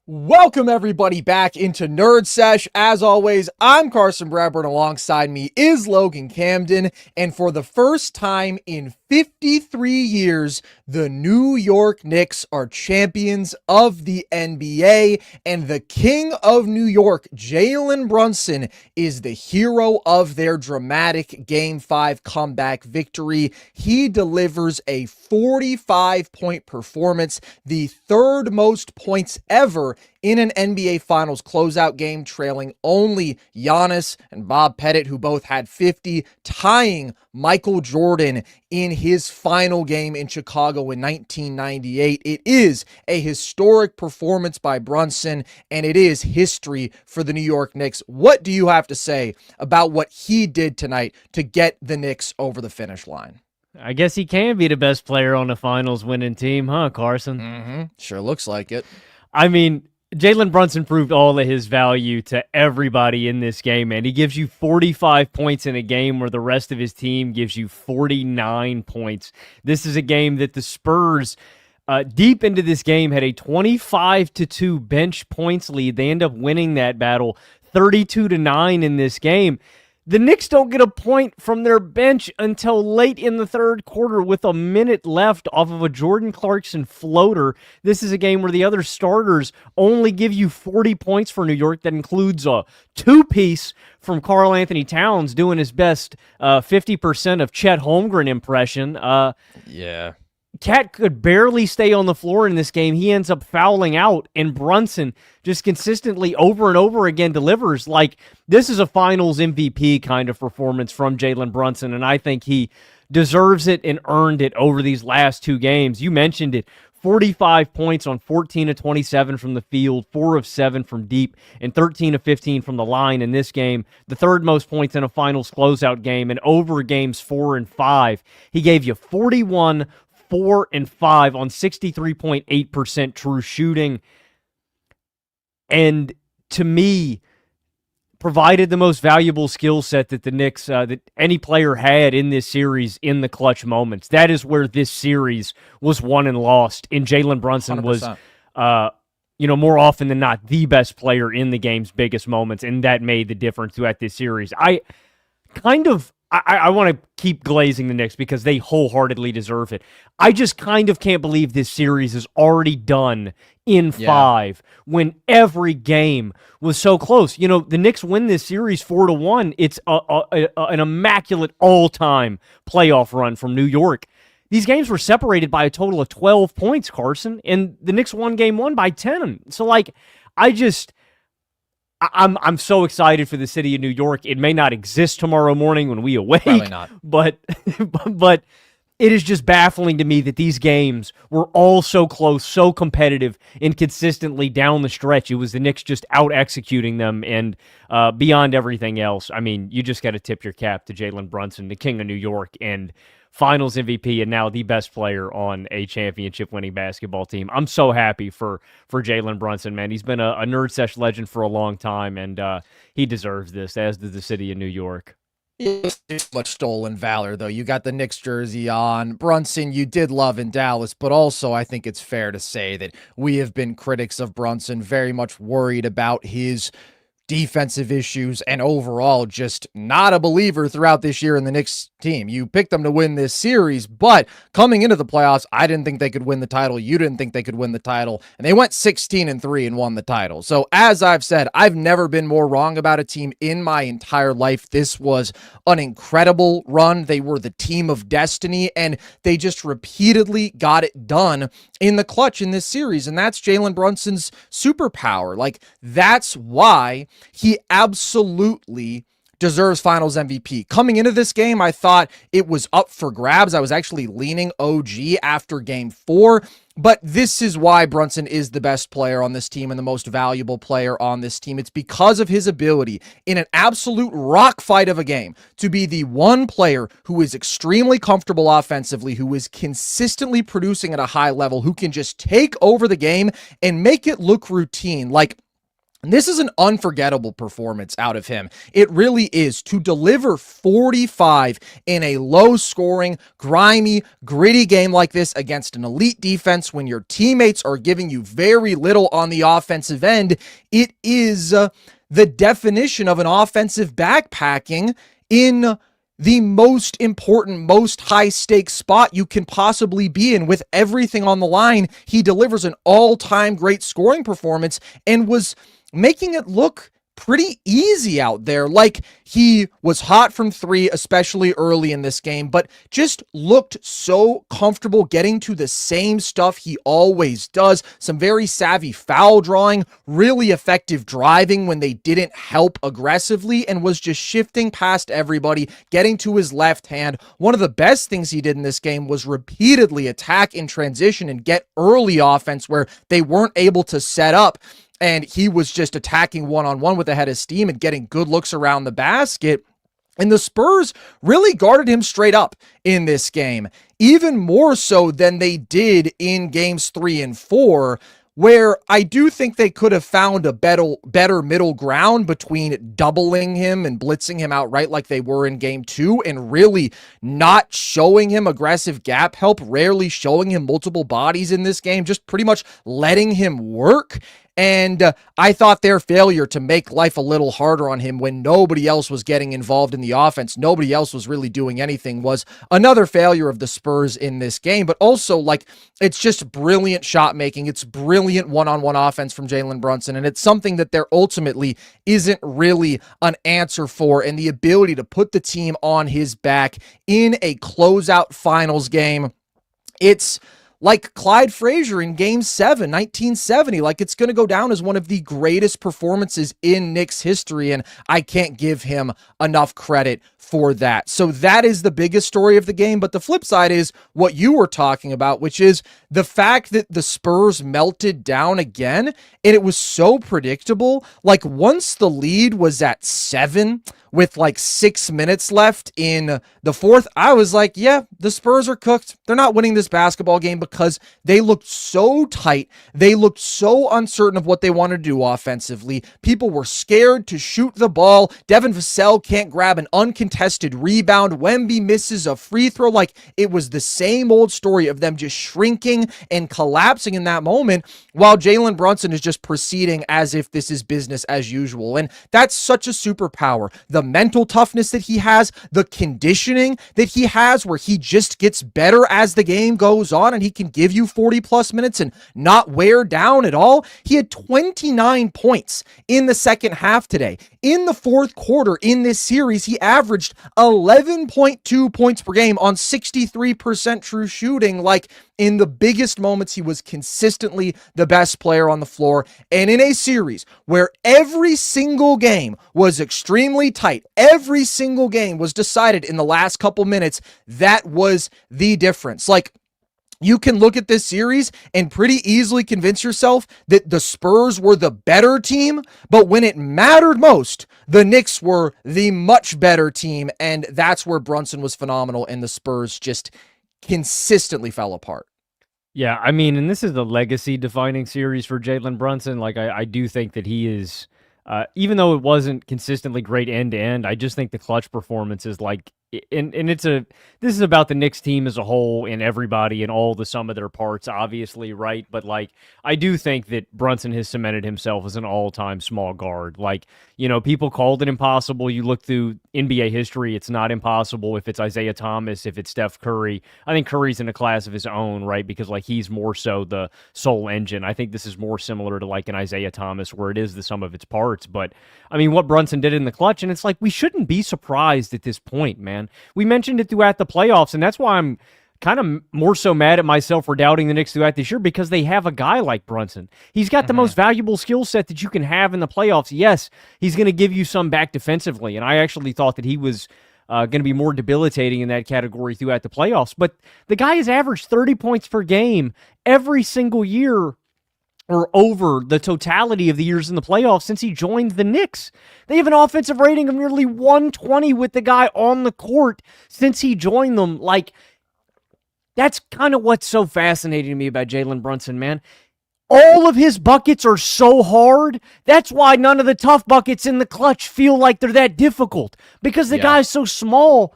Welcome everybody back into Nerd Sesh. As always, I'm Carson Bradburn. Alongside me is Logan Camden. And for the first time in 53 years, the New York Knicks are champions of the NBA. And the king of New York, Jalen Brunson, is the hero of their dramatic Game 5 comeback victory. He delivers a 45-point performance, the third most points ever in an NBA Finals closeout game, trailing only Giannis and Bob Pettit, who both had 50, tying Michael Jordan in his final game in Chicago in 1998. It is a historic performance by Brunson, and it is history for the New York Knicks. What do you have to say about what he did tonight to get the Knicks over the finish line? I guess he can be the best player on the finals winning team, huh, Carson? Sure looks like it. I mean, Jalen Brunson proved all of his value to everybody in this game, man. He gives you 45 points in a game where the rest of his team gives you 49 points. This is a game that the Spurs, deep into this game, had a 25-2 bench points lead. They end up winning that battle 32-9 in this game. The Knicks don't get a point from their bench until late in the third quarter with a minute left off of a Jordan Clarkson floater. This is a game where the other starters only give you 40 points for New York. That includes a two-piece from Karl-Anthony Towns doing his best 50% of Chet Holmgren impression. Cat could barely stay on the floor in this game. He ends up fouling out, and Brunson just consistently over and over again delivers. Like, this is a finals MVP kind of performance from Jalen Brunson, and I think he deserves it and earned it over these last two games. You mentioned it. 45 points on 14 of 27 from the field, 4 of 7 from deep, and 13 of 15 from the line in this game. The third most points in a finals closeout game, and over games 4 and 5. He gave you 41, 4 and 5 on 63.8% true shooting. And to me, provided the most valuable skill set that the Knicks, that any player had in this series in the clutch moments. That is where this series was won and lost. And Jalen Brunson 100%. was, more often than not, the best player in the game's biggest moments. And that made the difference throughout this series. I want to keep glazing the Knicks because they wholeheartedly deserve it. I just kind of can't believe this series is already done in 5 when every game was so close. You know, the Knicks win this series 4-1. It's an immaculate all-time playoff run from New York. These games were separated by a total of 12 points, Carson, and the Knicks won game 1 by 10. So, I'm so excited for the city of New York. It may not exist tomorrow morning when we awake. Probably not. But it is just baffling to me that these games were all so close, so competitive, and consistently down the stretch. It was the Knicks just out-executing them, and beyond everything else, I mean, you just got to tip your cap to Jalen Brunson, the king of New York, and Finals MVP, and now the best player on a championship-winning basketball team. I'm so happy for Jalen Brunson, man. He's been a Nerd Sesh legend for a long time, and he deserves this, as does the city of New York. It's too much stolen valor, though. You got the Knicks jersey on. Brunson, you did love in Dallas, but also I think it's fair to say that we have been critics of Brunson, very much worried about his defensive issues, and overall just not a believer throughout this year in the Knicks team. You picked them to win this series, but coming into the playoffs, I didn't think they could win the title. You didn't think they could win the title, and they went 16-3 and won the title. So as I've said, I've never been more wrong about a team in my entire life. This was an incredible run. They were the team of destiny, and they just repeatedly got it done in the clutch in this series, and that's Jalen Brunson's superpower. Like, that's why he absolutely deserves Finals MVP. Coming into this game, I thought it was up for grabs. I was actually leaning OG after game 4, but this is why Brunson is the best player on this team and the most valuable player on this team. It's because of his ability in an absolute rock fight of a game to be the one player who is extremely comfortable offensively, who is consistently producing at a high level, who can just take over the game and make it look routine. Like, This is an unforgettable performance out of him. It really is. To deliver 45 in a low-scoring, grimy, gritty game like this against an elite defense when your teammates are giving you very little on the offensive end, it is the definition of an offensive backpacking in the most important, most high-stakes spot you can possibly be in. With everything on the line, he delivers an all-time great scoring performance and was making it look pretty easy out there. Like, he was hot from three, especially early in this game, but just looked so comfortable getting to the same stuff he always does. Some very savvy foul drawing, really effective driving when they didn't help aggressively, and was just shifting past everybody, getting to his left hand. One of the best things he did in this game was repeatedly attack in transition and get early offense where they weren't able to set up, and he was just attacking one-on-one with a head of steam and getting good looks around the basket. And the Spurs really guarded him straight up in this game, even more so than they did in games 3 and 4, where I do think they could have found a better middle ground between doubling him and blitzing him outright like they were in game 2 and really not showing him aggressive gap help, rarely showing him multiple bodies in this game, just pretty much letting him work. And I thought their failure to make life a little harder on him when nobody else was getting involved in the offense, nobody else was really doing anything, was another failure of the Spurs in this game. But also, like, it's just brilliant shot making. It's brilliant one-on-one offense from Jalen Brunson. And it's something that there ultimately isn't really an answer for. And the ability to put the team on his back in a closeout finals game, it's like Clyde Frazier in Game 7, 1970. Like, it's going to go down as one of the greatest performances in Knicks history, and I can't give him enough credit for that. So that is the biggest story of the game, but the flip side is what you were talking about, which is the fact that the Spurs melted down again, and it was so predictable. Like, once the lead was at 7 with like 6 minutes left in the fourth, I was like, yeah, the Spurs are cooked. They're not winning this basketball game because they looked so tight. They looked so uncertain of what they wanted to do offensively. People were scared to shoot the ball. Devin Vassell can't grab an uncontested rebound. Wemby misses a free throw. Like, it was the same old story of them just shrinking and collapsing in that moment, while Jalen Brunson is just proceeding as if this is business as usual. And that's such a superpower. The mental toughness that he has, the conditioning that he has, where he just gets better as the game goes on and he can give you 40 plus minutes and not wear down at all. He had 29 points in the second half today. In the fourth quarter in this series, he averaged 11.2 points per game on 63% true shooting. Like, in the biggest moments, he was consistently the best player on the floor. And in a series where every single game was extremely tight, every single game was decided in the last couple minutes, that was the difference. Like, you can look at this series and pretty easily convince yourself that the Spurs were the better team, but when it mattered most, the Knicks were the much better team, and that's where Brunson was phenomenal and the Spurs just consistently fell apart. Yeah, I mean, and this is the legacy-defining series for Jalen Brunson. Like, I do think that he is, even though it wasn't consistently great end-to-end, I just think the clutch performance is like, and this is about the Knicks team as a whole and everybody and all the sum of their parts, obviously, right? But, like, I do think that Brunson has cemented himself as an all-time small guard. Like, you know, people called it impossible. You look through NBA history, it's not impossible. If it's Isaiah Thomas, if it's Steph Curry, I think Curry's in a class of his own, right? Because, like, he's more so the sole engine. I think this is more similar to, like, an Isaiah Thomas where it is the sum of its parts. But, I mean, what Brunson did in the clutch, and it's like, we shouldn't be surprised at this point, man. We mentioned it throughout the playoffs, and that's why I'm kind of more so mad at myself for doubting the Knicks throughout this year, because they have a guy like Brunson. He's got the most valuable skill set that you can have in the playoffs. Yes, he's going to give you some back defensively, and I actually thought that he was going to be more debilitating in that category throughout the playoffs. But the guy has averaged 30 points per game every single year, or over the totality of the years in the playoffs since he joined the Knicks. They have an offensive rating of nearly 120 with the guy on the court since he joined them. Like, that's kind of what's so fascinating to me about Jalen Brunson, man. all of his buckets are so hard. That's why none of the tough buckets in the clutch feel like they're that difficult, because the guy's so small.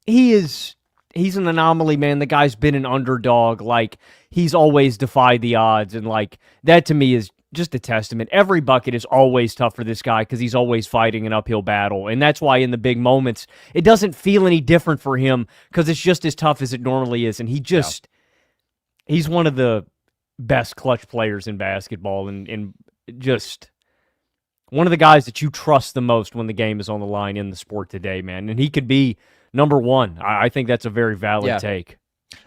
He's an anomaly, man. The guy's been an underdog. Like, he's always defied the odds, and like that to me is just a testament. Every bucket is always tough for this guy because he's always fighting an uphill battle, and that's why in the big moments it doesn't feel any different for him because it's just as tough as it normally is, and he's one of the best clutch players in basketball, and just one of the guys that you trust the most when the game is on the line in the sport today, man. And he could be number one. I think that's a very valid take.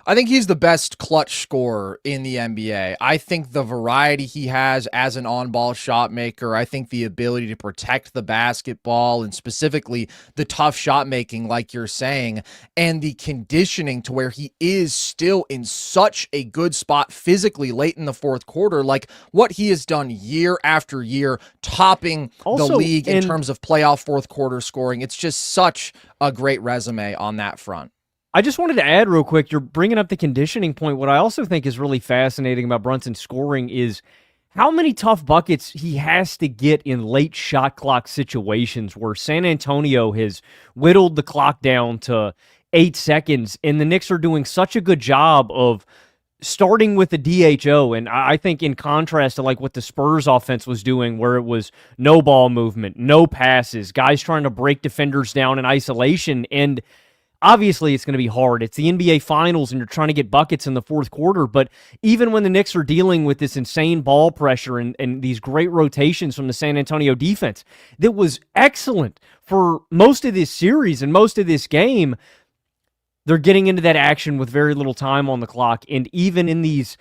I think he's the best clutch scorer in the NBA. I think the variety he has as an on-ball shot maker, I think the ability to protect the basketball and specifically the tough shot making, like you're saying, and the conditioning to where he is still in such a good spot physically late in the fourth quarter, like what he has done year after year, topping the league in terms of playoff fourth quarter scoring. It's just such a great resume on that front. I just wanted to add real quick, you're bringing up the conditioning point. What I also think is really fascinating about Brunson's scoring is how many tough buckets he has to get in late shot clock situations where San Antonio has whittled the clock down to 8 seconds, and the Knicks are doing such a good job of starting with the DHO. And I think in contrast to like what the Spurs offense was doing, where it was no ball movement, no passes, guys trying to break defenders down in isolation, and obviously, it's going to be hard. It's the NBA Finals, and you're trying to get buckets in the fourth quarter. But even when the Knicks are dealing with this insane ball pressure and these great rotations from the San Antonio defense, that was excellent for most of this series and most of this game. They're getting into that action with very little time on the clock. And even in these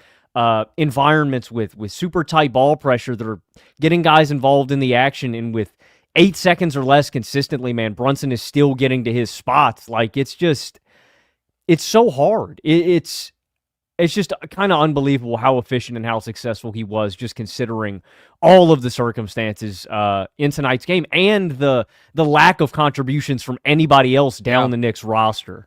environments with super tight ball pressure that are getting guys involved in the action, and with 8 seconds or less consistently, man, Brunson is still getting to his spots. Like, it's so hard. It's just kind of unbelievable how efficient and how successful he was, just considering all of the circumstances in tonight's game and the lack of contributions from anybody else down the Knicks roster.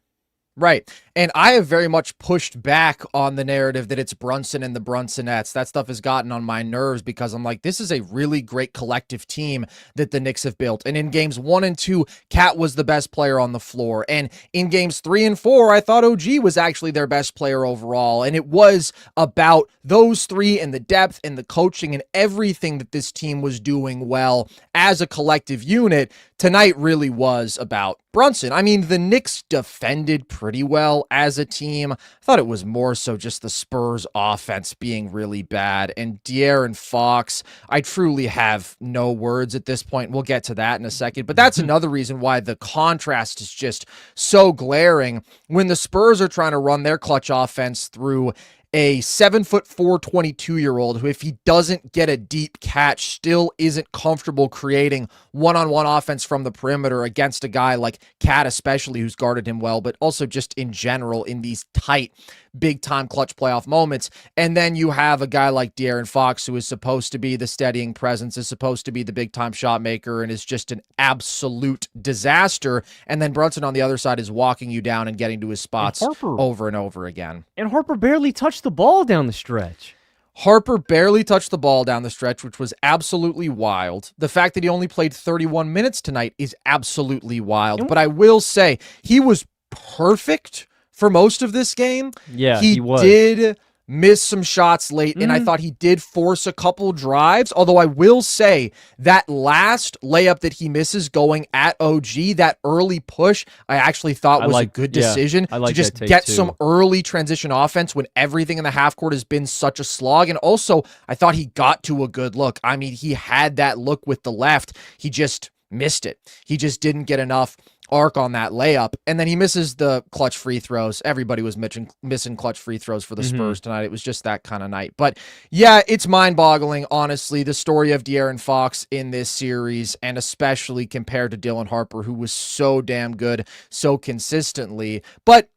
Right. And I have very much pushed back on the narrative that it's Brunson and the Brunsonettes. That stuff has gotten on my nerves because I'm like, this is a really great collective team that the Knicks have built. And in games 1 and 2, Cat was the best player on the floor. And in games 3 and 4, I thought OG was actually their best player overall. And it was about those three and the depth and the coaching and everything that this team was doing well as a collective unit. Tonight really was about Brunson. I mean, the Knicks defended pretty well as a team. I thought it was more so just the Spurs offense being really bad. And De'Aaron Fox, I truly have no words at this point. We'll get to that in a second. But that's another reason why the contrast is just so glaring when the Spurs are trying to run their clutch offense through a 7'4", 22-year-old who, if he doesn't get a deep catch, still isn't comfortable creating one-on-one offense from the perimeter against a guy like Cat, especially, who's guarded him well, but also just in general in these tight, big-time clutch playoff moments. And then you have a guy like De'Aaron Fox, who is supposed to be the steadying presence, is supposed to be the big-time shot maker, and is just an absolute disaster. And then Brunson on the other side is walking you down and getting to his spots over and over again. And Harper barely touched the ball down the stretch. Harper barely touched the ball down the stretch, which was absolutely wild. The fact that he only played 31 minutes tonight is absolutely wild. But I will say, he was perfect for most of this game. Yeah, he was. Did miss some shots late, and I thought he did force a couple drives, although I will say that last layup that he misses going at OG, that early push, I actually thought was a good decision to just get some early transition offense when everything in the half court has been such a slog. And also, I thought he got to a good look. I mean, he had that look with the left. He just missed it. He just didn't get enough arc on that layup, and then he misses the clutch free throws. Everybody was missing clutch free throws for the Spurs tonight. It was just that kind of night. But yeah, it's mind-boggling, honestly, the story of De'Aaron Fox in this series, and especially compared to Dylan Harper, who was so damn good so consistently. But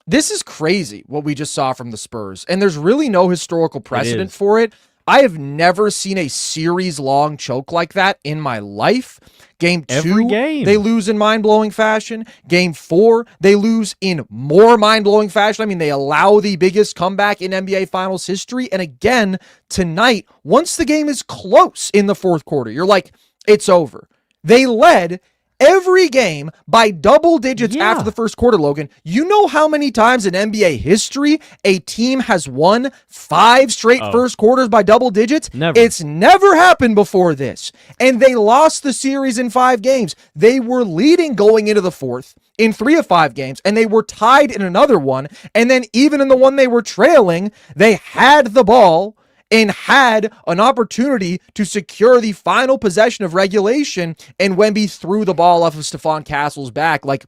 this is crazy what we just saw from the Spurs, and there's really no historical precedent for it. I have never seen a series-long choke like that in my life. Game 2, Every game. they lose in mind-blowing fashion. Game 4, they lose in more mind-blowing fashion. I mean, they allow the biggest comeback in NBA Finals history. And again, tonight, once the game is close in the fourth quarter, you're like, it's over. They led every game by double digits after the first quarter, Logan. You know how many times in NBA history a team has won 5 straight first quarters by double digits? Never. It's never happened before this. And they lost the series in 5 games. They were leading going into the fourth in 3 of 5 games, and they were tied in another one. And then even in the one they were trailing, they had the ball and had an opportunity to secure the final possession of regulation, and Wemby threw the ball off of Stephon Castle's back. Like,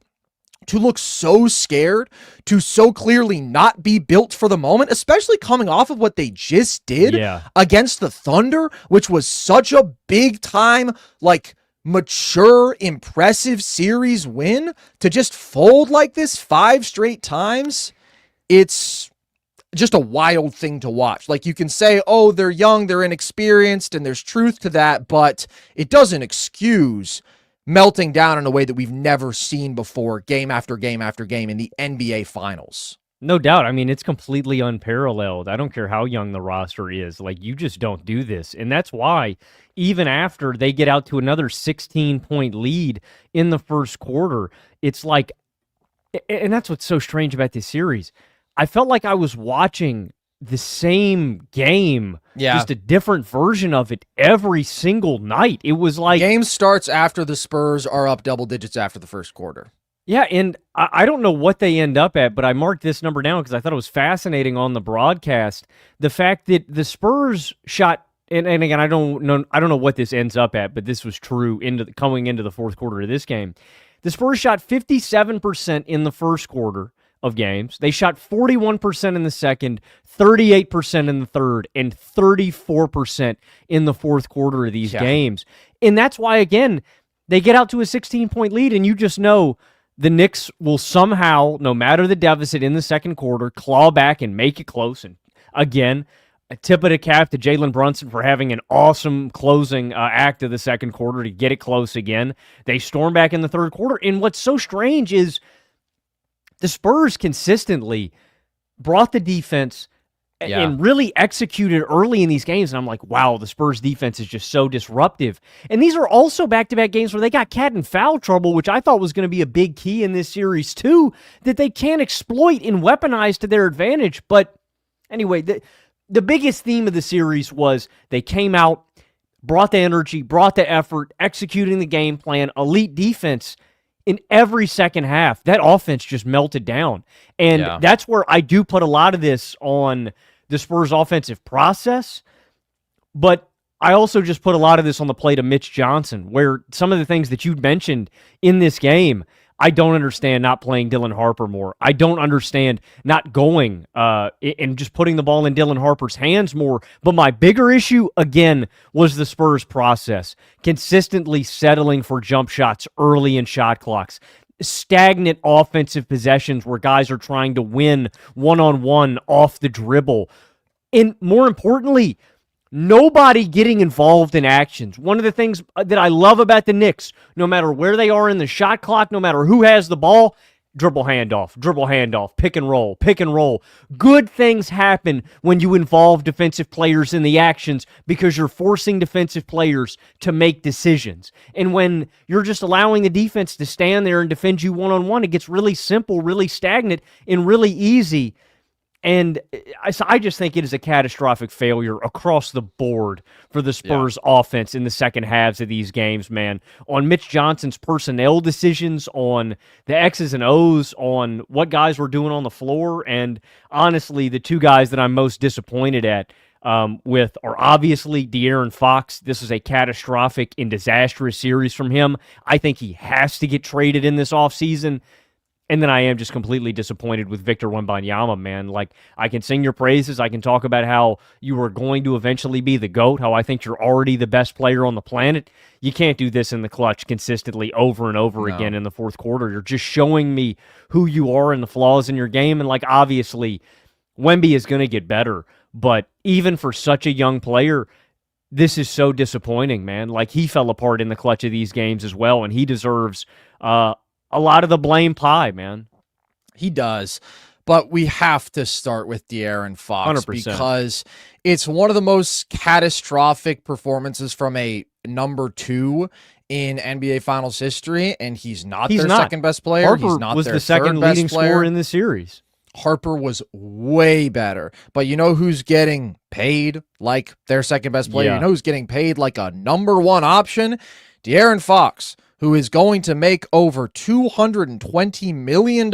to look so scared, to so clearly not be built for the moment, especially coming off of what they just did against the Thunder, which was such a big time, like, mature, impressive series win, to just fold like this 5 straight times, it's just a wild thing to watch. Like, you can say, oh, they're young, they're inexperienced, and there's truth to that, but it doesn't excuse melting down in a way that we've never seen before, game after game after game in the NBA Finals. No doubt. I mean, it's completely unparalleled. I don't care how young the roster is. Like, you just don't do this. And that's why, even after they get out to another 16-point lead in the first quarter, it's like, and that's what's so strange about this series, I felt like I was watching the same game, just a different version of it every single night. It was like... Game starts after the Spurs are up double digits after the first quarter. Yeah, and I don't know what they end up at, but I marked this number down because I thought it was fascinating on the broadcast. The fact that the Spurs shot, and again, I don't know what this ends up at, but this was true coming into the fourth quarter of this game. The Spurs shot 57% in the first quarter of games. They shot 41% in the second, 38% in the third, and 34% in the fourth quarter of these games. And that's why, again, they get out to a 16-point lead, and you just know the Knicks will somehow, no matter the deficit in the second quarter, claw back and make it close. And again, a tip of the cap to Jalen Brunson for having an awesome closing act of the second quarter to get it close again. They storm back in the third quarter. And what's so strange is the Spurs consistently brought the defense and really executed early in these games. And I'm like, wow, the Spurs defense is just so disruptive. And these are also back-to-back games where they got cat and foul trouble, which I thought was going to be a big key in this series too, that they can exploit and weaponize to their advantage. But anyway, the biggest theme of the series was they came out, brought the energy, brought the effort, executing the game plan, elite defense. In every second half, that offense just melted down. And that's where I do put a lot of this on the Spurs' offensive process. But I also just put a lot of this on the plate of Mitch Johnson, where some of the things that you mentioned in this game, I don't understand not playing Dylan Harper more. I don't understand not going and just putting the ball in Dylan Harper's hands more. But my bigger issue, again, was the Spurs process. Consistently settling for jump shots early in shot clocks. Stagnant offensive possessions where guys are trying to win one-on-one off the dribble. And more importantly, nobody getting involved in actions. One of the things that I love about the Knicks, no matter where they are in the shot clock, no matter who has the ball, dribble handoff, pick and roll. Good things happen when you involve defensive players in the actions because you're forcing defensive players to make decisions. And when you're just allowing the defense to stand there and defend you one-on-one, it gets really simple, really stagnant, and really easy. And I just think it is a catastrophic failure across the board for the Spurs offense in the second halves of these games, man. On Mitch Johnson's personnel decisions, on the X's and O's, on what guys were doing on the floor, and honestly, the two guys that I'm most disappointed at with are obviously De'Aaron Fox. This is a catastrophic and disastrous series from him. I think he has to get traded in this offseason. And then I am just completely disappointed with Victor Wembanyama, man. Like, I can sing your praises. I can talk about how you are going to eventually be the GOAT, how I think you're already the best player on the planet. You can't do this in the clutch consistently over and over again in the fourth quarter. You're just showing me who you are and the flaws in your game. And, like, obviously, Wemby is going to get better. But even for such a young player, this is so disappointing, man. Like, he fell apart in the clutch of these games as well, and he deserves a lot of the blame pie, man. He does. But we have to start with De'Aaron Fox 100%. because it's one of the most catastrophic performances from a number 2 in NBA Finals history, and he's not their second best player. Harper he's not was their the second leading scorer in the series. Harper was way better. But you know who's getting paid like their second best player? Yeah. You know who's getting paid like a number 1 option? De'Aaron Fox, who is going to make over $220 million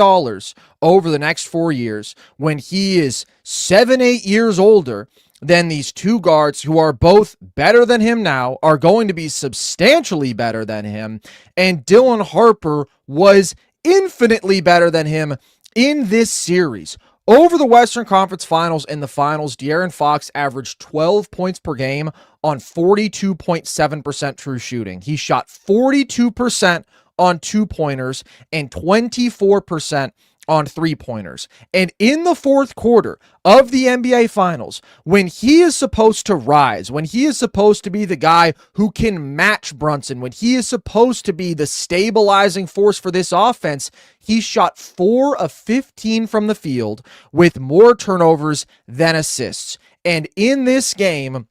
over the next 4 years when he is 7-8 years older than these two guards who are both better than him now, are going to be substantially better than him, and Dylan Harper was infinitely better than him in this series. Over the Western Conference Finals and the Finals, De'Aaron Fox averaged 12 points per game on 42.7% true shooting. He shot 42% on two-pointers and 24% on three-pointers. And in the fourth quarter of the NBA Finals, when he is supposed to rise, when he is supposed to be the guy who can match Brunson, when he is supposed to be the stabilizing force for this offense, he shot 4 of 15 from the field with more turnovers than assists. And in this game,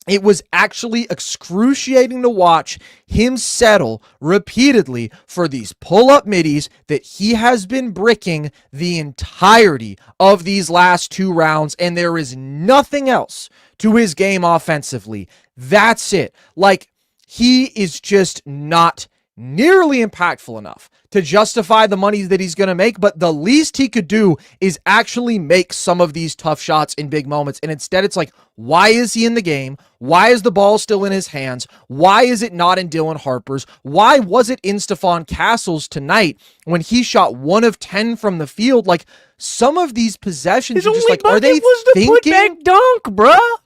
it was actually excruciating to watch him settle repeatedly for these pull-up middies that he has been bricking the entirety of these last 2 rounds, and there is nothing else to his game offensively. That's it. Like, he is just not nearly impactful enough to justify the money that he's going to make, but the least he could do is actually make some of these tough shots in big moments. And instead, it's like, why is he in the game? Why is the ball still in his hands? Why is it not in Dylan Harper's? Why was it in Stephon Castle's tonight when he shot 1 of 10 from the field? Like, some of these possessions, His you're just only like, are they was the thinking? putback dunk, bruh.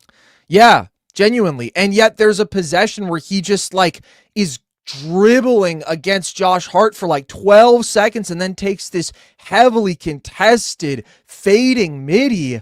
Yeah, genuinely. And yet there's a possession where he just like is dribbling against Josh Hart for like 12 seconds and then takes this heavily contested fading midi,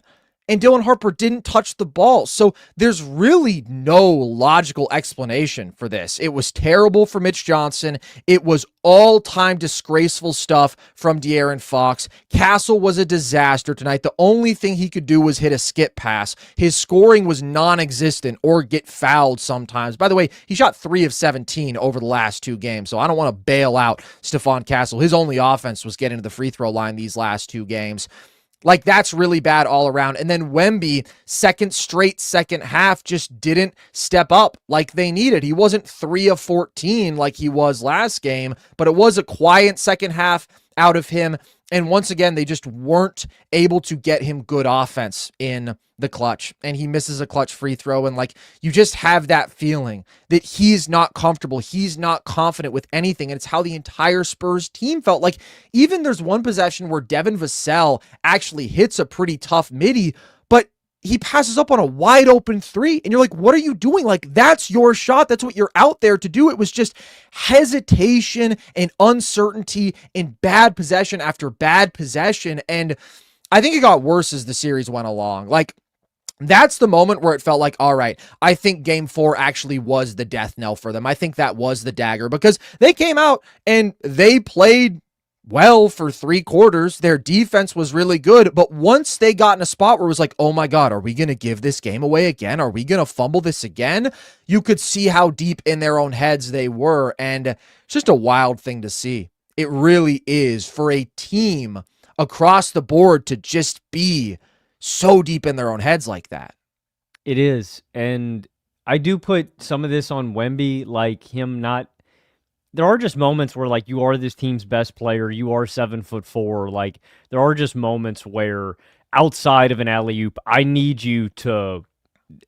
and Dylan Harper didn't touch the ball. So there's really no logical explanation for this. It was terrible for Mitch Johnson. It was all-time disgraceful stuff from De'Aaron Fox. Castle was a disaster tonight. The only thing he could do was hit a skip pass. His scoring was non-existent or get fouled sometimes. By the way, he shot 3 of 17 over the last 2 games, so I don't want to bail out Stephon Castle. His only offense was getting to the free throw line these last 2 games. Like, that's really bad all around. And then Wemby, second straight second half, just didn't step up like they needed. He wasn't 3 of 14 like he was last game, but it was a quiet second half out of him. And once again, they just weren't able to get him good offense in the clutch. And he misses a clutch free throw. And like, you just have that feeling that he's not comfortable. He's not confident with anything. And it's how the entire Spurs team felt. Like, even there's one possession where Devin Vassell actually hits a pretty tough midi, but he passes up on a wide open 3. And you're like, what are you doing? Like, that's your shot. That's what you're out there to do. It was just hesitation and uncertainty and bad possession after bad possession. And I think it got worse as the series went along. Like, that's the moment where it felt like, all right, I think game 4 actually was the death knell for them. I think that was the dagger, because they came out and they played well for 3 quarters. Their defense was really good, but once they got in a spot where it was like, oh my God, are we going to give this game away again? Are we going to fumble this again? You could see how deep in their own heads they were, and it's just a wild thing to see. It really is, for a team across the board to just be so deep in their own heads like that. It is. And I do put some of this on Wemby, like him not. There are just moments where, like, you are this team's best player. You are 7'4". Like, there are just moments where outside of an alley-oop, I need you to.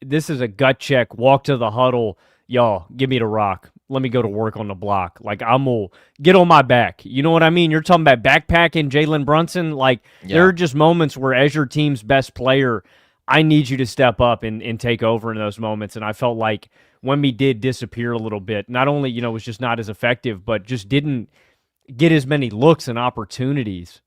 This is a gut check. Walk to the huddle. Y'all, give me the rock. Let me go to work on the block. Like, I'm going to get on my back. You know what I mean? You're talking about backpacking Jalen Brunson. Like, There are just moments where, as your team's best player, I need you to step up and take over in those moments. And I felt like Wemby did disappear a little bit. Not only, was just not as effective, but just didn't get as many looks and opportunities.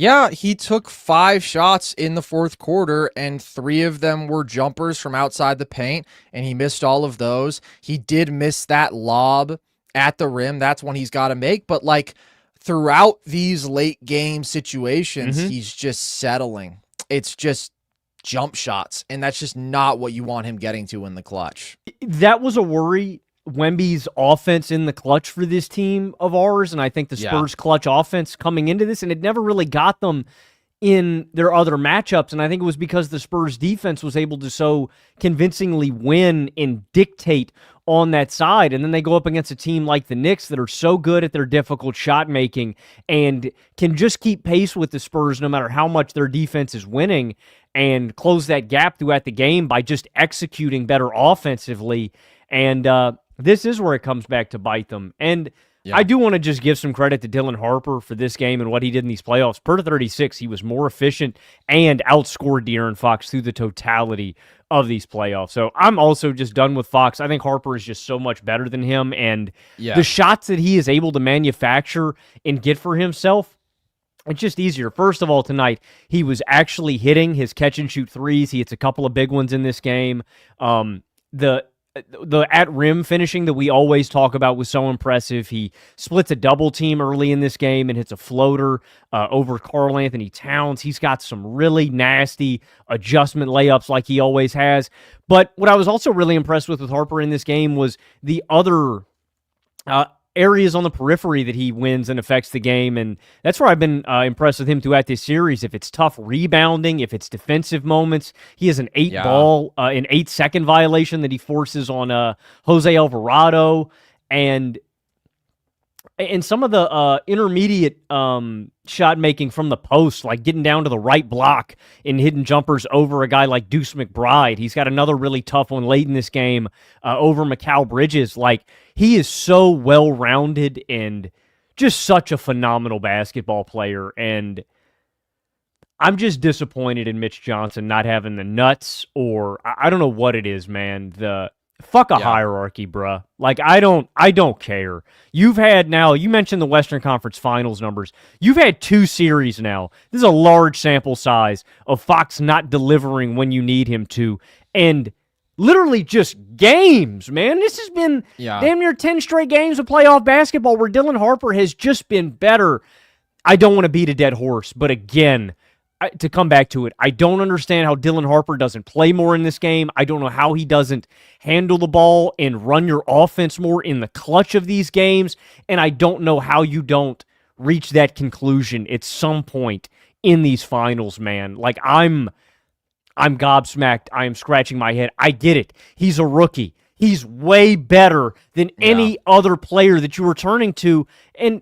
Yeah, he took 5 shots in the fourth quarter, and 3 of them were jumpers from outside the paint, and he missed all of those. He did miss that lob at the rim. That's one he's got to make. But, like, throughout these late game situations, he's just settling. It's just jump shots, and that's just not what you want him getting to in the clutch. That was a worry. Wemby's offense in the clutch for this team of ours, and I think the Spurs clutch offense coming into this, and it never really got them in their other matchups, and I think it was because the Spurs defense was able to so convincingly win and dictate on that side, and then they go up against a team like the Knicks that are so good at their difficult shot making and can just keep pace with the Spurs no matter how much their defense is winning and close that gap throughout the game by just executing better offensively. And this is where it comes back to bite them. And I do want to just give some credit to Dylan Harper for this game and what he did in these playoffs. Per 36, he was more efficient and outscored De'Aaron Fox through the totality of these playoffs. So I'm also just done with Fox. I think Harper is just so much better than him. And the shots that he is able to manufacture and get for himself, it's just easier. First of all, tonight, he was actually hitting his catch-and-shoot threes. He hits a couple of big ones in this game. The at-rim finishing that we always talk about was so impressive. He splits a double team early in this game and hits a floater over Karl-Anthony Towns. He's got some really nasty adjustment layups like he always has. But what I was also really impressed with Harper in this game was the other areas on the periphery that he wins and affects the game, and that's where I've been impressed with him throughout this series. If it's tough rebounding, if it's defensive moments, he has an 8-second violation that he forces on Jose Alvarado, and some of the intermediate shot making from the post, like getting down to the right block and hitting jumpers over a guy like Deuce McBride. He's got another really tough one late in this game over Mikal Bridges. Like, he is so well-rounded and just such a phenomenal basketball player. And I'm just disappointed in Mitch Johnson not having the nuts, or I don't know what it is, man. Fuck a hierarchy, bruh. Like, I don't care. You've had now, you mentioned the Western Conference Finals numbers. You've had 2 series now. This is a large sample size of Fox not delivering when you need him to. And literally just games, man. This has been damn near 10 straight games of playoff basketball where Dylan Harper has just been better. I don't want to beat a dead horse, but again, to come back to it, I don't understand how Dylan Harper doesn't play more in this game. I don't know how he doesn't handle the ball and run your offense more in the clutch of these games, and I don't know how you don't reach that conclusion at some point in these finals, man. Like, I'm gobsmacked. I am scratching my head. I get it. He's a rookie. He's way better than any other player that you were turning to, and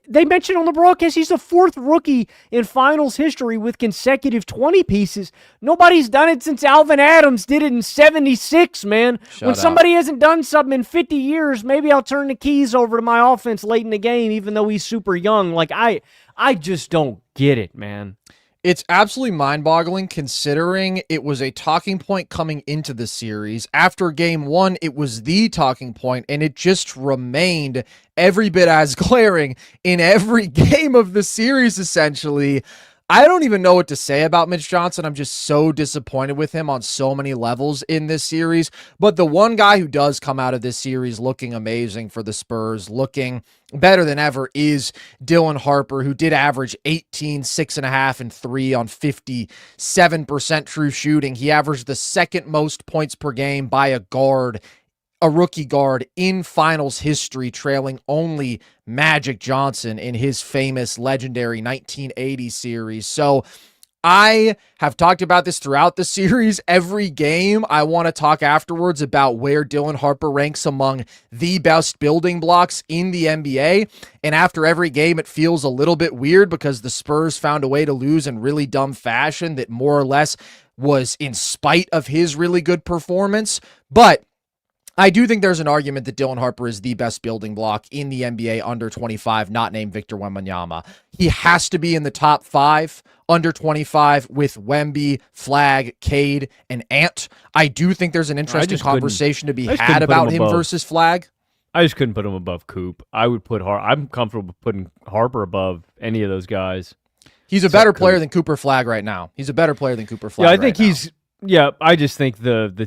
they mentioned on the broadcast he's the 4th rookie in finals history with consecutive 20 pieces. Nobody's done it since Alvin Adams did it in 76, man. When somebody hasn't done something in 50 years, maybe I'll turn the keys over to my offense late in the game, even though he's super young. Like, I just don't get it, man. It's absolutely mind-boggling considering it was a talking point coming into the series. After game 1, it was the talking point, and it just remained every bit as glaring in every game of the series, essentially. I don't even know what to say about Mitch Johnson. I'm just so disappointed with him on so many levels in this series. But the one guy who does come out of this series looking amazing for the Spurs, looking better than ever, is Dylan Harper, who did average 18, 6.5, and 3 on 57% true shooting. He averaged the 2nd most points per game by a rookie guard in finals history, trailing only Magic Johnson in his famous legendary 1980 series. So I have talked about this throughout the series. Every game, I want to talk afterwards about where Dylan Harper ranks among the best building blocks in the NBA. And after every game, it feels a little bit weird because the Spurs found a way to lose in really dumb fashion that more or less was in spite of his really good performance. But I do think there's an argument that Dylan Harper is the best building block in the NBA under 25, not named Victor Wembanyama. He has to be in the top 5 under 25 with Wemby, Flag, Cade, and Ant. I do think there's an interesting conversation to be had about him versus Flag. I just couldn't put him above Coop. I'm comfortable putting Harper above any of those guys. He's a better player than Cooper Flagg right now. He's a better player than Cooper Flagg. Yeah, I think he's. Yeah, I just think the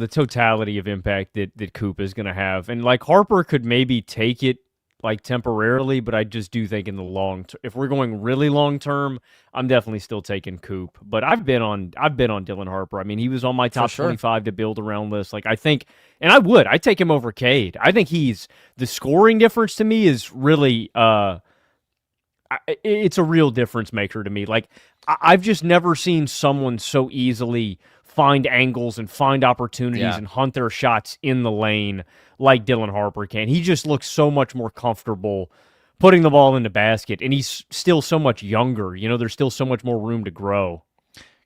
totality of impact that Coop is going to have, and like Harper could maybe take it like temporarily, but I just do think in the long term, if we're going really long term, I'm definitely still taking Coop. But I've been on Dylan Harper. I mean, he was on my top 25 to build around list. Like I think, and I'd take him over Cade. I think the scoring difference to me is really it's a real difference maker to me. Like I've just never seen someone so easily find angles and find opportunities and hunt their shots in the lane like Dylan Harper can. He just looks so much more comfortable putting the ball in the basket, and he's still so much younger. You know, there's still so much more room to grow.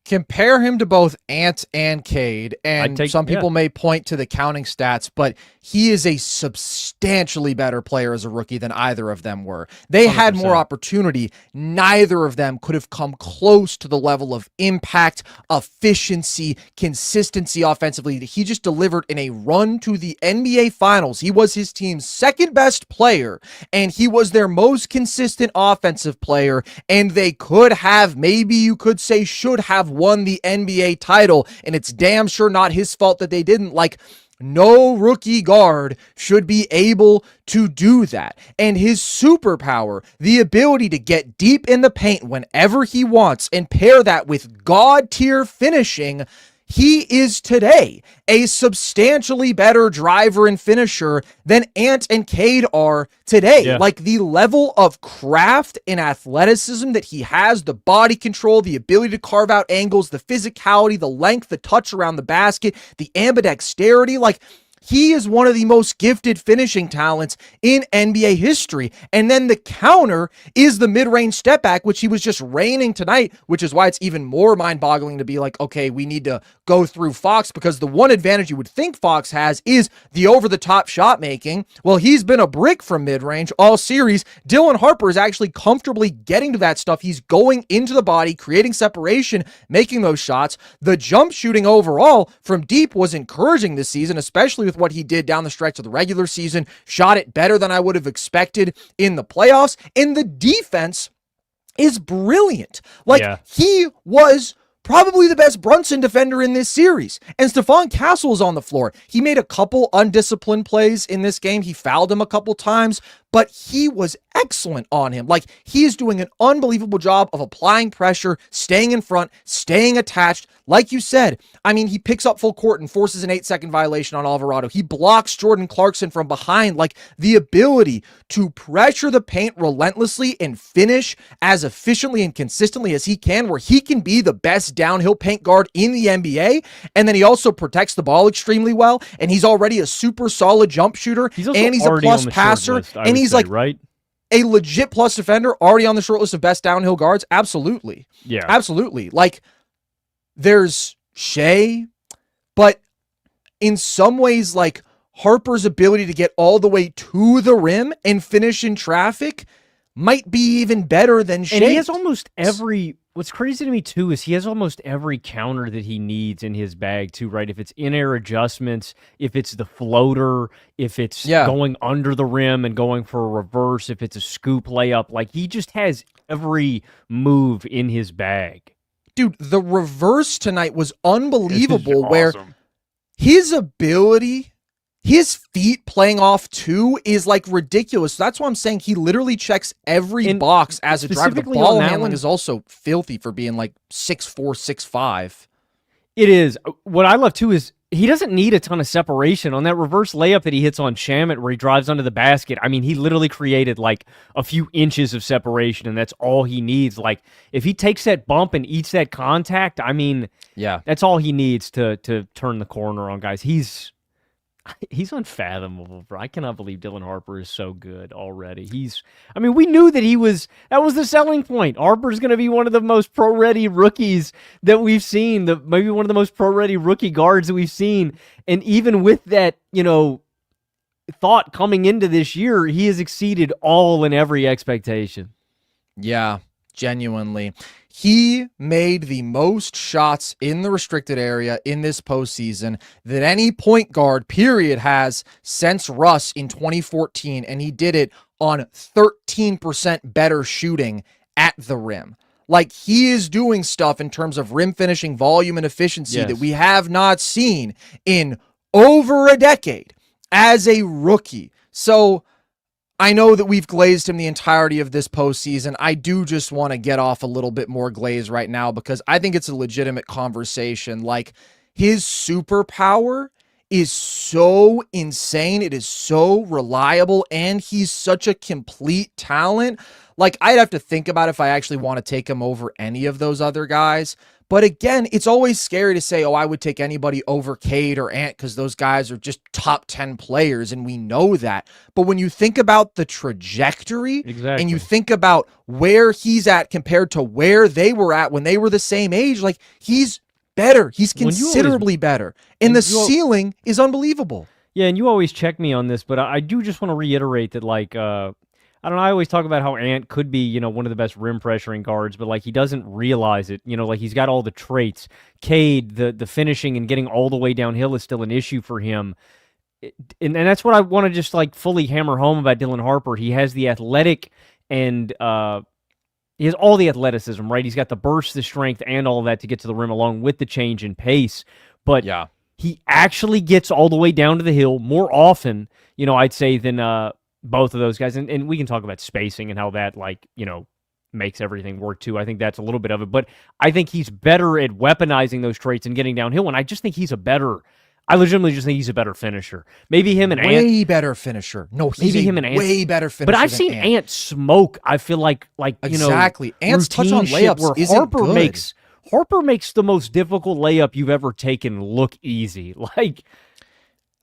Compare him to both Ant and Cade, and some people may point to the counting stats, but he is a substantially better player as a rookie than either of them were. They 100%. Had more opportunity. Neither of them could have come close to the level of impact, efficiency, consistency offensively that he just delivered in a run to the NBA Finals. He was his team's second best player, and he was their most consistent offensive player, and they could have, maybe you could say should have, won the NBA title, and it's damn sure not his fault that they didn't. Like, no rookie guard should be able to do that. And his superpower, the ability to get deep in the paint whenever he wants and pair that with god-tier finishing, he is today a substantially better driver and finisher than Ant and Cade are today. Yeah. Like the level of craft and athleticism that he has, the body control, the ability to carve out angles, the physicality, the length, the touch around the basket, the ambidexterity, like he is one of the most gifted finishing talents in NBA history. And then the counter is the mid-range step back, which he was just raining tonight, which is why it's even more mind-boggling to be like, okay, we need to go through Fox, because the one advantage you would think Fox has is the over-the-top shot making. Well, he's been a brick from mid-range all series. Dylan Harper is actually comfortably getting to that stuff. He's going into the body, creating separation, making those shots. The jump shooting overall from deep was encouraging this season, especially with what he did down the stretch of the regular season. Shot it better than I would have expected in the playoffs. And the defense is brilliant. He was probably the best Brunson defender in this series. And Stephon Castle is on the floor. He made a couple undisciplined plays in this game. He fouled him a couple times, but he was excellent on him. Like, he is doing an unbelievable job of applying pressure, staying in front, staying attached. Like you said, I mean, he picks up full court and forces an 8-second violation on Alvarado. He blocks Jordan Clarkson from behind. Like, the ability to pressure the paint relentlessly and finish as efficiently and consistently as he can, where he can be the best downhill paint guard in the NBA. And then he also protects the ball extremely well. And he's already a super solid jump shooter. And he's a plus passer. And he's like a legit plus defender, already on the short list of best downhill guards. Absolutely. Yeah. Absolutely. Like, there's Shea, but in some ways, like, Harper's ability to get all the way to the rim and finish in traffic might be even better than Shea. And he has almost every... What's crazy to me, too, is he has almost every counter that he needs in his bag, too, right? If it's in-air adjustments, if it's the floater, if it's going under the rim and going for a reverse, if it's a scoop layup, like, he just has every move in his bag. Dude, the reverse tonight was unbelievable, where his ability... His feet playing off two is like ridiculous. That's why I'm saying he literally checks every box as a driver. The ball handling is also filthy for being like 6'4", 6'5". It is. What I love too is he doesn't need a ton of separation on that reverse layup that he hits on Shamet where he drives under the basket. I mean, he literally created like a few inches of separation, and that's all he needs. Like, if he takes that bump and eats that contact, I mean, that's all he needs to turn the corner on guys. He's unfathomable, bro. I cannot believe Dylan Harper is so good already. I mean, we knew that that was the selling point. Harper's going to be one of the most pro-ready rookies that we've seen, maybe one of the most pro-ready rookie guards that we've seen. And even with that, thought coming into this year, he has exceeded all and every expectation. Yeah, genuinely. He made the most shots in the restricted area in this postseason that any point guard, period, has since Russ in 2014, and he did it on 13% better shooting at the rim. Like, he is doing stuff in terms of rim finishing volume and efficiency that we have not seen in over a decade as a rookie. So I know that we've glazed him the entirety of this postseason. I do just want to get off a little bit more glaze right now because I think it's a legitimate conversation. Like, his superpower is so insane. It is so reliable, and he's such a complete talent. Like, I'd have to think about if I actually want to take him over any of those other guys. But again, it's always scary to say, oh, I would take anybody over Cade or Ant because those guys are just top 10 players, and we know that. But when you think about the trajectory and you think about where he's at compared to where they were at when they were the same age, like, he's better. He's considerably better. And the ceiling is unbelievable. Yeah, and you always check me on this, but I do just want to reiterate that, like, I don't know, I always talk about how Ant could be, you know, one of the best rim pressuring guards, but, like, he doesn't realize it. You know, like, he's got all the traits. Cade, the finishing and getting all the way downhill is still an issue for him. And that's what I want to just, like, fully hammer home about Dylan Harper. He has the athletic and he has all the athleticism, right? He's got the burst, the strength, and all of that to get to the rim along with the change in pace. But he actually gets all the way down to the hill more often, you know, I'd say, than both of those guys. And we can talk about spacing and how that, like, you know, makes everything work too. I think that's a little bit of it. But I think he's better at weaponizing those traits and getting downhill. And I just think I legitimately just think he's a better finisher. Maybe him and Ant. Way better finisher. No, he's him and Ant. Way better finisher. But I've seen Ant smoke. I feel like exactly. You know, Ant's touch on layups where isn't good. Harper makes the most difficult layup you've ever taken look easy.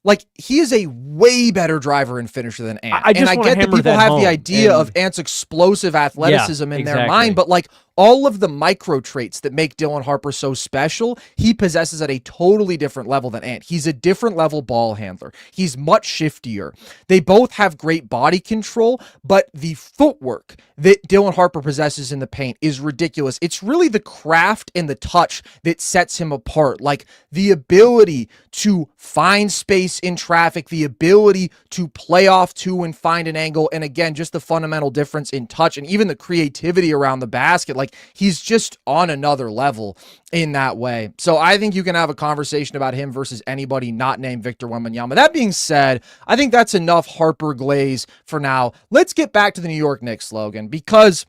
Like, he is a way better driver and finisher than Ant. I get that people have the idea of Ant's explosive athleticism in their mind, but, like, all of the micro traits that make Dylan Harper so special, he possesses at a totally different level than Ant. He's a different level ball handler. He's much shiftier. They both have great body control, but the footwork that Dylan Harper possesses in the paint is ridiculous. It's really the craft and the touch that sets him apart. Like, the ability to find space in traffic, the ability to play off two and find an angle, and again, just the fundamental difference in touch and even the creativity around the basket. Like, he's just on another level in that way. So I think you can have a conversation about him versus anybody not named Victor Wembanyama. That being said, I think that's enough Harper glaze for now. Let's get back to the New York Knicks, Logan, because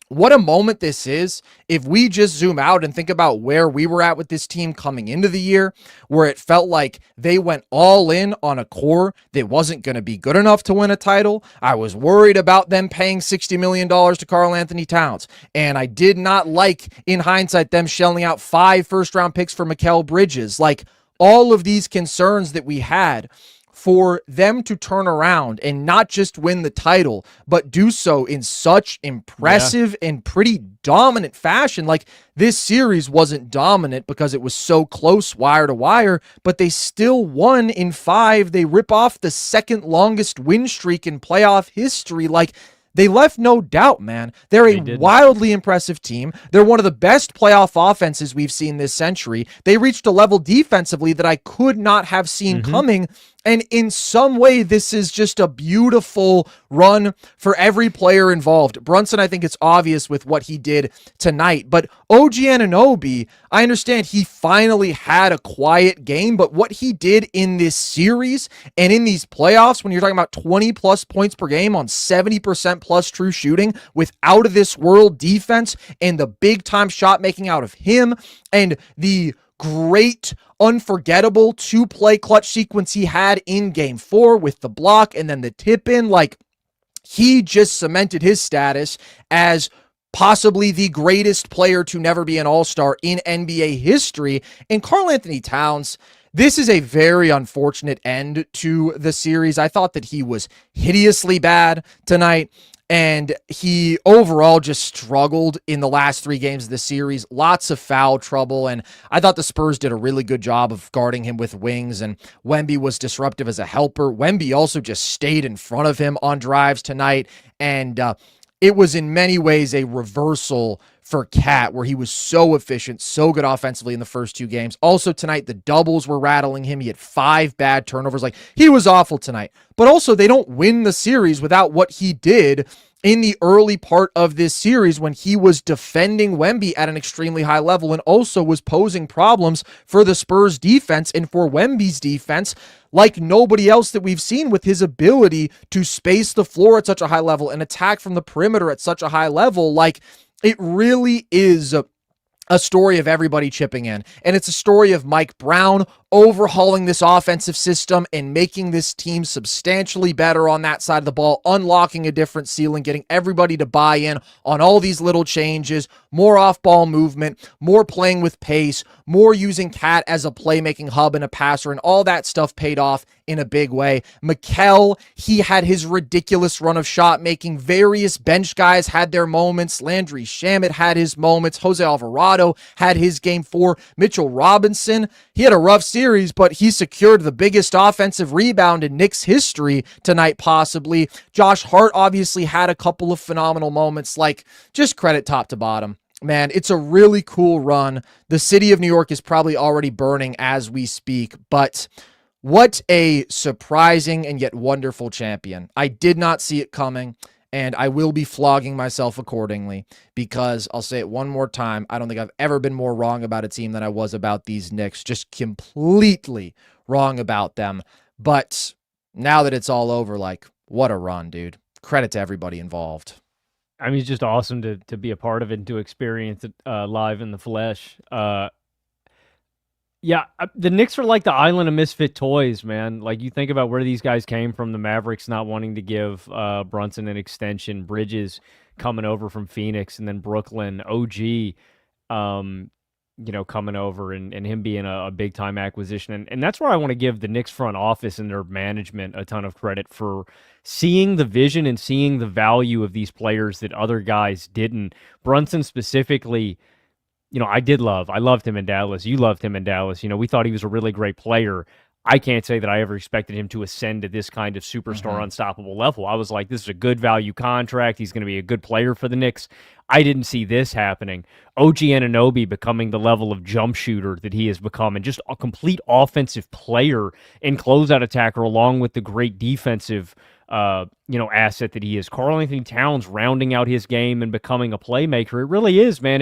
what a moment this is if we just zoom out and think about where we were at with this team coming into the year, where it felt like they went all in on a core that wasn't going to be good enough to win a title. I was worried about them paying $60 million to Karl-Anthony Towns, and I did not like, in hindsight, them shelling out 5 first-round picks for Mikal Bridges. Like, all of these concerns that we had, for them to turn around and not just win the title, but do so in such impressive and pretty dominant fashion. Like, this series wasn't dominant because it was so close wire to wire, but they still won in 5. They rip off the second longest win streak in playoff history. Like, they left no doubt, man. They're a wildly impressive team. They're one of the best playoff offenses we've seen this century. They reached a level defensively that I could not have seen coming. And in some way, this is just a beautiful run for every player involved. Brunson, I think it's obvious with what he did tonight. But OG Anunoby, I understand he finally had a quiet game, but what he did in this series and in these playoffs, when you're talking about 20-plus points per game on 70% plus true shooting with out-of-this-world defense and the big-time shot making out of him and the great, unforgettable 2-play clutch sequence he had in game 4 with the block and then the tip in. Like, he just cemented his status as possibly the greatest player to never be an all-star in NBA history. And Karl-Anthony Towns, this is a very unfortunate end to the series. I thought that he was hideously bad tonight, and he overall just struggled in the last 3 games of the series. Lots of foul trouble, and I thought the Spurs did a really good job of guarding him with wings, and Wemby was disruptive as a helper. Wemby also just stayed in front of him on drives tonight, and it was in many ways a reversal for Cat, where he was so efficient, so good offensively in the first 2 games. Also tonight, the doubles were rattling him. He had 5 bad turnovers. Like, he was awful tonight. But also, they don't win the series without what he did in the early part of this series when he was defending Wemby at an extremely high level and also was posing problems for the Spurs defense and for Wemby's defense like nobody else that we've seen, with his ability to space the floor at such a high level and attack from the perimeter at such a high level. Like, it really is a story of everybody chipping in. And it's a story of Mike Brown overhauling this offensive system and making this team substantially better on that side of the ball, unlocking a different ceiling, getting everybody to buy in on all these little changes, more off-ball movement, more playing with pace, more using Cat as a playmaking hub and a passer, and all that stuff paid off in a big way. Mikal, he had his ridiculous run of shot making. Various bench guys had their moments. Landry Shamet had his moments. Jose Alvarado had his game 4. Mitchell Robinson, he had a rough series, but he secured the biggest offensive rebound in Knicks history tonight, possibly. Josh Hart obviously had a couple of phenomenal moments. Like, just credit top to bottom. Man, it's a really cool run. The city of New York is probably already burning as we speak, but what a surprising and yet wonderful champion. I did not see it coming, and I will be flogging myself accordingly, because I'll say it one more time. I don't think I've ever been more wrong about a team than I was about these Knicks. Just completely wrong about them. But now that it's all over, like, what a run, dude. Credit to everybody involved. I mean, it's just awesome to be a part of it and to experience it live in the flesh. Yeah, the Knicks are like the island of misfit toys, man. Like, you think about where these guys came from, the Mavericks not wanting to give Brunson an extension, Bridges coming over from Phoenix, and then Brooklyn, OG, coming over and him being a big-time acquisition. And that's where I want to give the Knicks front office and their management a ton of credit for seeing the vision and seeing the value of these players that other guys didn't. Brunson specifically, I loved him in Dallas. You loved him in Dallas. We thought he was a really great player. I can't say that I ever expected him to ascend to this kind of superstar unstoppable level. I was like, this is a good value contract. He's going to be a good player for the Knicks. I didn't see this happening. OG Anunoby becoming the level of jump shooter that he has become, and just a complete offensive player and closeout attacker, along with the great defensive asset that he is. Karl-Anthony Towns rounding out his game and becoming a playmaker. It really is, man.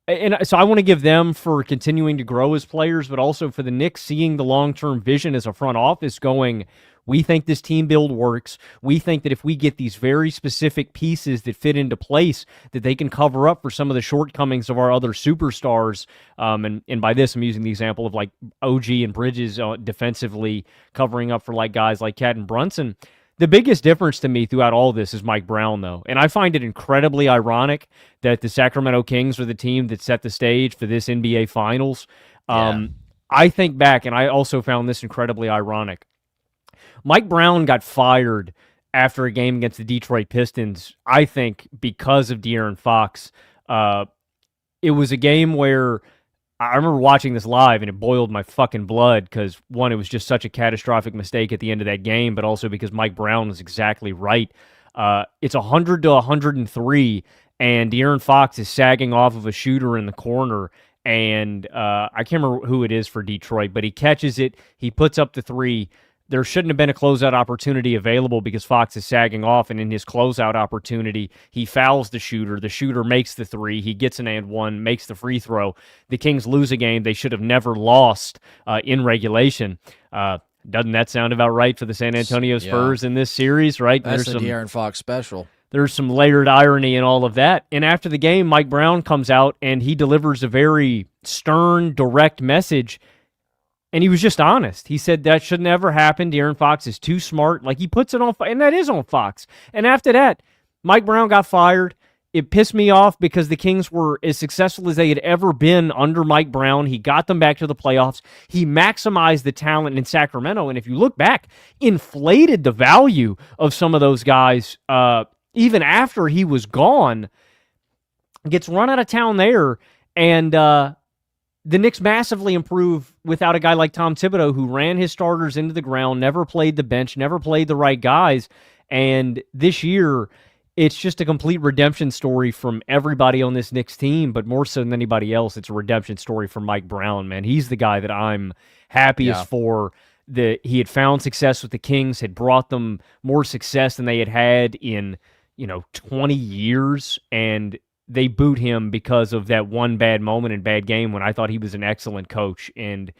And so I want to give them for continuing to grow as players, but also for the Knicks seeing the long-term vision as a front office going, we think this team build works. We think that if we get these very specific pieces that fit into place, that they can cover up for some of the shortcomings of our other superstars. And by this, I'm using the example of like OG and Bridges defensively covering up for like guys like Cat and Brunson. The biggest difference to me throughout all this is Mike Brown, though. And I find it incredibly ironic that the Sacramento Kings are the team that set the stage for this NBA Finals. I think back, and I also found this incredibly ironic. Mike Brown got fired after a game against the Detroit Pistons, I think, because of De'Aaron Fox. It was a game where I remember watching this live, and it boiled my fucking blood because, one, it was just such a catastrophic mistake at the end of that game, but also because Mike Brown was exactly right. It's 100 to 103, and De'Aaron Fox is sagging off of a shooter in the corner, and I can't remember who it is for Detroit, but he catches it, he puts up the three. There shouldn't have been a closeout opportunity available because Fox is sagging off, and in his closeout opportunity, he fouls the shooter. The shooter makes the three. He gets an and one, makes the free throw. The Kings lose a game they should have never lost in regulation. Doesn't that sound about right for the San Antonio Spurs in this series, right? That's the De'Aaron Fox special. There's some layered irony in all of that. And after the game, Mike Brown comes out, and he delivers a very stern, direct message. And he was just honest. He said that should never happen. De'Aaron Fox is too smart. Like, he puts it on, and that is on Fox. And after that, Mike Brown got fired. It pissed me off because the Kings were as successful as they had ever been under Mike Brown. He got them back to the playoffs. He maximized the talent in Sacramento. And if you look back, inflated the value of some of those guys even after he was gone. Gets run out of town there. And the Knicks massively improve without a guy like Tom Thibodeau, who ran his starters into the ground, never played the bench, never played the right guys. And this year, it's just a complete redemption story from everybody on this Knicks team, but more so than anybody else, it's a redemption story for Mike Brown, man. He's the guy that I'm happiest for. He had found success with the Kings, had brought them more success than they had had in 20 years, and they boot him because of that one bad moment and bad game when I thought he was an excellent coach and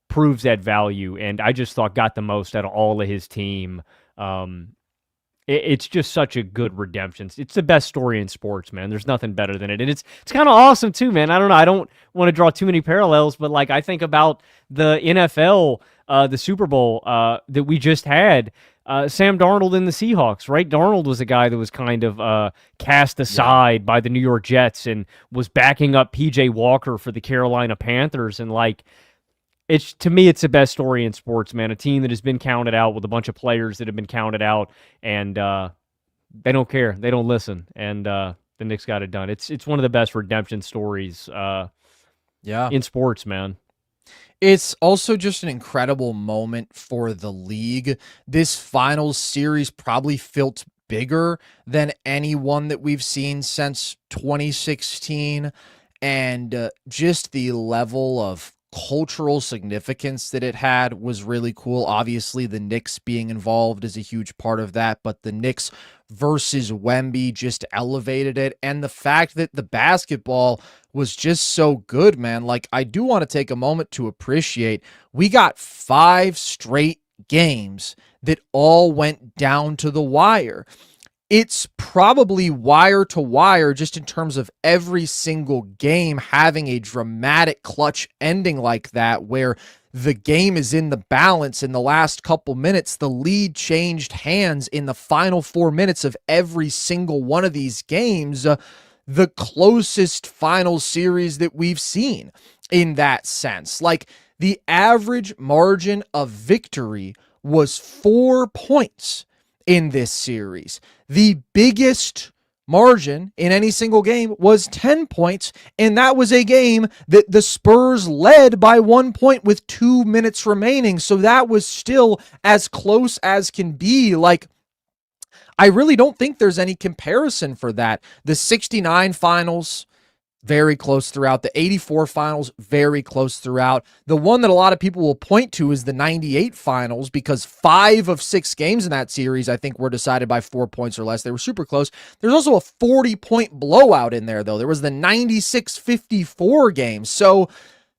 proves that value. And I just thought got the most out of all of his team. It's just such a good redemption. It's the best story in sports, man. There's nothing better than it. And it's kind of awesome too, man. I don't know. I don't want to draw too many parallels, but like I think about the NFL, the Super Bowl that we just had. Sam Darnold and the Seahawks, right? Darnold was a guy that was kind of cast aside by the New York Jets and was backing up PJ Walker for the Carolina Panthers. And like, to me, it's the best story in sports, man. A team that has been counted out with a bunch of players that have been counted out, and they don't care. They don't listen. And the Knicks got it done. It's one of the best redemption stories in sports, man. It's also just an incredible moment for the league. This finals series probably felt bigger than any one that we've seen since 2016. And just the level of cultural significance that it had was really cool. Obviously, the Knicks being involved is a huge part of that, but the Knicks versus Wemby just elevated it. And the fact that the basketball was just so good, man. Like, I do want to take a moment to appreciate we got 5 straight games that all went down to the wire. It's probably wire to wire just in terms of every single game having a dramatic clutch ending like that, where the game is in the balance in the last couple minutes. The lead changed hands in the final 4 minutes of every single one of these games. The closest final series that we've seen in that sense. Like, the average margin of victory was 4 points in this series. The biggest margin in any single game was 10 points, and that was a game that the Spurs led by 1 point with 2 minutes remaining. So that was still as close as can be. Like, I really don't think there's any comparison for that. The 69 finals, very close throughout. The 84 finals, very close throughout. The one that a lot of people will point to is the 98 finals, because 5 of 6 games in that series, I think, were decided by 4 points or less. They were super close. There's also a 40-point blowout in there, though. There was the 96-54 game. So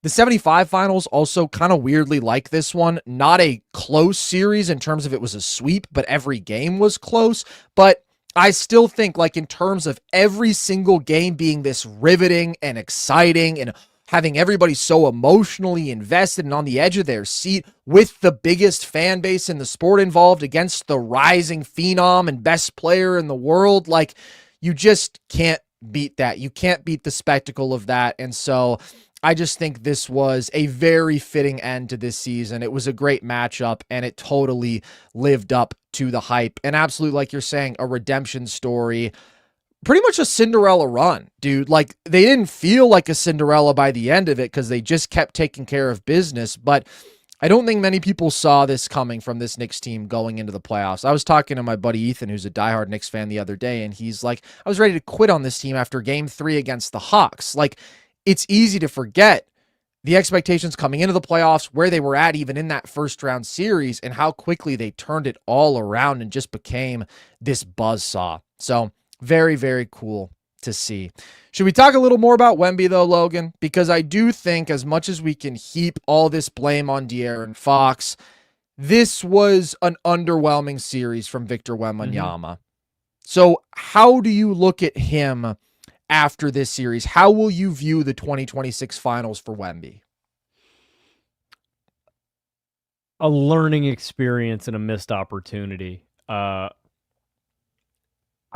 the 75 finals also kind of weirdly like this one. Not a close series in terms of it was a sweep, but every game was close. But I still think, like, in terms of every single game being this riveting and exciting and having everybody so emotionally invested and on the edge of their seat, with the biggest fan base in the sport involved against the rising phenom and best player in the world, like, you just can't beat that. You can't beat the spectacle of that. And so I just think this was a very fitting end to this season. It was a great matchup, and it totally lived up to the hype. And absolutely, like you're saying, a redemption story. Pretty much a Cinderella run, dude. Like, they didn't feel like a Cinderella by the end of it because they just kept taking care of business. But I don't think many people saw this coming from this Knicks team going into the playoffs. I was talking to my buddy Ethan, who's a diehard Knicks fan, the other day, and he's like, I was ready to quit on this team after game 3 against the Hawks. Like, it's easy to forget the expectations coming into the playoffs, where they were at even in that first round series, and how quickly they turned it all around and just became this buzzsaw. So very, very cool to see. Should we talk a little more about Wemby, though, Logan? Because I do think, as much as we can heap all this blame on De'Aaron Fox, this was an underwhelming series from Victor Wembanyama. So how do you look at him after this series? How will you view the 2026 finals for Wemby? A learning experience and a missed opportunity.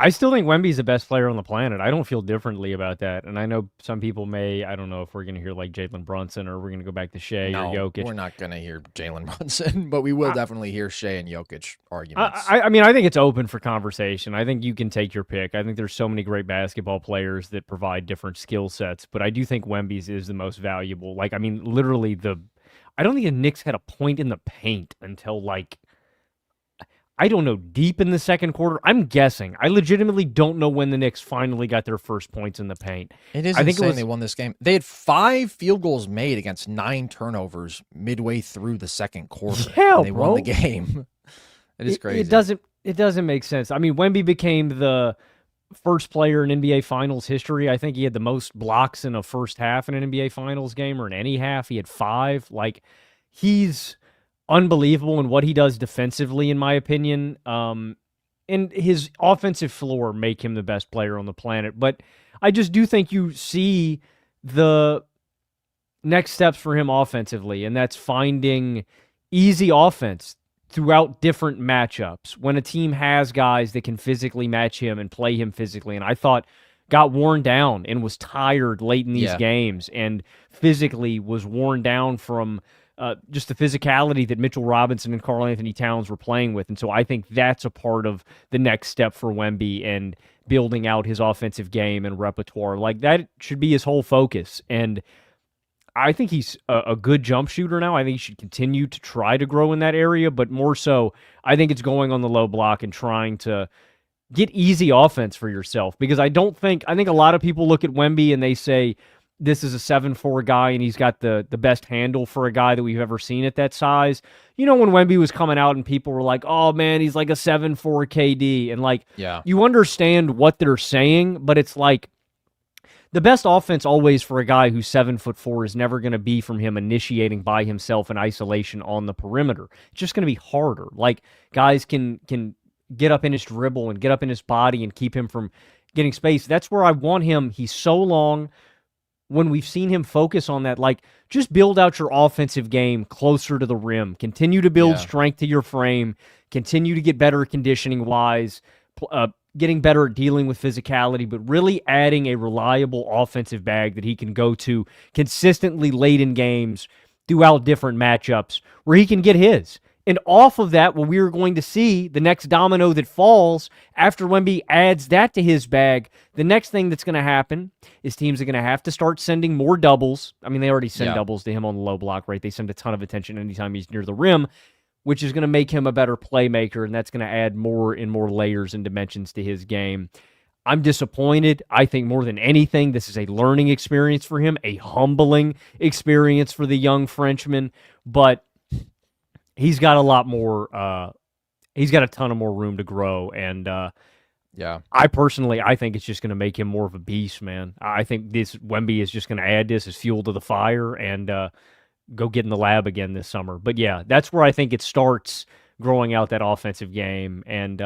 I still think Wemby's the best player on the planet. I don't feel differently about that. And I know some people may, I don't know if we're going to hear like Jalen Brunson, or we're going to go back to Shea or Jokic. We're not going to hear Jalen Brunson, but we will definitely hear Shea and Jokic arguments. I mean, I think it's open for conversation. I think you can take your pick. I think there's so many great basketball players that provide different skill sets, but I do think Wemby's is the most valuable. Like, I mean, literally I don't think the Knicks had a point in the paint until, like, I don't know, deep in the second quarter. I'm guessing. I legitimately don't know when the Knicks finally got their first points in the paint. It is insane they won this game. They had 5 field goals made against 9 turnovers midway through the second quarter. Yeah, and they won the game. It is crazy. It doesn't make sense. I mean, Wemby became the first player in NBA Finals history. I think he had the most blocks in a first half in an NBA Finals game or in any half. He had 5. Like, he's unbelievable in what he does defensively, in my opinion. And his offensive floor make him the best player on the planet. But I just do think you see the next steps for him offensively, and that's finding easy offense throughout different matchups. When a team has guys that can physically match him and play him physically, and I thought got worn down and was tired late in these games and physically was worn down from just the physicality that Mitchell Robinson and Karl-Anthony Towns were playing with. And so I think that's a part of the next step for Wemby and building out his offensive game and repertoire. Like, that should be his whole focus. And I think he's a good jump shooter now. I think he should continue to try to grow in that area, but more so, I think it's going on the low block and trying to get easy offense for yourself. Because I think a lot of people look at Wemby and they say, this is a 7'4" guy, and he's got the best handle for a guy that we've ever seen at that size. You know, when Wemby was coming out and people were like, oh, man, he's like a 7'4" KD. And, like, you understand what they're saying, but it's like the best offense always for a guy who's 7'4" is never going to be from him initiating by himself in isolation on the perimeter. It's just going to be harder. Like, guys can get up in his dribble and get up in his body and keep him from getting space. That's where I want him. He's so long. When we've seen him focus on that, like, just build out your offensive game closer to the rim. Continue to build strength to your frame. Continue to get better conditioning-wise, getting better at dealing with physicality, but really adding a reliable offensive bag that he can go to consistently late in games throughout different matchups where he can get his. And off of that, what we are going to see, the next domino that falls after Wemby adds that to his bag, the next thing that's going to happen is teams are going to have to start sending more doubles. I mean, they already send doubles to him on the low block, right? They send a ton of attention anytime he's near the rim, which is going to make him a better playmaker, and that's going to add more and more layers and dimensions to his game. I'm disappointed. I think more than anything, this is a learning experience for him, a humbling experience for the young Frenchman, but he's got a lot more. He's got a ton of more room to grow, and I think it's just going to make him more of a beast, man. I think this Wemby is just going to add this as fuel to the fire and go get in the lab again this summer. But yeah, that's where I think it starts growing out that offensive game, and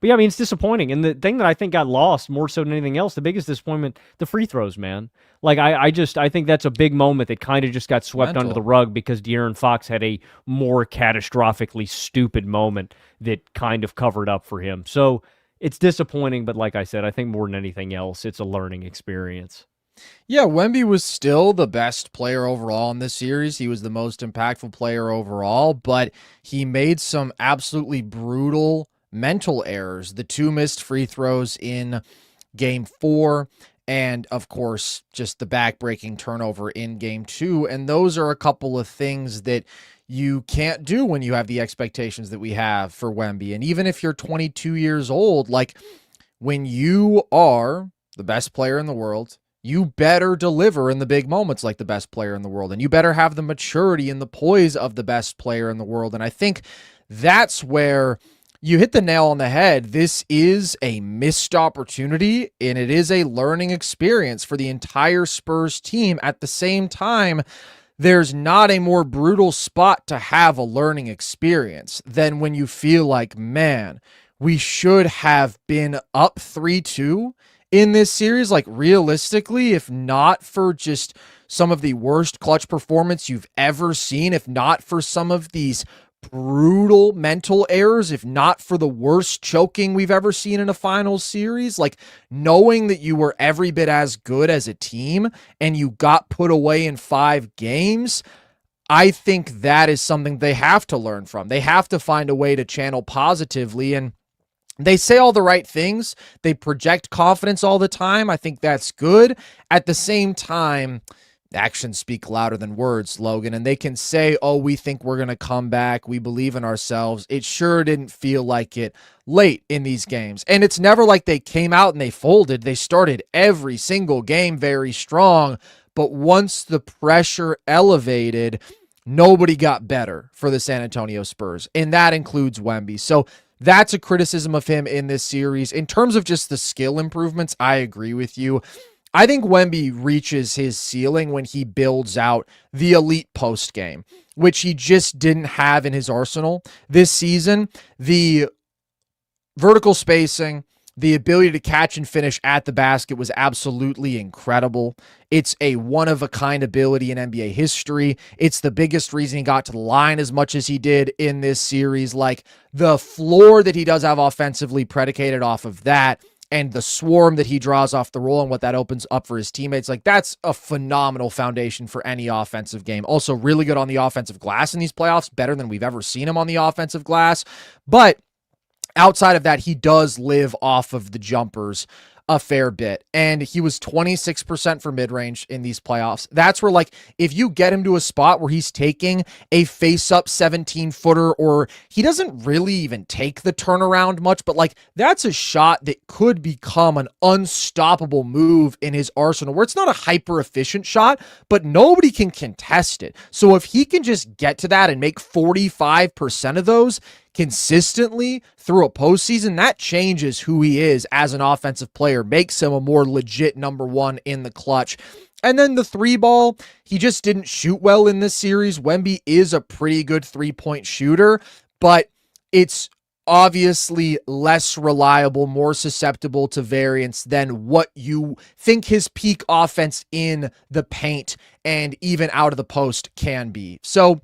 but yeah, I mean, it's disappointing. And the thing that I think got lost more so than anything else, the biggest disappointment, the free throws, man. Like, I think that's a big moment that kind of just got swept under the rug because De'Aaron Fox had a more catastrophically stupid moment that kind of covered up for him. So it's disappointing, but like I said, I think more than anything else, it's a learning experience. Yeah, Wemby was still the best player overall in this series. He was the most impactful player overall, but he made some absolutely brutal mental errors. The 2 missed free throws in game 4, and of course, just the back-breaking turnover in game 2. And those are a couple of things that you can't do when you have the expectations that we have for Wemby. And even if you're 22 years old, like, when you are the best player in the world, you better deliver in the big moments like the best player in the world. And you better have the maturity and the poise of the best player in the world. And I think that's where you hit the nail on the head. This is a missed opportunity, and it is a learning experience for the entire Spurs team. At the same time, there's not a more brutal spot to have a learning experience than when you feel like, man, we should have been up 3-2 in this series. Like, realistically, if not for just some of the worst clutch performance you've ever seen, if not for some of these brutal mental errors, if not for the worst choking we've ever seen in a finals series, like, knowing that you were every bit as good as a team and you got put away in 5 games, I think that is something they have to learn from. They have to find a way to channel positively, and they say all the right things. They project confidence all the time. I think that's good. At the same time, actions speak louder than words, Logan, and they can say, oh, we think we're going to come back. We believe in ourselves. It sure didn't feel like it late in these games. And it's never like they came out and they folded. They started every single game very strong, but once the pressure elevated, nobody got better for the San Antonio Spurs, and that includes Wemby. So That's a criticism of him in this series. In terms of just the skill improvements, I agree with you. I think Wemby reaches his ceiling when he builds out the elite post game, which he just didn't have in his arsenal this season. The vertical spacing, the ability to catch and finish at the basket was absolutely incredible. It's a one-of-a-kind ability in NBA history. It's the biggest reason he got to the line as much as he did in this series. Like, the floor that he does have offensively predicated off of that, and the swarm that he draws off the roll and what that opens up for his teammates, like, that's a phenomenal foundation for any offensive game. Also, really good on the offensive glass in these playoffs, better than we've ever seen him on the offensive glass. But outside of that, he does live off of the jumpers a fair bit. And he was 26% for mid-range in these playoffs. That's where, like, if you get him to a spot where he's taking a face-up 17-footer, or he doesn't really even take the turnaround much, but, like, that's a shot that could become an unstoppable move in his arsenal, where it's not a hyper-efficient shot, but nobody can contest it. So if he can just get to that and make 45% of those consistently through a postseason, that changes who he is as an offensive player, makes him a more legit number one in the clutch. And then the three ball, he just didn't shoot well in this series. Wemby is a pretty good three-point shooter, but it's obviously less reliable, more susceptible to variance than what you think his peak offense in the paint and even out of the post can be. So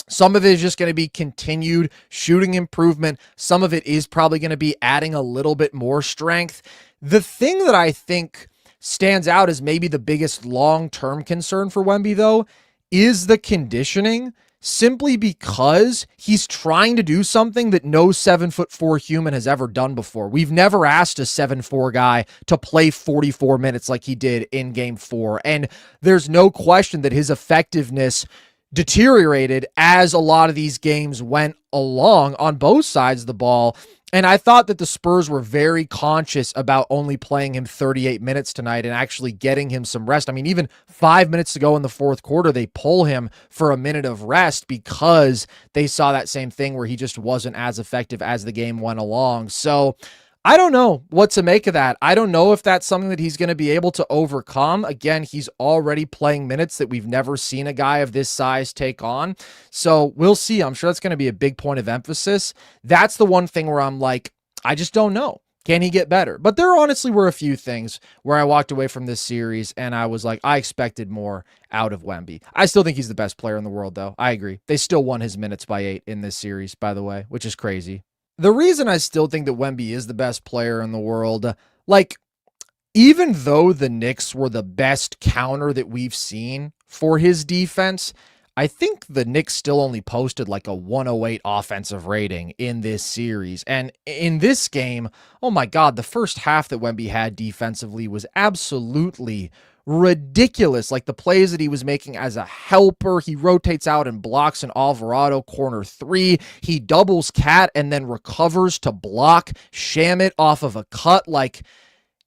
some of it is just going to be continued shooting improvement. Some of it is probably going to be adding a little bit more strength. The thing that I think stands out as maybe the biggest long-term concern for Wemby, though, is the conditioning, simply because he's trying to do something that no 7'4" human has ever done before. We've never asked a 7'4" guy to play 44 minutes like he did in Game 4. And there's no question that his effectiveness deteriorated as a lot of these games went along on both sides of the ball. And I thought that the Spurs were very conscious about only playing him 38 minutes tonight and actually getting him some rest. I mean, even 5 minutes to go in the fourth quarter, they pull him for a minute of rest because they saw that same thing where he just wasn't as effective as the game went along. So I don't know what to make of that. I don't know if that's something that he's going to be able to overcome. Again, he's already playing minutes that we've never seen a guy of this size take on. So we'll see. I'm sure that's going to be a big point of emphasis. That's the one thing where I'm like, I just don't know. Can he get better? But there honestly were a few things where I walked away from this series and I was like, I expected more out of Wemby. I still think he's the best player in the world, though. I agree. They still won his minutes by 8 in this series, by the way, which is crazy. The reason I still think that Wemby is the best player in the world, like, even though the Knicks were the best counter that we've seen for his defense, I think the Knicks still only posted like a 108 offensive rating in this series. And in this game, oh my God, the first half that Wemby had defensively was absolutely ridiculous. Like, the plays that he was making as a helper, he rotates out and blocks an Alvarado corner three. He doubles Cat and then recovers to block Shamit off of a cut. Like,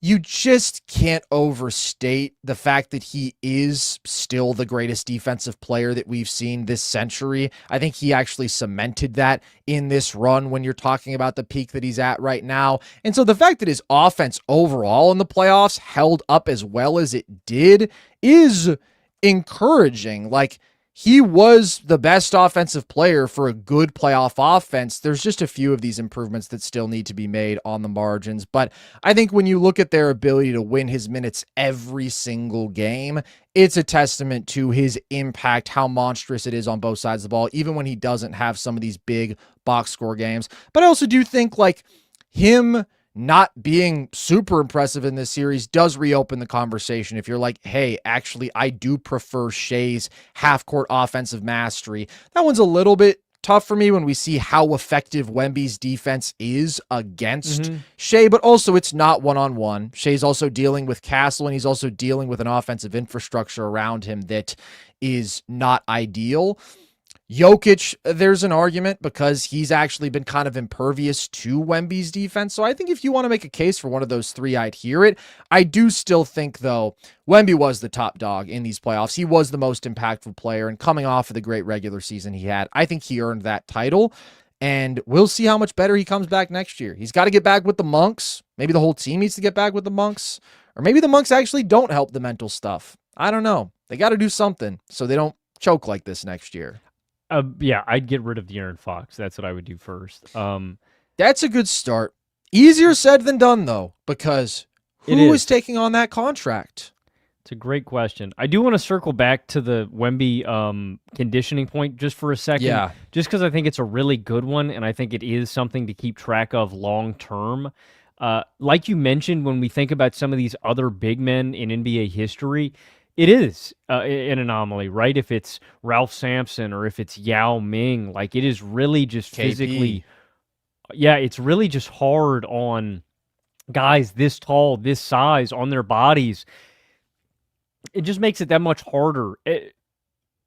you just can't overstate the fact that he is still the greatest defensive player that we've seen this century. I think he actually cemented that in this run when you're talking about the peak that he's at right now. And so the fact that his offense overall in the playoffs held up as well as it did is encouraging. Like, he was the best offensive player for a good playoff offense. There's just a few of these improvements that still need to be made on the margins. But I think when you look at their ability to win his minutes every single game, it's a testament to his impact, how monstrous it is on both sides of the ball, even when he doesn't have some of these big box score games. But I also do think, like, him not being super impressive in this series does reopen the conversation. If you're like, hey, actually, I do prefer Shea's half-court offensive mastery, that one's a little bit tough for me when we see how effective Wemby's defense is against Shea, but also it's not one-on-one. Shea's also dealing with Castle, and he's also dealing with an offensive infrastructure around him that is not ideal. Jokic, there's an argument because he's actually been kind of impervious to Wemby's defense. So I think if you want to make a case for one of those three, I'd hear it. I do still think, though, Wemby was the top dog in these playoffs. He was the most impactful player, and coming off of the great regular season he had, I think he earned that title. And we'll see how much better he comes back next year. He's got to get back with the Monks. Maybe the whole team needs to get back with the Monks. Or maybe the Monks actually don't help the mental stuff. I don't know. They got to do something so they don't choke like this next year. Yeah, I'd get rid of De'Aaron Fox. That's what I would do first. That's a good start. Easier said than done, though, because who is taking on that contract? It's a great question. I do want to circle back to the Wemby conditioning point just for a second. Yeah. Just because I think it's a really good one, and I think it is something to keep track of long term. Like you mentioned, when we think about some of these other big men in NBA history, it is an anomaly, right? If it's Ralph Sampson or if it's Yao Ming, like it is really just KP. physically. Yeah, it's really just hard on guys this tall, this size, on their bodies. It just makes it that much harder.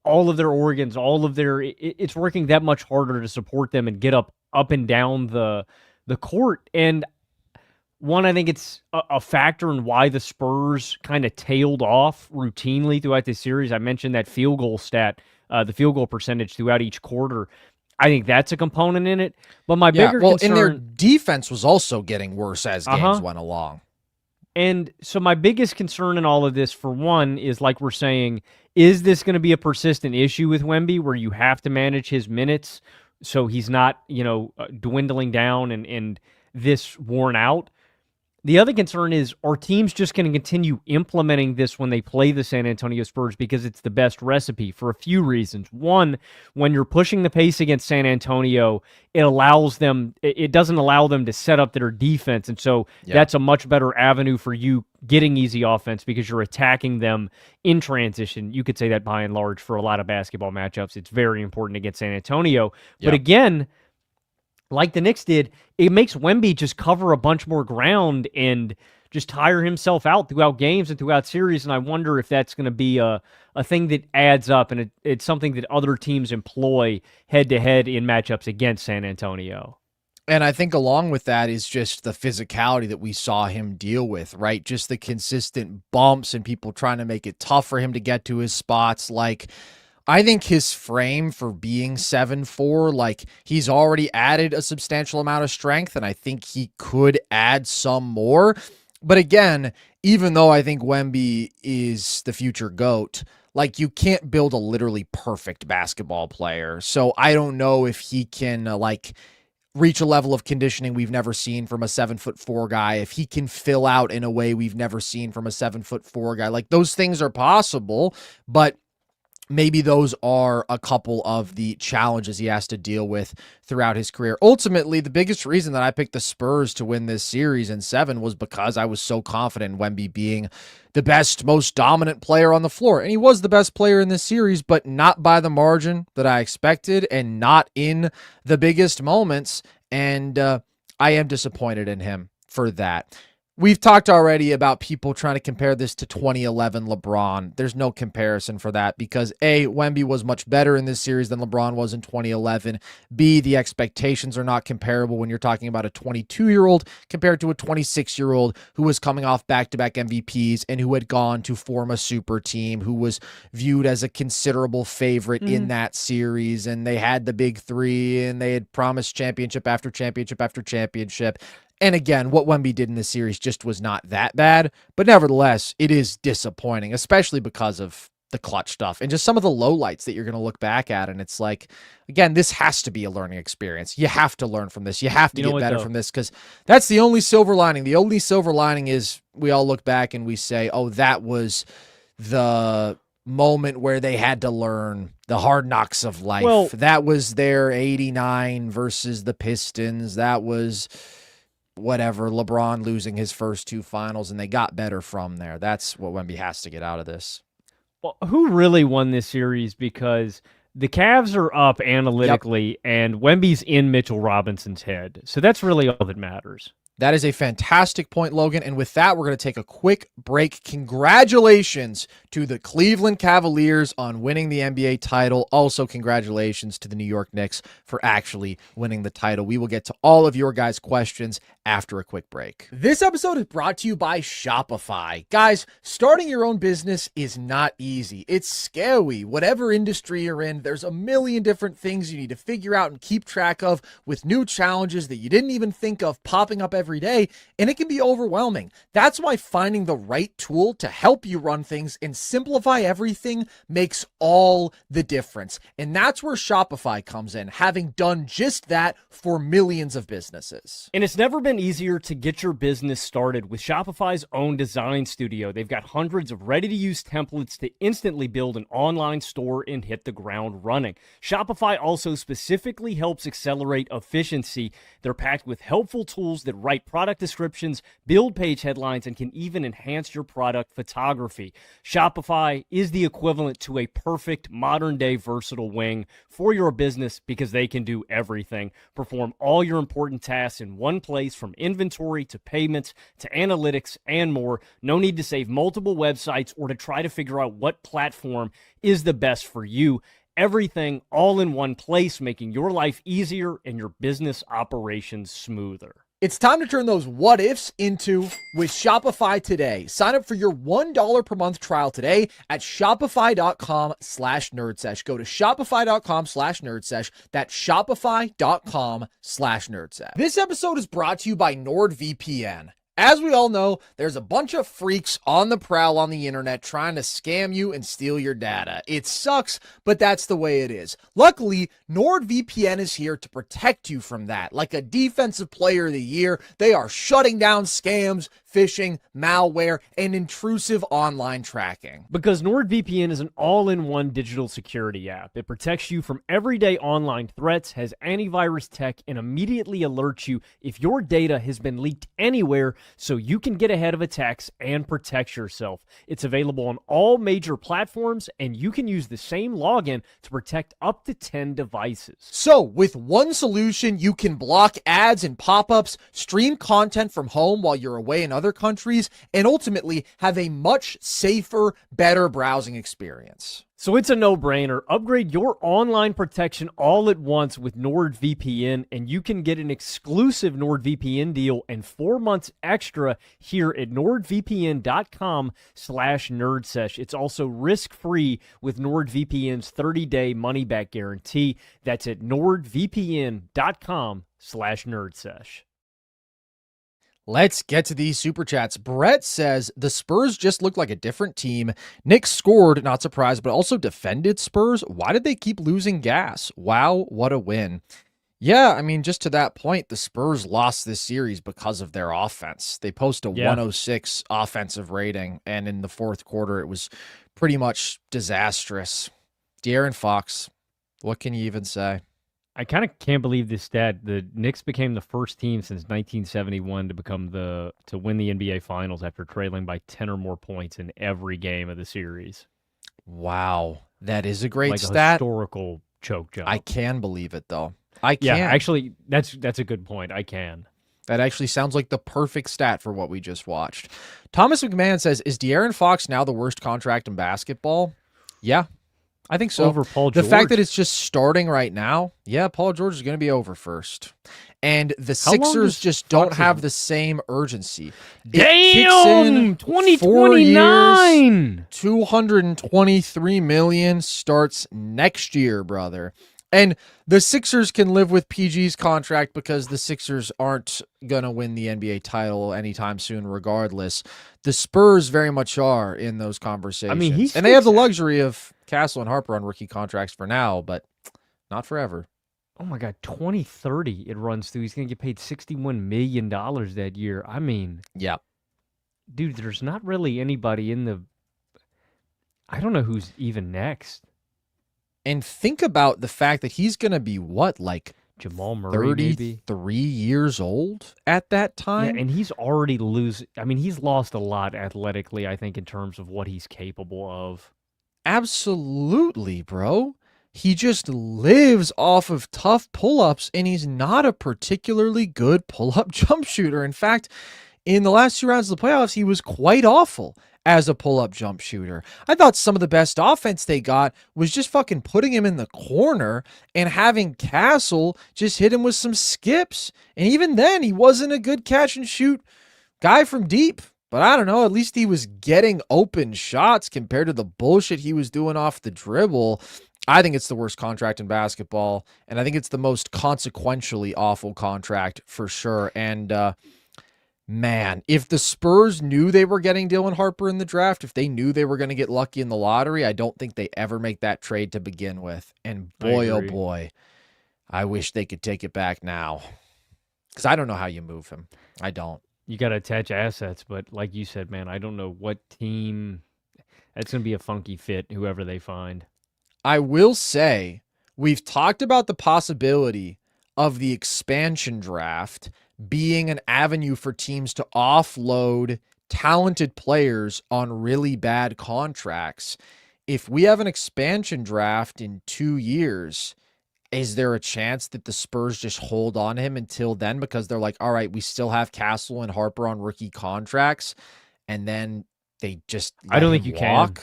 All of their organs, it's working that much harder to support them and get up and down the court. And one, I think it's a factor in why the Spurs kind of tailed off routinely throughout this series. I mentioned that field goal stat, the field goal percentage throughout each quarter. I think that's a component in it. But my bigger concern... and their defense was also getting worse as games went along. And so my biggest concern in all of this, for one, is like we're saying, is this going to be a persistent issue with Wemby where you have to manage his minutes so he's not, dwindling down and this worn out? The other concern is, are teams just going to continue implementing this when they play the San Antonio Spurs because it's the best recipe for a few reasons? One, when you're pushing the pace against San Antonio, it doesn't allow them to set up their defense. And so that's a much better avenue for you getting easy offense because you're attacking them in transition. You could say that by and large for a lot of basketball matchups. It's very important against San Antonio. But again, like the Knicks did, it makes Wemby just cover a bunch more ground and just tire himself out throughout games and throughout series. And I wonder if that's going to be a thing that adds up, and it's something that other teams employ head-to-head in matchups against San Antonio. And I think along with that is just the physicality that we saw him deal with, right? Just the consistent bumps and people trying to make it tough for him to get to his spots. Like, I think his frame for being 7'4", like he's already added a substantial amount of strength, and I think he could add some more. But again, even though I think Wemby is the future GOAT, like you can't build a literally perfect basketball player. So I don't know if he can reach a level of conditioning we've never seen from a 7'4" guy, if he can fill out in a way we've never seen from a 7'4" guy. Like those things are possible, but maybe those are a couple of the challenges he has to deal with throughout his career. Ultimately, the biggest reason that I picked the Spurs to win this series in 7 was because I was so confident in Wemby being the best, most dominant player on the floor. And he was the best player in this series, but not by the margin that I expected and not in the biggest moments. And I am disappointed in him for that. We've talked already about people trying to compare this to 2011 LeBron. There's no comparison for that because A, Wemby was much better in this series than LeBron was in 2011. B, the expectations are not comparable when you're talking about a 22-year-old compared to a 26-year-old who was coming off back-to-back MVPs and who had gone to form a super team, who was viewed as a considerable favorite in that series, and they had the big three, and they had promised championship after championship after championship. And again, what Wemby did in this series just was not that bad, but nevertheless, it is disappointing, especially because of the clutch stuff and just some of the lowlights that you're going to look back at. And it's like, again, this has to be a learning experience. You have to learn from this. You have to get better from this because that's the only silver lining. The only silver lining is we all look back and we say, oh, that was the moment where they had to learn the hard knocks of life. Well, that was their 89 versus the Pistons. That was whatever, LeBron losing his first 2 finals, and they got better from there. That's what Wemby has to get out of this. Well, who really won this series? Because the Cavs are up analytically, and Wemby's in Mitchell Robinson's head. So that's really all that matters. That is a fantastic point, Logan. And with that, we're going to take a quick break. Congratulations to the Cleveland Cavaliers on winning the NBA title. Also, congratulations to the New York Knicks for actually winning the title. We will get to all of your guys' questions after a quick break. This episode is brought to you by Shopify. Guys, starting your own business is not easy. It's scary. Whatever industry you're in, there's a million different things you need to figure out and keep track of, with new challenges that you didn't even think of popping up every day, and it can be overwhelming. That's why finding the right tool to help you run things and simplify everything makes all the difference. And that's where Shopify comes in, having done just that for millions of businesses. And it's never been easier to get your business started with Shopify's own design studio. They've got hundreds of ready-to-use templates to instantly build an online store and hit the ground running. Shopify also specifically helps accelerate efficiency. They're packed with helpful tools that write product descriptions, build page headlines, and can even enhance your product photography. Shopify is the equivalent to a perfect modern-day versatile wing for your business because they can do everything. Perform all your important tasks in one place, from inventory to payments to analytics and more. No need to save multiple websites or to try to figure out what platform is the best for you. Everything all in one place, making your life easier and your business operations smoother. It's time to turn those what ifs into with Shopify today. Sign up for your $1 per month trial today at shopify.com/nerdsesh. Go to shopify.com/nerdsesh. That's shopify.com/nerdsesh. This episode is brought to you by NordVPN. As we all know, there's a bunch of freaks on the prowl on the internet trying to scam you and steal your data. It sucks, but that's the way it is. Luckily, NordVPN is here to protect you from that. Like a defensive player of the year, they are shutting down scams, phishing, malware, and intrusive online tracking. Because NordVPN is an all-in-one digital security app. It protects you from everyday online threats, has antivirus tech, and immediately alerts you if your data has been leaked anywhere, so you can get ahead of attacks and protect yourself. It's available on all major platforms, and you can use the same login to protect up to 10 devices. So, with one solution, you can block ads and pop-ups, stream content from home while you're away in other countries, and ultimately have a much safer, better browsing experience. So it's a no-brainer. Upgrade your online protection all at once with NordVPN, and you can get an exclusive NordVPN deal and 4 months extra here at nordvpn.com/nerdsesh. It's also risk-free with NordVPN's 30-day money-back guarantee. That's at nordvpn.com/nerdsesh. Let's get to these super chats. Brett says, the Spurs just looked like a different team. Knicks scored, not surprised, but also defended Spurs. Why did they keep losing gas? Wow, what a win. Yeah, I mean, just to that point, the Spurs lost this series because of their offense. They post a 106 offensive rating, and in the fourth quarter, it was pretty much disastrous. De'Aaron Fox, what can you even say? I kind of can't believe this stat. The Knicks became the first team since 1971 to win the NBA Finals after trailing by 10 or more points in every game of the series. Wow, that is a great like stat. A historical choke job. I can believe it though. I can. Yeah, actually, that's a good point. I can. That actually sounds like the perfect stat for what we just watched. Thomas McMahon says, "Is De'Aaron Fox now the worst contract in basketball?" Yeah. I think so. Over Paul George. The fact that it's just starting right now, yeah, Paul George is going to be over first. And the Sixers just don't have the same urgency. Damn! 2029! $223 million starts next year, brother. And the Sixers can live with PG's contract because the Sixers aren't going to win the NBA title anytime soon regardless. The Spurs very much are in those conversations. I mean, and they have the luxury of Castle and Harper on rookie contracts for now, but not forever. Oh my God, 2030 it runs through. He's going to get paid $61 million that year. I mean, yeah, dude, there's not really anybody in the... I don't know who's even next. And think about the fact that he's going to be, what, like Jamal Murray, 33 years old at that time? Yeah, and he's already he's lost a lot athletically, I think, in terms of what he's capable of. Absolutely, bro. he just lives off of tough pull-ups, and he's not a particularly good pull-up jump shooter. In fact, in the last 2 rounds of the playoffs, he was quite awful as a pull-up jump shooter. I thought some of the best offense they got was just fucking putting him in the corner and having Castle just hit him with some skips. And even then, he wasn't a good catch and shoot guy from deep. But I don't know, at least he was getting open shots compared to the bullshit he was doing off the dribble. I think it's the worst contract in basketball, and I think it's the most consequentially awful contract for sure. And man, if the Spurs knew they were getting Dylan Harper in the draft, if they knew they were going to get lucky in the lottery, I don't think they ever make that trade to begin with. And boy, oh boy, I wish they could take it back now. Because I don't know how you move him. I don't. You got to attach assets, but like you said, man, I don't know what team. That's going to be a funky fit, whoever they find. I will say, we've talked about the possibility of the expansion draft being an avenue for teams to offload talented players on really bad contracts. If we have an expansion draft in 2 years, is there a chance that the Spurs just hold on to him until then because they're like, all right, we still have Castle and Harper on rookie contracts, and then they just I don't think you can.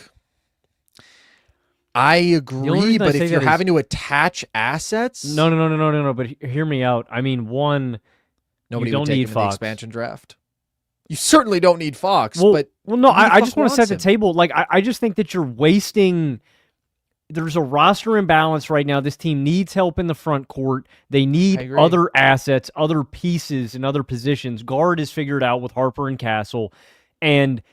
I agree, but if you're having to attach assets, no. But hear me out. I mean, one, nobody you don't would take need him in the Fox. expansion draft. You certainly don't need Fox, no, I just want to set the table. Like, I just think that you're wasting. There's a roster imbalance right now. This team needs help in the front court. They need other assets, other pieces, and other positions. Guard is figured out with Harper and Castle. And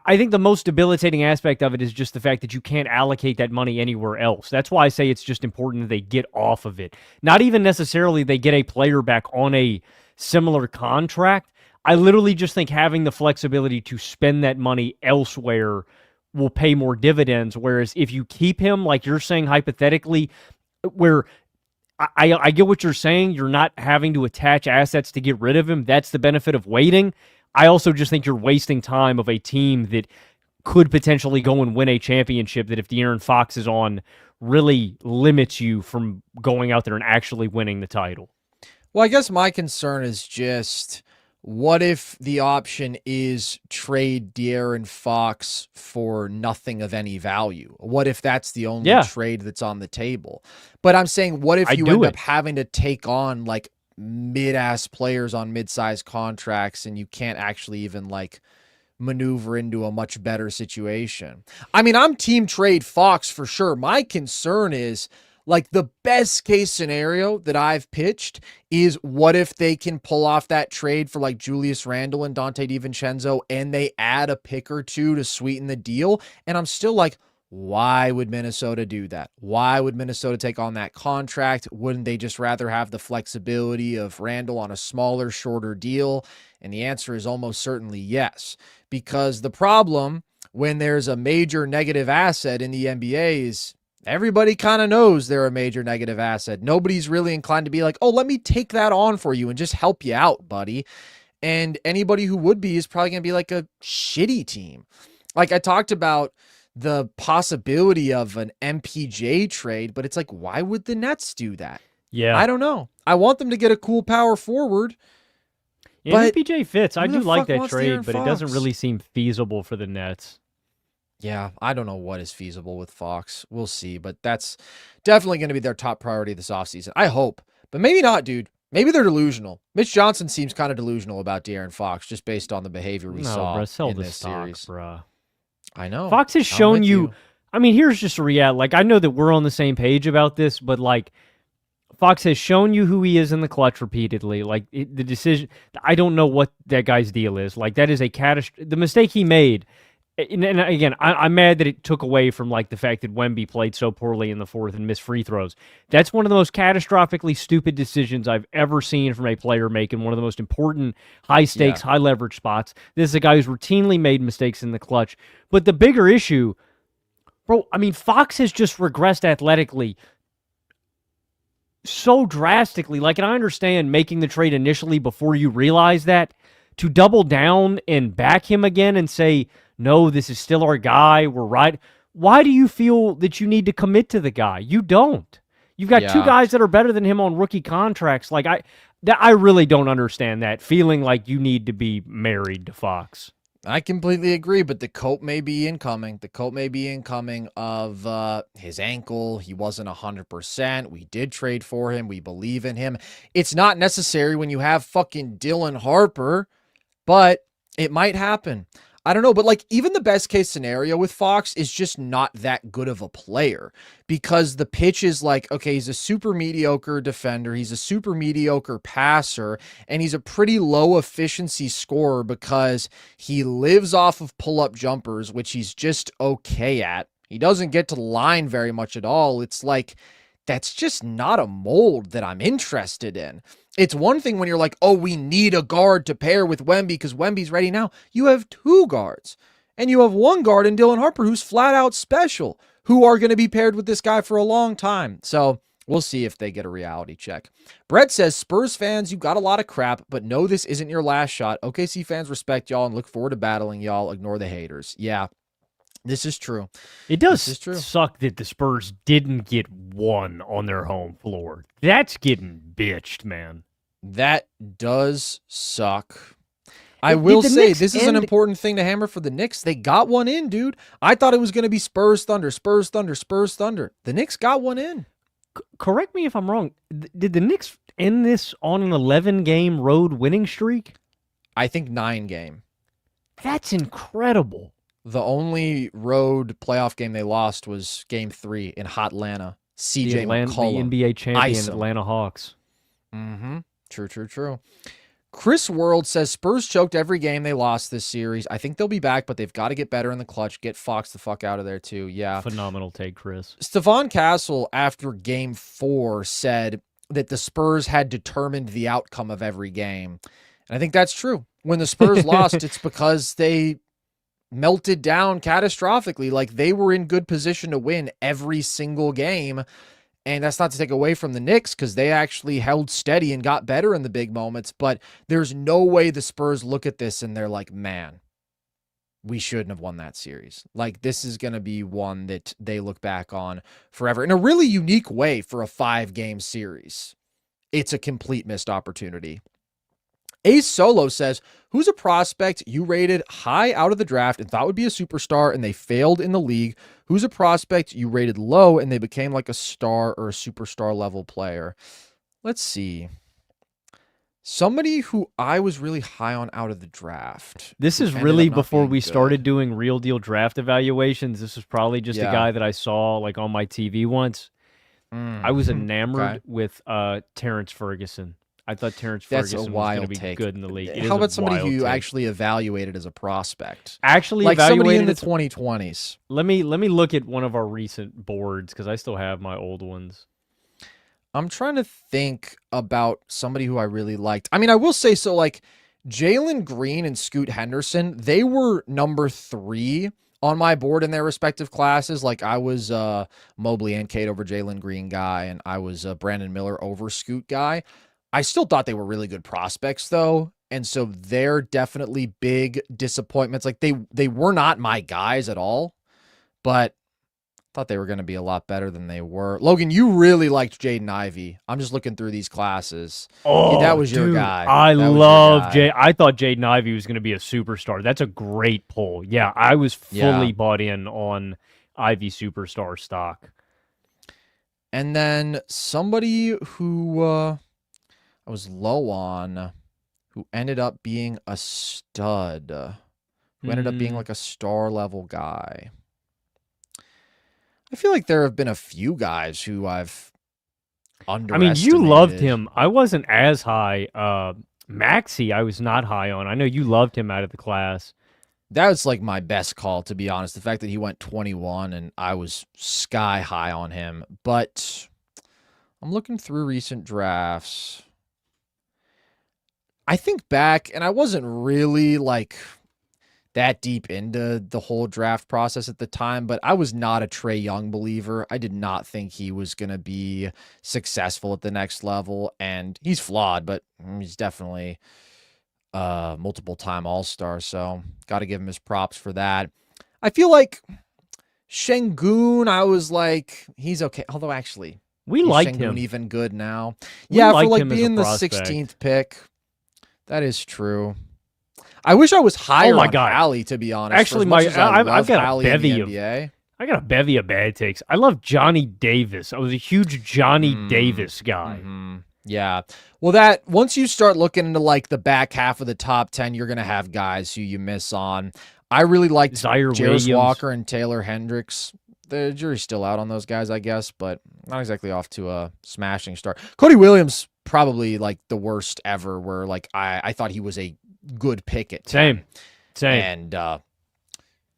I think the most debilitating aspect of it is just the fact that you can't allocate that money anywhere else. That's why I say it's just important that they get off of it. Not even necessarily they get a player back on a similar contract. I literally just think having the flexibility to spend that money elsewhere will pay more dividends, whereas if you keep him, like you're saying hypothetically, where I get what you're saying, you're not having to attach assets to get rid of him, that's the benefit of waiting. I also just think you're wasting time of a team that could potentially go and win a championship that if De'Aaron Fox is on, really limits you from going out there and actually winning the title. Well, I guess my concern is just, what if the option is trade De'Aaron Fox for nothing of any value? What if that's the only trade that's on the table? But I'm saying, what if you end up having to take on like mid-ass players on mid-sized contracts and you can't actually even like maneuver into a much better situation? I mean, I'm team trade Fox for sure. My concern is, like, the best case scenario that I've pitched is, what if they can pull off that trade for like Julius Randle and Dante DiVincenzo and they add a pick or two to sweeten the deal? And I'm still like, why would Minnesota do that? Why would Minnesota take on that contract? Wouldn't they just rather have the flexibility of Randle on a smaller, shorter deal? And the answer is almost certainly yes, because the problem when there's a major negative asset in the NBA is everybody kind of knows they're a major negative asset. Nobody's really inclined to be like, oh, let me take that on for you and just help you out, buddy. And anybody who would be is probably going to be like a shitty team. Like, I talked about the possibility of an MPJ trade, but it's like, why would the Nets do that? Yeah. I don't know. I want them to get a cool power forward. Yeah, but MPJ fits. I do like that trade, but it doesn't really seem feasible for the Nets. Yeah, I don't know what is feasible with Fox. We'll see, but that's definitely going to be their top priority this offseason. I hope, but maybe not, dude. Maybe they're delusional. Mitch Johnson seems kind of delusional about De'Aaron Fox just based on the behavior we saw in this series. Bruh. I know. Fox has shown you. I mean, here's just a reality. Like, I know that we're on the same page about this, but like, Fox has shown you who he is in the clutch repeatedly. Like, the decision, I don't know what that guy's deal is. Like, that is a the mistake he made. And again, I'm mad that it took away from like the fact that Wemby played so poorly in the fourth and missed free throws. That's one of the most catastrophically stupid decisions I've ever seen from a player making one of the most important, high-stakes, high-leverage spots. This is a guy who's routinely made mistakes in the clutch. But the bigger issue, bro, I mean, Fox has just regressed athletically so drastically. Like, and I understand making the trade initially before you realize that, to double down and back him again and say, no, this is still our guy, we're right. Why do you feel that you need to commit to the guy? You don't. You've got two Yeah. guys that are better than him on rookie contracts. Like I really don't understand that feeling like you need to be married to Fox. I completely agree, but the coat may be incoming. The coat may be incoming of his ankle. He wasn't 100%. We did trade for him. We believe in him. It's not necessary when you have fucking Dylan Harper, but it might happen. I don't know, but like even the best case scenario with Fox is just not that good of a player because the pitch is like, okay, he's a super mediocre defender, he's a super mediocre passer, and he's a pretty low efficiency scorer because he lives off of pull-up jumpers, which he's just okay at. He doesn't get to the line very much at all. It's like that's just not a mold that I'm interested in. It's one thing when you're like, oh, we need a guard to pair with Wemby because Wemby's ready now. You have two guards, and you have one guard in Dylan Harper who's flat out special, who are going to be paired with this guy for a long time. So we'll see if they get a reality check. Brett says, Spurs fans, you got a lot of crap, but know this isn't your last shot. OKC fans respect y'all and look forward to battling y'all. Ignore the haters. Yeah. This is true. It does suck that the Spurs didn't get one on their home floor. That's getting bitched, man. That does suck. I will say this is an important thing to hammer for the Knicks. They got one in, dude. I thought it was going to be Spurs Thunder, Spurs Thunder, Spurs Thunder. The Knicks got one in. Correct me if I'm wrong. Did the Knicks end this on an 11-game road winning streak? I think 9-game. That's incredible. The only road playoff game they lost was Game 3 in Hot Atlanta. CJ McCollum. The NBA champion Atlanta Hawks. Mm-hmm. True. Chris World says Spurs choked every game they lost this series. I think they'll be back, but they've got to get better in the clutch. Get Fox the fuck out of there, too. Yeah. Phenomenal take, Chris. Stephon Castle, after Game 4, said that the Spurs had determined the outcome of every game. And I think that's true. When the Spurs lost, it's because they melted down catastrophically. Like they were in good position to win every single game. And that's not to take away from the Knicks because they actually held steady and got better in the big moments. But there's no way the Spurs look at this and they're like, man, we shouldn't have won that series. Like this is going to be one that they look back on forever in a really unique way for a 5-game series. It's a complete missed opportunity. Ace Solo says, who's a prospect you rated high out of the draft and thought would be a superstar and they failed in the league? Who's a prospect you rated low and they became like a star or a superstar level player? Let's see. Somebody who I was really high on out of the draft. This is really before we started doing real deal draft evaluations. This was probably just a guy that I saw like on my TV once. I was enamored with Terrence Ferguson. I thought Terrence Ferguson was going to be good in the league. How about somebody who you actually evaluated as a prospect? Actually like evaluated somebody in the 2020s. Let me look at one of our recent boards because I still have my old ones. I'm trying to think about somebody who I really liked. I mean, I will say so like Jalen Green and Scoot Henderson, they were number 3 on my board in their respective classes. Like I was Mobley and Cade over Jalen Green guy, and I was Brandon Miller over Scoot guy. I still thought they were really good prospects, though, and so they're definitely big disappointments. Like, they were not my guys at all, but I thought they were going to be a lot better than they were. Logan, you really liked Jaden Ivey. I'm just looking through these classes. Oh, yeah, that was your guy. I love Jay. I thought Jaden Ivey was going to be a superstar. That's a great pull. Yeah, I was fully bought in on Ivy superstar stock. And then somebody who... I was low on, who ended up being a stud, who ended up being like a star level guy. I feel like there have been a few guys who I've underestimated. I mean, you loved him. I wasn't as high. Maxey, I was not high on. I know you loved him out of the class. That was like my best call, to be honest. The fact that he went 21 and I was sky high on him. But I'm looking through recent drafts. I think back, and I wasn't really like that deep into the whole draft process at the time, but I was not a Trae Young believer. I did not think he was going to be successful at the next level, and he's flawed, but he's definitely multiple-time All-Star, so got to give him his props for that. I feel like Şengün, I was like, he's okay. Although actually, We is liked Şengün him. even good now? We Yeah, for liked like him as a being the prospect. 16th pick. That is true. I wish I was higher on God. Hallie, to be honest. Actually, for as much as I I've love got a Hallie in the bevy of NBA. I got a bevy of bad takes. I love Johnny Davis. I was a huge Johnny Davis guy. Yeah. Well, that once you start looking into like the back half of the top 10, you're gonna have guys who you miss on. I really liked Zaire Jarris Williams. Walker and Taylor Hendricks. The jury's still out on those guys, I guess, but not exactly off to a smashing start. Cody Williams, probably like the worst ever, where like I thought he was a good pick at 10. Same. And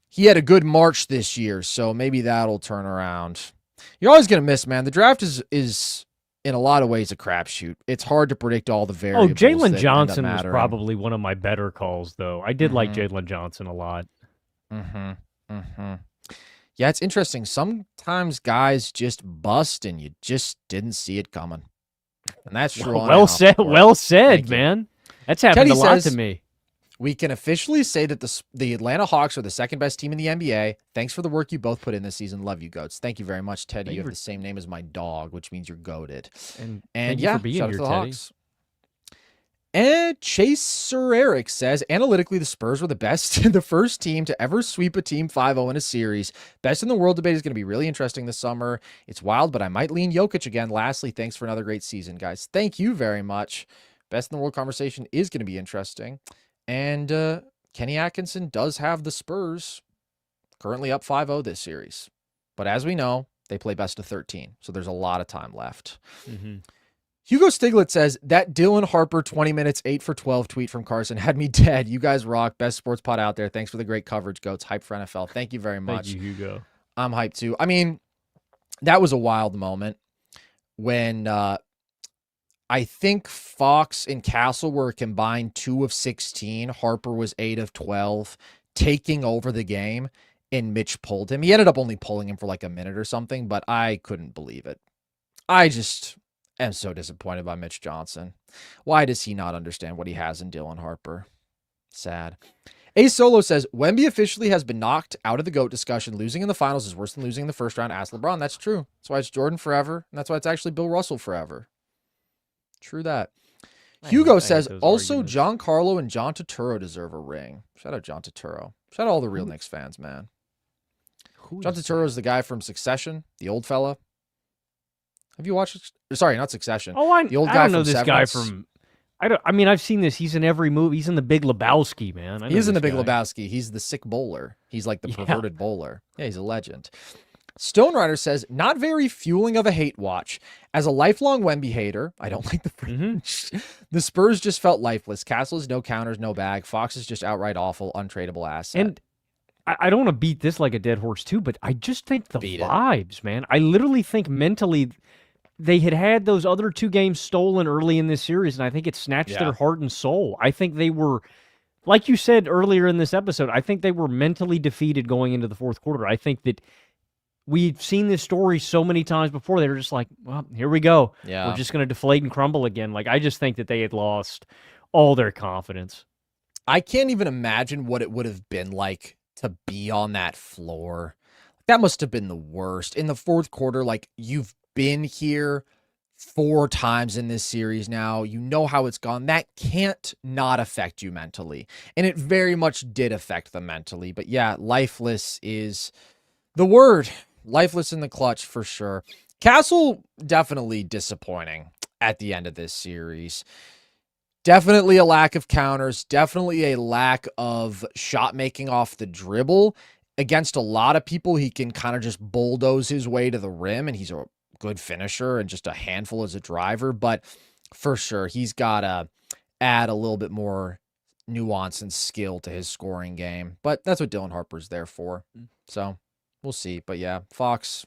he had a good March this year, so maybe that'll turn around. You're always gonna miss, man. The draft is in a lot of ways a crapshoot. It's hard to predict all the variables. Oh, Jalen that Johnson end up was mattering. probably one of my better calls, though. I did like Jalen Johnson a lot. Yeah, it's interesting. Sometimes guys just bust and you just didn't see it coming. And that's true. Well said, man. That's happened a lot to me. We can officially say that the Atlanta Hawks are the second best team in the NBA. Thanks for the work you both put in this season. Love you, goats. Thank you very much, Teddy. You have the same name as my dog, which means you're goated. And yeah, thank you for being shout out here, to the Teddy. Hawks. And Chaser Eric says, analytically, the Spurs were the best, the first team to ever sweep a team 5-0 in a series. Best in the world debate is going to be really interesting this summer. It's wild, but I might lean Jokic again. Lastly, thanks for another great season, guys. Thank you very much. Best in the world conversation is going to be interesting. And Kenny Atkinson does have the Spurs currently up 5-0 this series. But as we know, they play best of 13, so there's a lot of time left. Hugo Stiglitz says, that Dylan Harper 20 minutes, 8 for 12 tweet from Carson had me dead. You guys rock. Best sports pod out there. Thanks for the great coverage, goats. Hype for NFL. Thank you very much. Thank you, Hugo. I'm hyped too. I mean, that was a wild moment when I think Fox and Castle were combined 2 of 16. Harper was 8 of 12, taking over the game, and Mitch pulled him. He ended up only pulling him for like a minute or something, but I couldn't believe it. I just am so disappointed by Mitch Johnson. Why does he not understand what he has in Dylan Harper? Sad. A Solo says, Wemby officially has been knocked out of the GOAT discussion. Losing in the finals is worse than losing in the first round. Ask LeBron. That's true. That's why it's Jordan forever, and that's why it's actually Bill Russell forever. True that. Hugo says, also, Giancarlo and John Turturro deserve a ring. Shout out John Turturro. Shout out all the real Knicks fans, man. John Turturro is the guy from Succession, the old fella. Have you watched? Sorry, not Succession. Oh, the old guy I don't know from this Severance. guy from. I mean, I've seen this. He's in every movie. He's in the Big Lebowski, man. He is in the Big Lebowski. He's the sick bowler. He's like the perverted bowler. Yeah, he's a legend. Stone Rider says, not very fueling of a hate watch. As a lifelong Wemby hater, I don't like the French. The Spurs just felt lifeless. Castle's no counters, no bag. Fox is just outright awful, untradeable asset. And I don't want to beat this like a dead horse too, but I just think the vibes, man. I literally think mentally they had those other 2 games stolen early in this series, and I think it snatched their heart and soul. I think they were, like you said earlier in this episode, I think they were mentally defeated going into the fourth quarter. I think that we've seen this story so many times before. They were just like, well, here we go. Yeah. We're just going to deflate and crumble again. Like, I just think that they had lost all their confidence. I can't even imagine what it would have been like to be on that floor. That must have been the worst. In the fourth quarter, like, you've been here 4 times in this series now. You know how it's gone. That can't not affect you mentally. And it very much did affect them mentally. But yeah, lifeless is the word. Lifeless in the clutch for sure. Castle, definitely disappointing at the end of this series. Definitely a lack of counters. Definitely a lack of shot making off the dribble. Against a lot of people, he can kind of just bulldoze his way to the rim, and he's a good finisher and just a handful as a driver. But for sure, he's got to add a little bit more nuance and skill to his scoring game. But that's what Dylan Harper's there for. So we'll see. But yeah, Fox,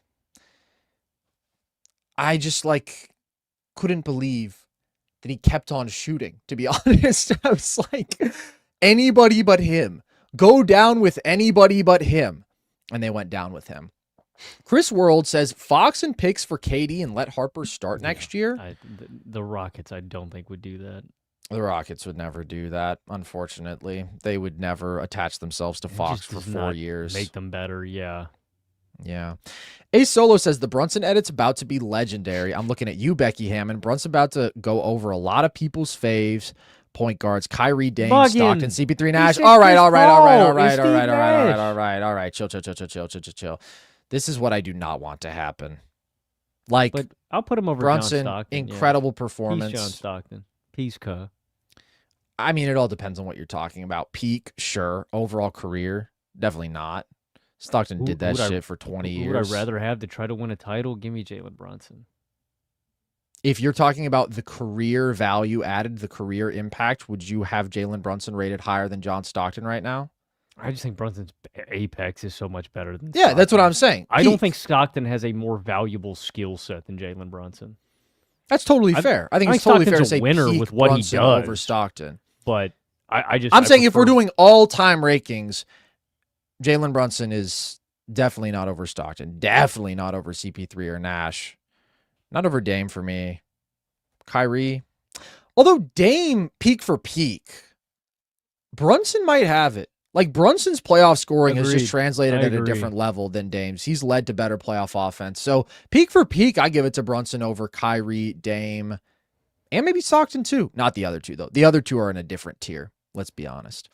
I just couldn't believe that he kept on shooting, to be honest. I was like, anybody but him. Go down with anybody but him. And they went down with him. Chris World says, Fox and picks for KD and let Harper start next year. The Rockets, I don't think, would do that. The Rockets would never do that, unfortunately. They would never attach themselves to Fox for 4 years. Make them better, yeah. Yeah. Ace Solo says the Brunson edit's about to be legendary. I'm looking at you, Becky Hammond. Brunson about to go over a lot of people's faves. Point guards, Kyrie, Dame, Stockton, Bugging. CP3, He Nash. said All right, Chris all right, all right, all Paul and right, all Steve right, all right, all right, Nash. all right, all right. Chill, chill, chill, chill, chill, chill, chill, chill. This is what I do not want to happen. Like, But I'll put him over John Brunson, Stockton. incredible Peace, performance. John Stockton. Peace, cuh. I mean, it all depends on what you're talking about. Peak, sure. Overall career, definitely not. Stockton did that shit for 20 years. Who would I rather have to try to win a title? Give me Jalen Brunson. If you're talking about the career value added, the career impact, would you have Jalen Brunson rated higher than John Stockton right now? I just think Brunson's apex is so much better than Yeah, Stockton. that's what I'm saying. I don't think Stockton has a more valuable skill set than Jalen Brunson. That's totally fair. I think it's totally fair to say winner peak with what Brunson he does over Stockton. But I'm saying if we're doing all-time rankings, Jalen Brunson is definitely not over Stockton. Definitely not over CP3 or Nash. Not over Dame for me. Kyrie. Although Dame, peak for peak, Brunson might have it. Like, Brunson's playoff scoring is just translated at a different level than Dame's. He's led to better playoff offense. So, peak for peak, I give it to Brunson over Kyrie, Dame, and maybe Stockton too. Not the other two, though. The other two are in a different tier. Let's be honest.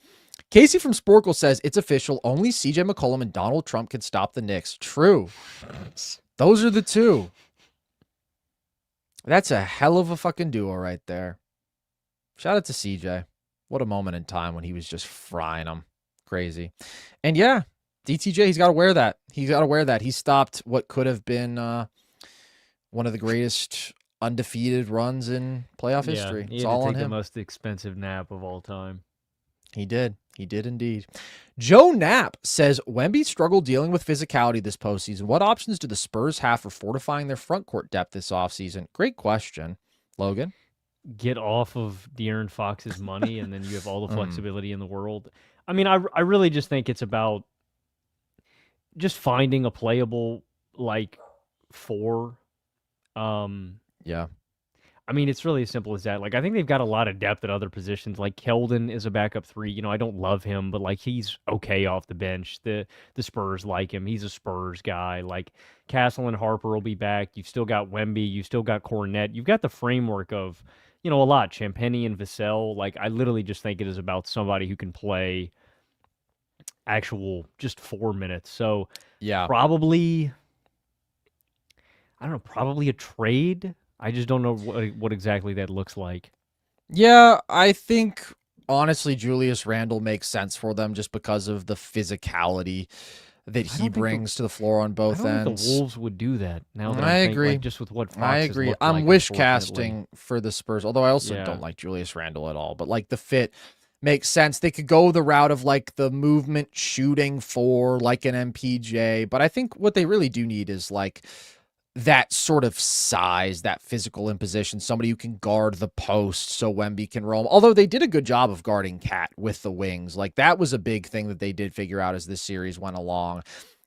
Casey from Sporkle says, it's official. Only CJ McCollum and Donald Trump can stop the Knicks. True. Those are the two. That's a hell of a fucking duo right there. Shout out to CJ. What a moment in time when he was just frying them. Crazy. And yeah, DTJ, he's got to wear that. He's got to wear that. He stopped what could have been one of the greatest undefeated runs in playoff history. It's all on him. The most expensive nap of all time. He did. He did indeed. Joe Knapp says, Wemby struggled dealing with physicality this postseason. What options do the Spurs have for fortifying their front court depth this offseason? Great question, Logan. Get off of De'Aaron Fox's money, and then you have all the flexibility in the world. I mean, I really just think it's about just finding a playable, like, four. Yeah. I mean, it's really as simple as that. Like, I think they've got a lot of depth at other positions. Like, Keldon is a backup three. You know, I don't love him, but, like, he's okay off the bench. The Spurs like him. He's a Spurs guy. Like, Castle and Harper will be back. You've still got Wemby. You've still got Cornette. You've got the framework of, you know, a lot. Champagny and Vassell. Like, I literally just think it is about somebody who can play actual just 4 minutes. So, yeah, probably a trade. I just don't know what exactly that looks like. Yeah, I think, honestly, Julius Randle makes sense for them just because of the physicality that he brings to the floor on both ends. The Wolves would do that. Now that I agree. Like, just with what Fox I agree. I'm wish casting for the Spurs, although I also don't like Julius Randle at all. But like the fit makes sense. They could go the route of like the movement shooting for like an MPJ. But I think what they really do need is like that sort of size, that physical imposition, somebody who can guard the post so Wemby can roam. Although they did a good job of guarding Cat with the wings. Like that was a big thing that they did figure out as this series went along.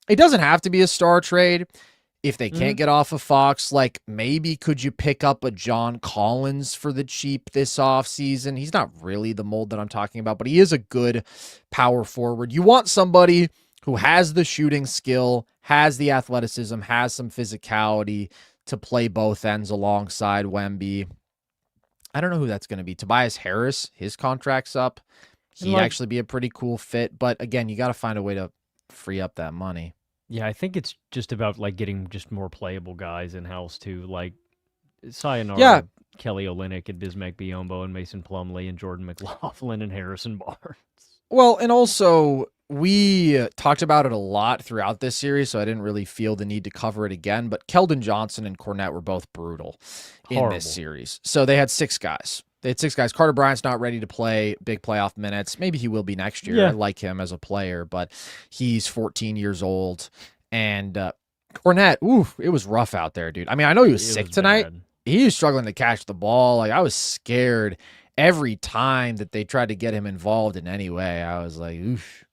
It doesn't have to be a star trade. If they can't get off of Fox, like maybe could you pick up a John Collins for the cheap this offseason? He's not really the mold that I'm talking about, but he is a good power forward. You want somebody who has the shooting skill, has the athleticism, has some physicality to play both ends alongside Wemby. I don't know who that's going to be. Tobias Harris, his contract's up. He'd actually be a pretty cool fit. But again, you got to find a way to free up that money. Yeah, I think it's just about like getting just more playable guys in-house too. Like Sayonara, Kelly Olynyk, and Bismack Biyombo, and Mason Plumlee, and Jordan McLaughlin, and Harrison Barnes. Well, and also we talked about it a lot throughout this series, so I didn't really feel the need to cover it again. But Keldon Johnson and Cornette were both brutal in this series. So they had 6 guys. Carter Bryant's not ready to play big playoff minutes. Maybe he will be next year. I like him as a player, but he's 14 years old. And Cornette, it was rough out there, dude. I mean, I know he was sick tonight. Bad. He was struggling to catch the ball. Like, I was scared every time that they tried to get him involved in any way. I was like, oof,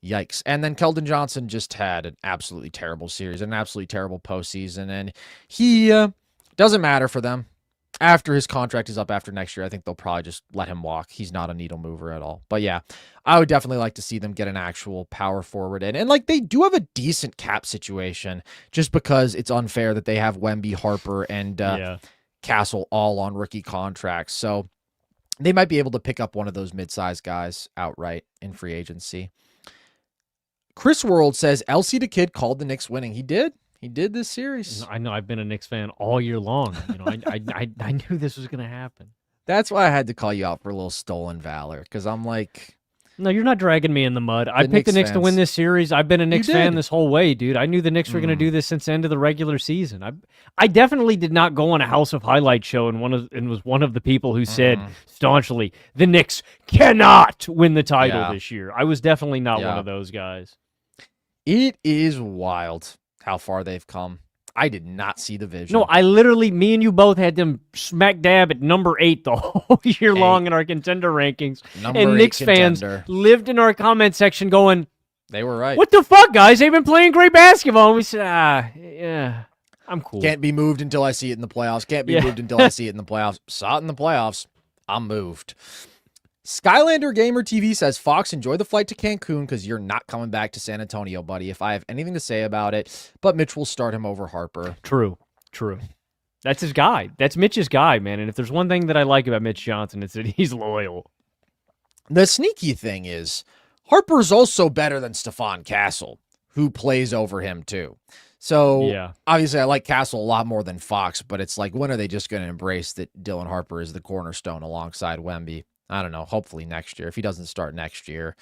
yikes. And then Keldon Johnson just had an absolutely terrible series, an absolutely terrible postseason. And he doesn't matter for them. after his contract is up after next year, I think they'll probably just let him walk. He's not a needle mover at all. But yeah, I would definitely like to see them get an actual power forward in. And like they do have a decent cap situation just because it's unfair that they have Wemby, Harper, and Castle all on rookie contracts. So they might be able to pick up one of those mid-sized guys outright in free agency. Chris World says LC the Kid called the Knicks winning. He did. He did this series. I know. I've been a Knicks fan all year long. I knew this was going to happen. That's why I had to call you out for a little stolen valor, because I'm like... No, you're not dragging me in the mud. I picked the Knicks to win this series. I've been a Knicks fan this whole way, dude. I knew the Knicks were going to do this since the end of the regular season. I definitely did not go on a House of Highlights show and was one of the people who said staunchly, the Knicks cannot win the title this year. I was definitely not one of those guys. It is wild how far they've come. I did not see the vision. No, me and you both had them smack dab at number 8 the whole year long in our contender rankings. And Knicks fans lived in our comment section going, they were right. What the fuck, guys? They've been playing great basketball. And we said, yeah, I'm cool. Can't be moved until I see it in the playoffs. Can't be moved until I see it in the playoffs. Saw it in the playoffs. I'm moved. Skylander Gamer TV says, Fox, enjoy the flight to Cancun because you're not coming back to San Antonio, buddy, if I have anything to say about it. But Mitch will start him over Harper. True. That's his guy. That's Mitch's guy, man. And if there's one thing that I like about Mitch Johnson, it's that he's loyal. The sneaky thing is, Harper's also better than Stephon Castle, who plays over him too. So obviously I like Castle a lot more than Fox, but it's like, when are they just going to embrace that Dylan Harper is the cornerstone alongside Wemby? I don't know. Hopefully next year. If he doesn't start next year,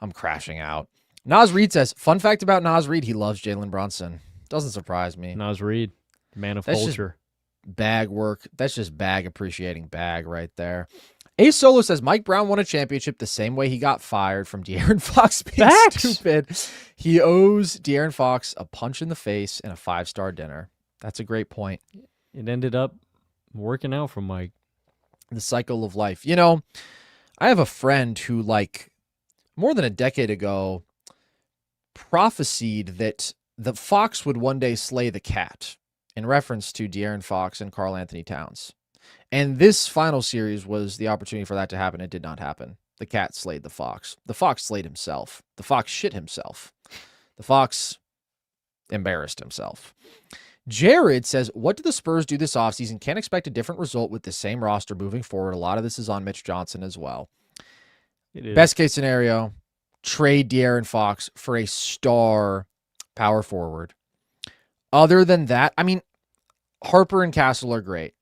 I'm crashing out. Nas Reed says, fun fact about Nas Reed, he loves Jalen Brunson. Doesn't surprise me. Nas Reed, man of culture. Bag work. That's just bag appreciating bag right there. Ace Solo says, Mike Brown won a championship the same way he got fired from De'Aaron Fox being stupid. He owes De'Aaron Fox a punch in the face and a 5-star dinner. That's a great point. It ended up working out for Mike. The cycle of life. You know, I have a friend who, like, more than a decade ago, prophesied that the fox would one day slay the cat in reference to De'Aaron Fox and Karl-Anthony Towns. And this final series was the opportunity for that to happen. It did not happen. The cat slayed the fox. The fox slayed himself. The fox shit himself. The fox embarrassed himself. Jared says, what do the Spurs do this offseason? Can't expect a different result with the same roster moving forward. A lot of this is on Mitch Johnson as well. Best case scenario, trade De'Aaron Fox for a star power forward. Other than that, I mean, Harper and Castle are great.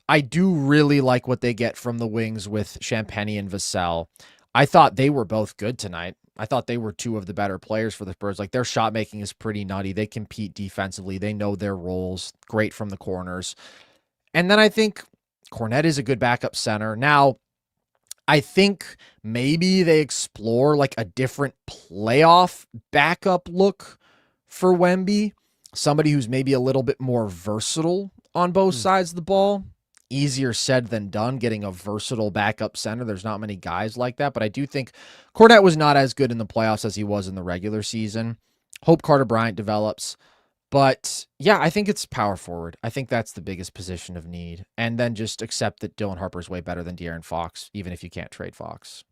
I do really like what they get from the wings with Champagny and Vassell. I thought they were both good tonight. I thought they were two of the better players for the Spurs. Like, their shot making is pretty nutty. They compete defensively. They know their roles. Great from the corners. And then I think Cornette is a good backup center. Now, I think maybe they explore like a different playoff backup look for Wemby. Somebody who's maybe a little bit more versatile on both sides of the ball. Easier said than done, getting a versatile backup center. There's not many guys like that, but I do think Cornette was not as good in the playoffs as he was in the regular season. Hope Carter Bryant develops. But yeah, I think it's power forward. I think that's the biggest position of need. And then just accept that Dylan Harper's way better than De'Aaron Fox, even if you can't trade Fox.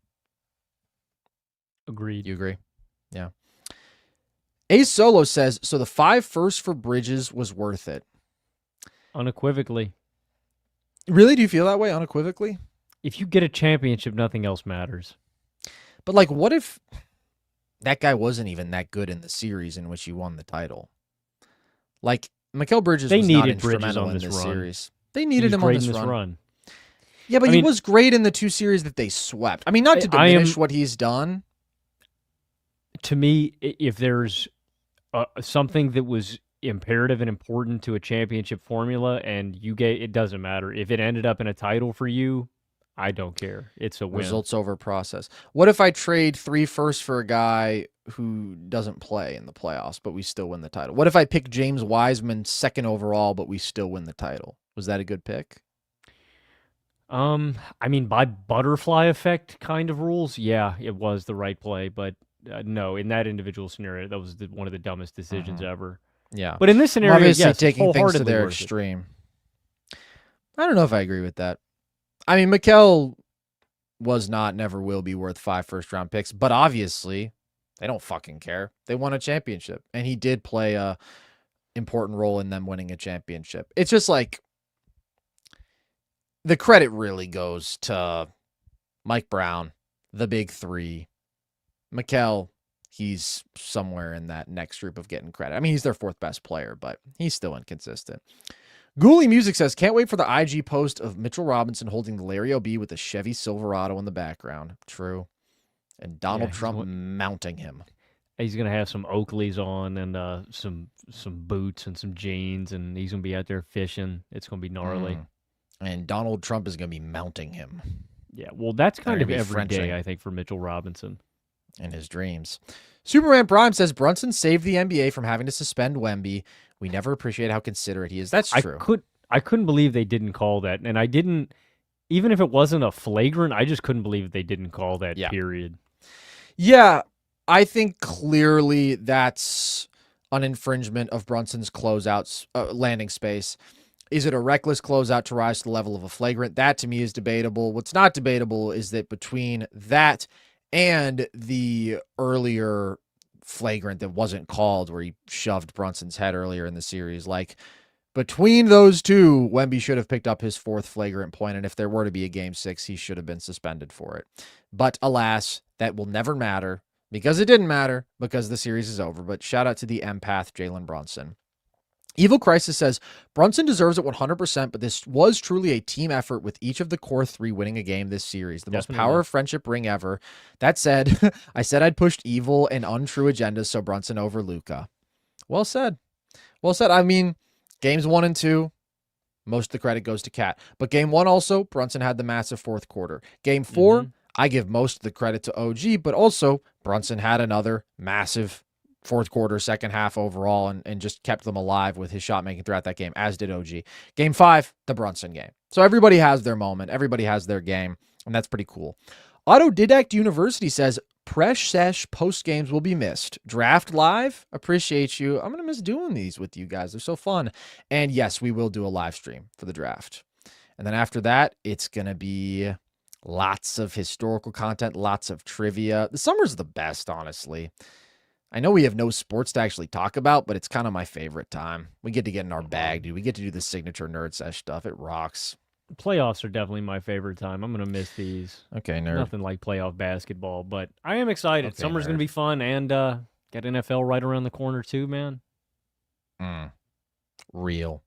Agreed. You agree? Yeah. Ace Solo says, so the 5 firsts for Bridges was worth it. Unequivocally. Really? Do you feel that way unequivocally? If you get a championship, nothing else matters. But, like, what if that guy wasn't even that good in the series in which he won the title? Like, Mikal Bridges was not instrumental in this series. They needed him on this run. Yeah, but he was great in the 2 series that they swept. I mean, not to diminish what he's done. To me, if there's something that was imperative and important to a championship formula, and it doesn't matter if it ended up in a title for you, I don't care. It's a win. Results over process. What if I trade 3 firsts for a guy who doesn't play in the playoffs, but we still win the title? What if I pick James Wiseman 2nd overall, but we still win the title? Was that a good pick? I mean, by butterfly effect kind of rules, yeah, it was the right play, but no, in that individual scenario, that was one of the dumbest decisions ever. Yeah. But in this scenario, obviously yes, taking things to their extreme. I don't know if I agree with that. I mean, Mikal was not, never will be worth 5 first-round picks, but obviously they don't fucking care. They won a championship, and he did play a important role in them winning a championship. It's just like the credit really goes to Mike Brown, the big three. Mikal, he's somewhere in that next group of getting credit. I mean, he's their 4th best player, but he's still inconsistent. Ghoulie Music says, can't wait for the IG post of Mitchell Robinson holding the Larry O.B. with a Chevy Silverado in the background. True. And Donald Trump mounting him. He's going to have some Oakleys on and some boots and some jeans, and he's going to be out there fishing. It's going to be gnarly. And Donald Trump is going to be mounting him. Yeah, well, that's kind of every day, I think, for Mitchell Robinson. In his dreams. Superman Prime says, Brunson saved the NBA from having to suspend Wemby. We never appreciate how considerate he is. That's true. I couldn't believe they didn't call that. And I didn't, even if it wasn't a flagrant, I just couldn't believe they didn't call that, period. Yeah, I think clearly that's an infringement of Brunson's closeouts, landing space. Is it a reckless closeout to rise to the level of a flagrant? That to me is debatable. What's not debatable is that between that and the earlier flagrant that wasn't called where he shoved Brunson's head earlier in the series, like between those two, Wemby should have picked up his 4th flagrant point, and if there were to be a game 6, he should have been suspended for it. But alas, that will never matter because it didn't matter because the series is over. But shout out to the empath, Jalen Brunson. Evil Crisis says, Brunson deserves it 100%, but this was truly a team effort with each of the core 3 winning a game this series. The most power of friendship ring ever. That said, I said I'd pushed evil and untrue agendas, so Brunson over Luka. Well said. Well said. I mean, games 1 and 2, most of the credit goes to Cat. But game 1 also, Brunson had the massive 4th quarter. Game 4, I give most of the credit to OG, but also Brunson had another massive 4th quarter, second half overall, and just kept them alive with his shot making throughout that game, as did OG. Game 5, the Brunson game. So everybody has their moment. Everybody has their game, and that's pretty cool. Autodidact University says, Presh Sesh post games will be missed. Draft live, appreciate you. I'm going to miss doing these with you guys. They're so fun. And yes, we will do a live stream for the draft. And then after that, it's going to be lots of historical content, lots of trivia. The summer's the best, honestly. I know we have no sports to actually talk about, but it's kind of my favorite time. We get to get in our bag, dude. We get to do the signature Nerd Sesh stuff. It rocks. Playoffs are definitely my favorite time. I'm going to miss these. Okay, nerd. Nothing like playoff basketball, but I am excited. Okay, summer's going to be fun, and got NFL right around the corner too, man. Real.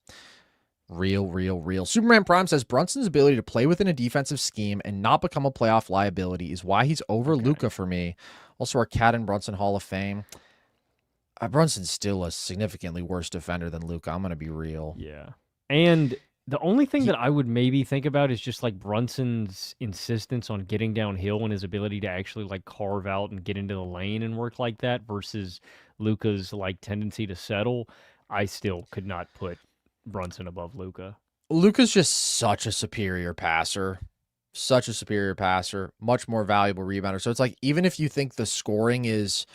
Superman Prime says, Brunson's ability to play within a defensive scheme and not become a playoff liability is why he's over Luka for me. Also, our Cat and Brunson Hall of Fame. Brunson's still a significantly worse defender than Luka. I'm going to be real. Yeah. And the only thing that I would maybe think about is just like Brunson's insistence on getting downhill and his ability to actually like carve out and get into the lane and work like that versus Luka's like tendency to settle. I still could not put Brunson above Luka. Luka's just such a superior passer. Much more valuable rebounder. So it's like, even if you think the scoring is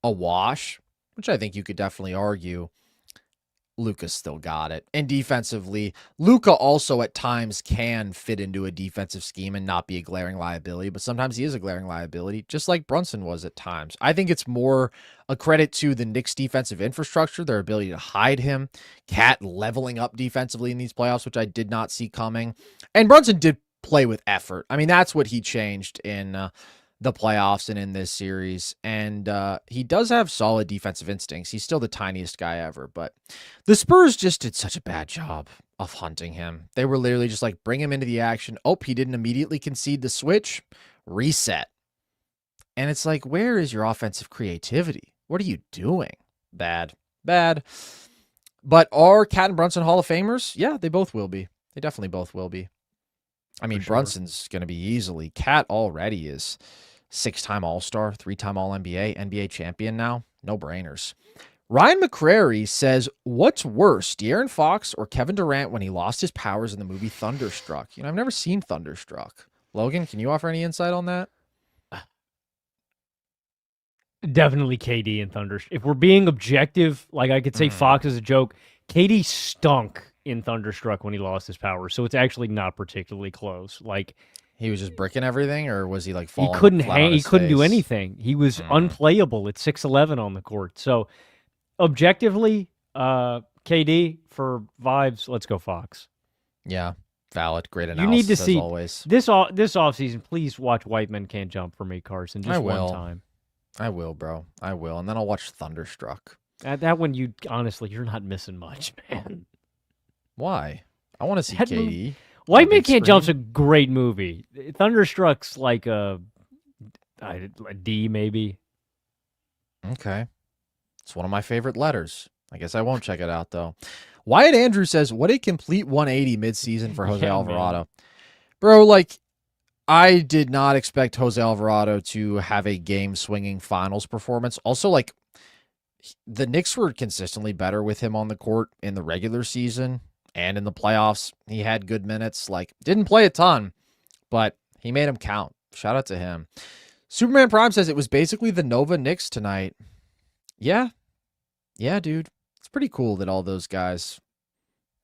a wash, which I think you could definitely argue, Luka's still got it. And defensively, Luka also at times can fit into a defensive scheme and not be a glaring liability, but sometimes he is a glaring liability, just like Brunson was at times. I think it's more a credit to the Knicks' defensive infrastructure, their ability to hide him, Cat leveling up defensively in these playoffs, which I did not see coming. And Brunson did play with effort. I mean, that's what he changed in the playoffs and in this series. And he does have solid defensive instincts. He's still the tiniest guy ever, but the Spurs just did such a bad job of hunting him. They were literally just like, bring him into the action. Oh, he didn't immediately concede the switch. Reset. And it's like, where is your offensive creativity? What are you doing? Bad. But are Cat and Brunson Hall of Famers? Yeah, they both will be. They definitely both will be. I mean, sure. Brunson's going to be easily. Cat already is 6-time All-Star, 3-time All-NBA, NBA champion now. No brainers. Ryan McCrary says, what's worse, De'Aaron Fox or Kevin Durant when he lost his powers in the movie Thunderstruck? You know, I've never seen Thunderstruck. Logan, can you offer any insight on that? Definitely KD and Thunderstruck. If we're being objective, like I could say Fox is a joke, KD stunk in Thunderstruck when he lost his power, so it's actually not particularly close. Like, He was just bricking everything, or was he like he falling couldn't flat on he his couldn't do face? anything. He was unplayable at 6'11" on the court. So objectively, KD for vibes, let's go Fox. Yeah, valid. Great You analysis need to see as always. this offseason. Please watch White Men Can't Jump for me, Carson. Just I one will. time. I will, bro. I will, and then I'll watch Thunderstruck. That one, you're not missing much, man. Why? I want to see That KD. White Man big Can't Jump's a screen. great movie. Thunderstruck's like a D, maybe. Okay. It's one of my favorite letters. I guess I won't check it out, though. Wyatt Andrews says, what a complete 180 midseason for Jose Yeah, Alvarado. man. Bro, like, I did not expect Jose Alvarado to have a game-swinging finals performance. Also, like, the Knicks were consistently better with him on the court in the regular season and in the playoffs. He had good minutes. Like, didn't play a ton, but he made them count. Shout out to him. Superman Prime says it was basically the Nova Knicks tonight. Yeah. Yeah, dude. It's pretty cool that all those guys,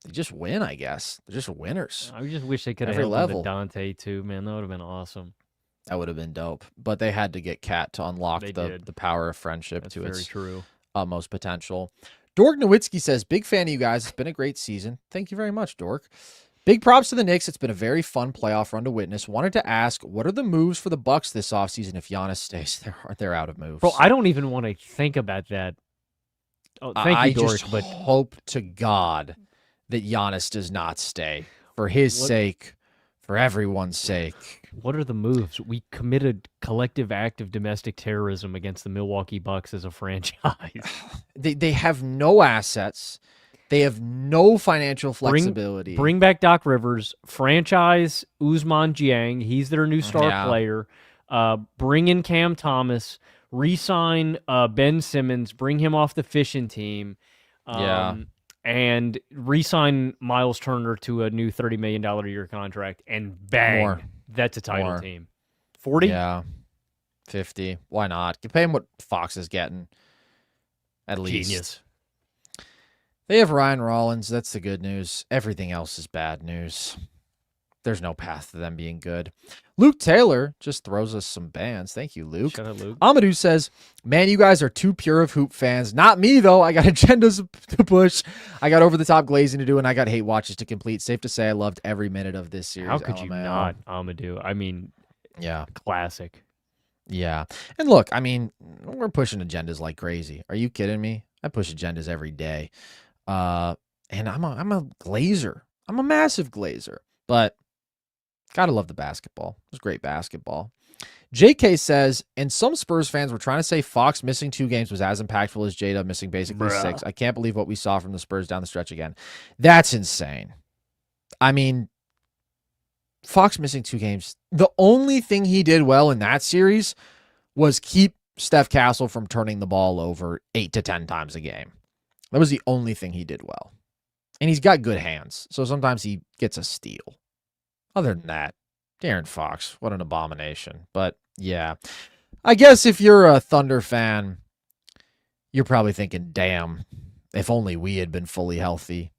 they just win, I guess. They're just winners. I just wish they could have Every held on to level. Dante too, man. That would have been awesome. That would have been dope. But they had to get Cat to unlock They the did. power of friendship That's to very its true. utmost potential. Dork Nowitzki says, big fan of you guys. It's been a great season. Thank you very much, Dork. Big props to the Knicks. It's been a very fun playoff run to witness. Wanted to ask, what are the moves for the Bucks this offseason if Giannis stays? They're out of moves. Bro, I don't even want to think about that. Oh, thank I you, Dork. just But hope to God that Giannis does not stay for his sake, for everyone's sake. what are the moves? We committed collective act of domestic terrorism against the Milwaukee Bucks as a franchise. They have no assets. They have no financial flexibility. Bring back Doc Rivers, franchise Ousmane Dieng. He's their new star Yeah. player. Bring in Cam Thomas, re-sign Ben Simmons, bring him off the fishing team. Yeah. And re-sign Miles Turner to a new $30 million a year contract, and bang, More. that's a title More. team. 40? Yeah. 50. Why not? You pay him what Fox is getting. At least. Genius. They have Ryan Rollins. That's the good news. Everything else is bad news. There's no path to them being good. Luke Taylor just throws us some bands. Thank you, Luke. Shout out, Luke. Amadou says, man, you guys are too pure of hoop fans. Not me, though. I got agendas to push. I got over-the-top glazing to do, and I got hate watches to complete. Safe to say I loved every minute of this series. How could you LMAO. not, Amadou? I mean, Yeah. classic. Yeah. And look, I mean, we're pushing agendas like crazy. Are you kidding me? I push agendas every day. And I'm a glazer. I'm a massive glazer. But gotta love the basketball. It was great basketball. JK says, and some Spurs fans were trying to say Fox missing 2 games was as impactful as J-Dub missing basically Bruh. 6. I can't believe what we saw from the Spurs down the stretch again. That's insane. I mean, Fox missing 2 games. The only thing he did well in that series was keep Steph Castle from turning the ball over 8 to 10 times a game. That was the only thing he did well. And he's got good hands, so sometimes he gets a steal. Other than that, De'Aaron Fox, what an abomination. But yeah, I guess if you're a Thunder fan, you're probably thinking, damn, if only we had been fully healthy,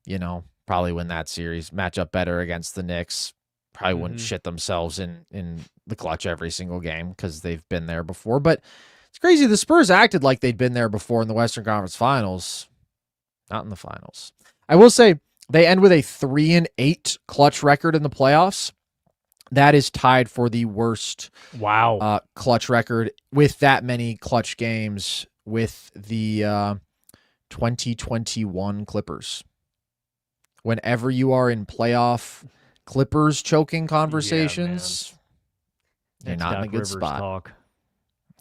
probably win that series, match up better against the Knicks. Probably wouldn't shit themselves in the clutch every single game because they've been there before. But it's crazy. The Spurs acted like they'd been there before in the Western Conference Finals. Not in the finals. I will say they end with a 3-8 clutch record in the playoffs. That is tied for the worst clutch record with that many clutch games with the 2021 Clippers. Whenever you are in playoff Clippers choking conversations, you're not in a good spot. Talk.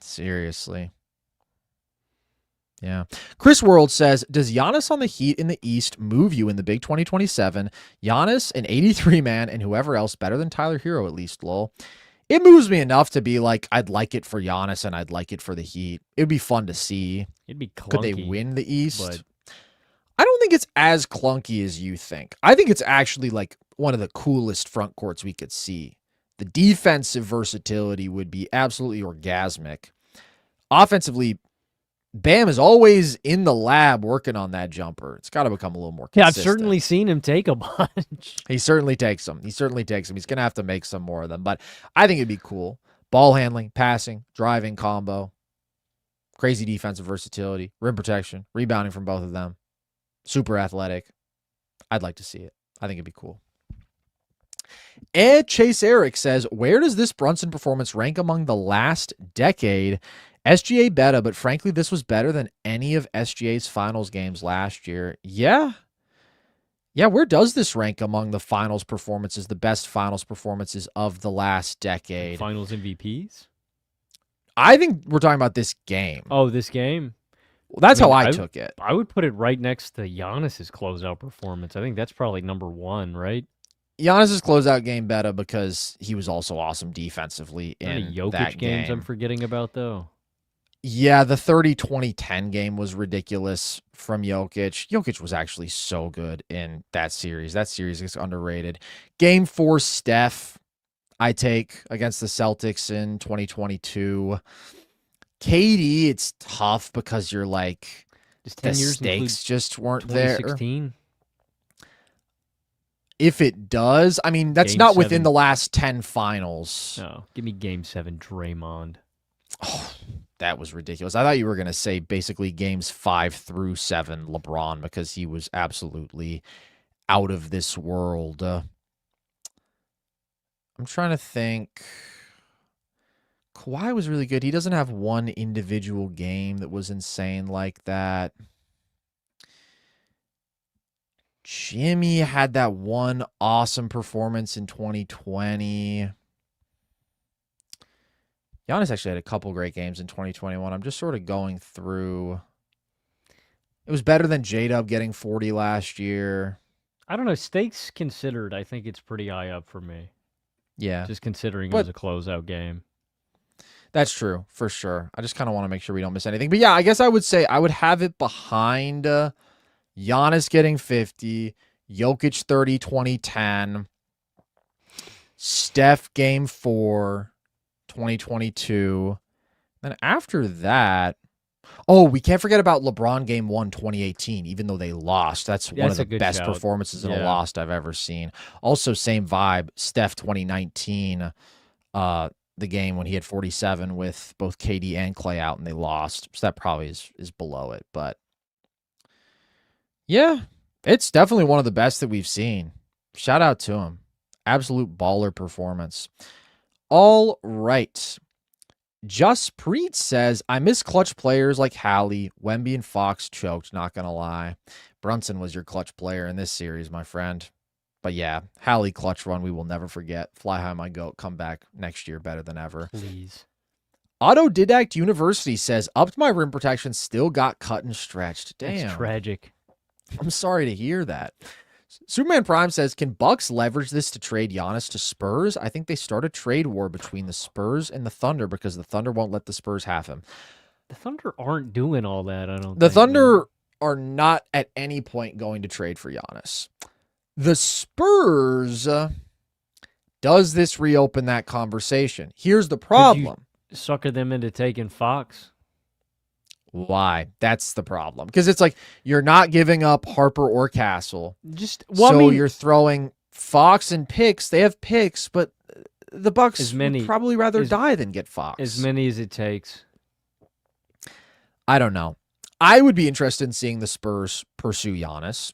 Seriously. Yeah. Chris World says, does Giannis on the Heat in the East move you in the big 2027? Giannis, an 83-man, and whoever else better than Tyler Hero, at least, lol. It moves me enough to be like, I'd like it for Giannis and I'd like it for the Heat. It'd be fun to see. It'd be clunky. Could they win the East? But I don't think it's as clunky as you think. I think it's actually like one of the coolest front courts we could see. The defensive versatility would be absolutely orgasmic. Offensively, Bam is always in the lab working on that jumper. It's got to become a little more Yeah, I've consistent. certainly seen him take a bunch. He certainly takes them. He's going to have to make some more of them. But I think it'd be cool. Ball handling, passing, driving combo, crazy defensive versatility, rim protection, rebounding from both of them. Super athletic. I'd like to see it. I think it'd be cool. Ed Chase Eric says, where does this Brunson performance rank among the last decade? SGA beta, but frankly, this was better than any of SGA's finals games last year. Yeah. Yeah, where does this rank among the finals performances, the best finals performances of the last decade? Finals MVPs? I think we're talking about this game. Oh, this game? Well, that's how I took it. I would put it right next to Giannis's closeout performance. I think that's probably number one, right? Giannis's closeout game better because he was also awesome defensively in Any Jokic that games game. I'm forgetting about, though? Yeah, the 30-20-10 game was ridiculous from Jokic. Jokic was actually so good in that series. That series is underrated. Game 4, Steph, I take against the Celtics in 2022. KD, it's tough because you're like, Just the 10 years stakes just weren't there. 2016? If it does, I mean, that's Game not 7. within the last 10 finals. No, give me Game 7, Draymond. Oh, that was ridiculous. I thought you were going to say basically games 5 through 7 LeBron because he was absolutely out of this world. I'm trying to think. Kawhi was really good. He doesn't have one individual game that was insane like that. Jimmy had that one awesome performance in 2020. Giannis actually had a couple great games in 2021. I'm just sort of going through. It was better than J-Dub getting 40 last year. I don't know. Stakes considered, I think it's pretty high up for me. Yeah. Just considering it was a closeout game. That's true, for sure. I just kind of want to make sure we don't miss anything. But yeah, I guess I would say I would have it behind Giannis getting 50, Jokic 30, 20, 10, Steph game 4, 2022. Then after that, we can't forget about LeBron game 1, 2018, even though they lost. That's one of the best performances in a loss I've ever seen. Also, same vibe, Steph 2019, the game when he had 47 with both KD and Clay out and they lost. So that probably is below it. But yeah, it's definitely one of the best that we've seen. Shout out to him. Absolute baller performance. All right. Just Preet says, I miss clutch players like Hallie. Wemby and Fox choked, not going to lie. Brunson was your clutch player in this series, my friend. But yeah, Hallie clutch run we will never forget. Fly high my goat. Come back next year better than ever. Please. Autodidact University says, upped my rim protection, still got cut and stretched. Damn. That's tragic. I'm sorry to hear that. Superman Prime says, can Bucks leverage this to trade Giannis to Spurs? I think they start a trade war between the Spurs and the Thunder because the Thunder won't let the Spurs have him. The Thunder aren't doing all that, I don't think. The Thunder are not at any point going to trade for Giannis. The Spurs, does this reopen that conversation? Here's the problem. Could you sucker them into taking Fox? Why? That's the problem. Because it's like you're not giving up Harper or Castle. You're throwing Fox and picks. They have picks, but the Bucks would probably rather die than get Fox. As many as it takes. I don't know. I would be interested in seeing the Spurs pursue Giannis.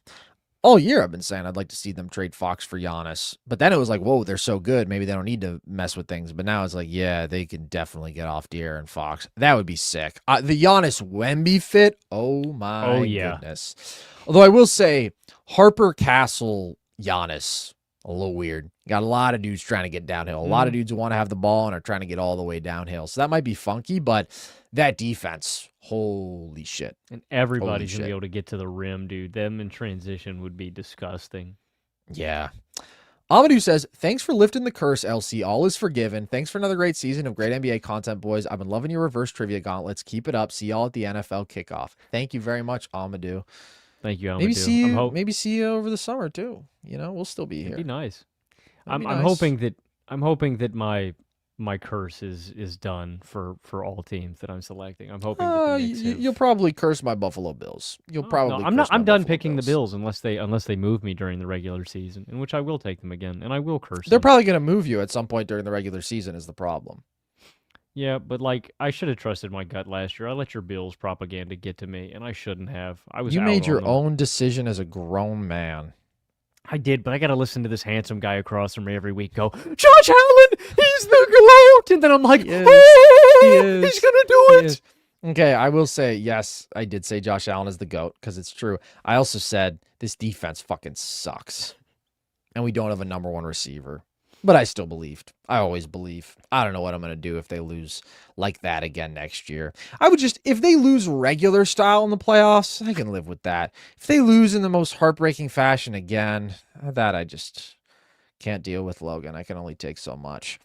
All year I've been saying I'd like to see them trade Fox for Giannis. But then it was like, whoa, they're so good. Maybe they don't need to mess with things. But now it's like, yeah, they can definitely get off De'Aaron Fox. That would be sick. The Giannis Wemby fit, oh my goodness. Although I will say, Harper, Castle, Giannis, a little weird. Got a lot of dudes trying to get downhill. A lot of dudes who want to have the ball and are trying to get all the way downhill. So that might be funky, but that defense, holy shit. And everybody's going to be able to get to the rim, dude. Them in transition would be disgusting. Yeah. Amadou says, thanks for lifting the curse, LC. All is forgiven. Thanks for another great season of great NBA content, boys. I've been loving your reverse trivia gauntlets. Keep it up. See y'all at the NFL kickoff. Thank you very much, Amadou. Thank you, Amadou. Maybe see you over the summer, too. You know, we'll still be here. It'd be nice. I'm hoping that my my curse is done for all teams that I'm selecting. I'm hoping that the Knicks You'll probably curse my Buffalo Bills. You'll probably. No, I'm not. curse my I'm done Buffalo picking Bills. the Bills unless they move me during the regular season, in which I will take them again, and I will curse They're them. probably going to move you at some point during the regular season. Is the problem? Yeah, but like I should have trusted my gut last year. I let your Bills propaganda get to me, and I shouldn't have. I was. You out made on your them. own decision as a grown man. I did, but I got to listen to this handsome guy across from me every week go, Josh Allen, he's the GOAT. And then I'm like, he's going to do it. Okay, I will say, yes, I did say Josh Allen is the GOAT because it's true. I also said this defense fucking sucks. And we don't have a number one receiver. But I still believed. I always believe. I don't know what I'm going to do if they lose like that again next year. I would just, if they lose regular style in the playoffs, I can live with that. If they lose in the most heartbreaking fashion again, that I just can't deal with, Logan. I can only take so much.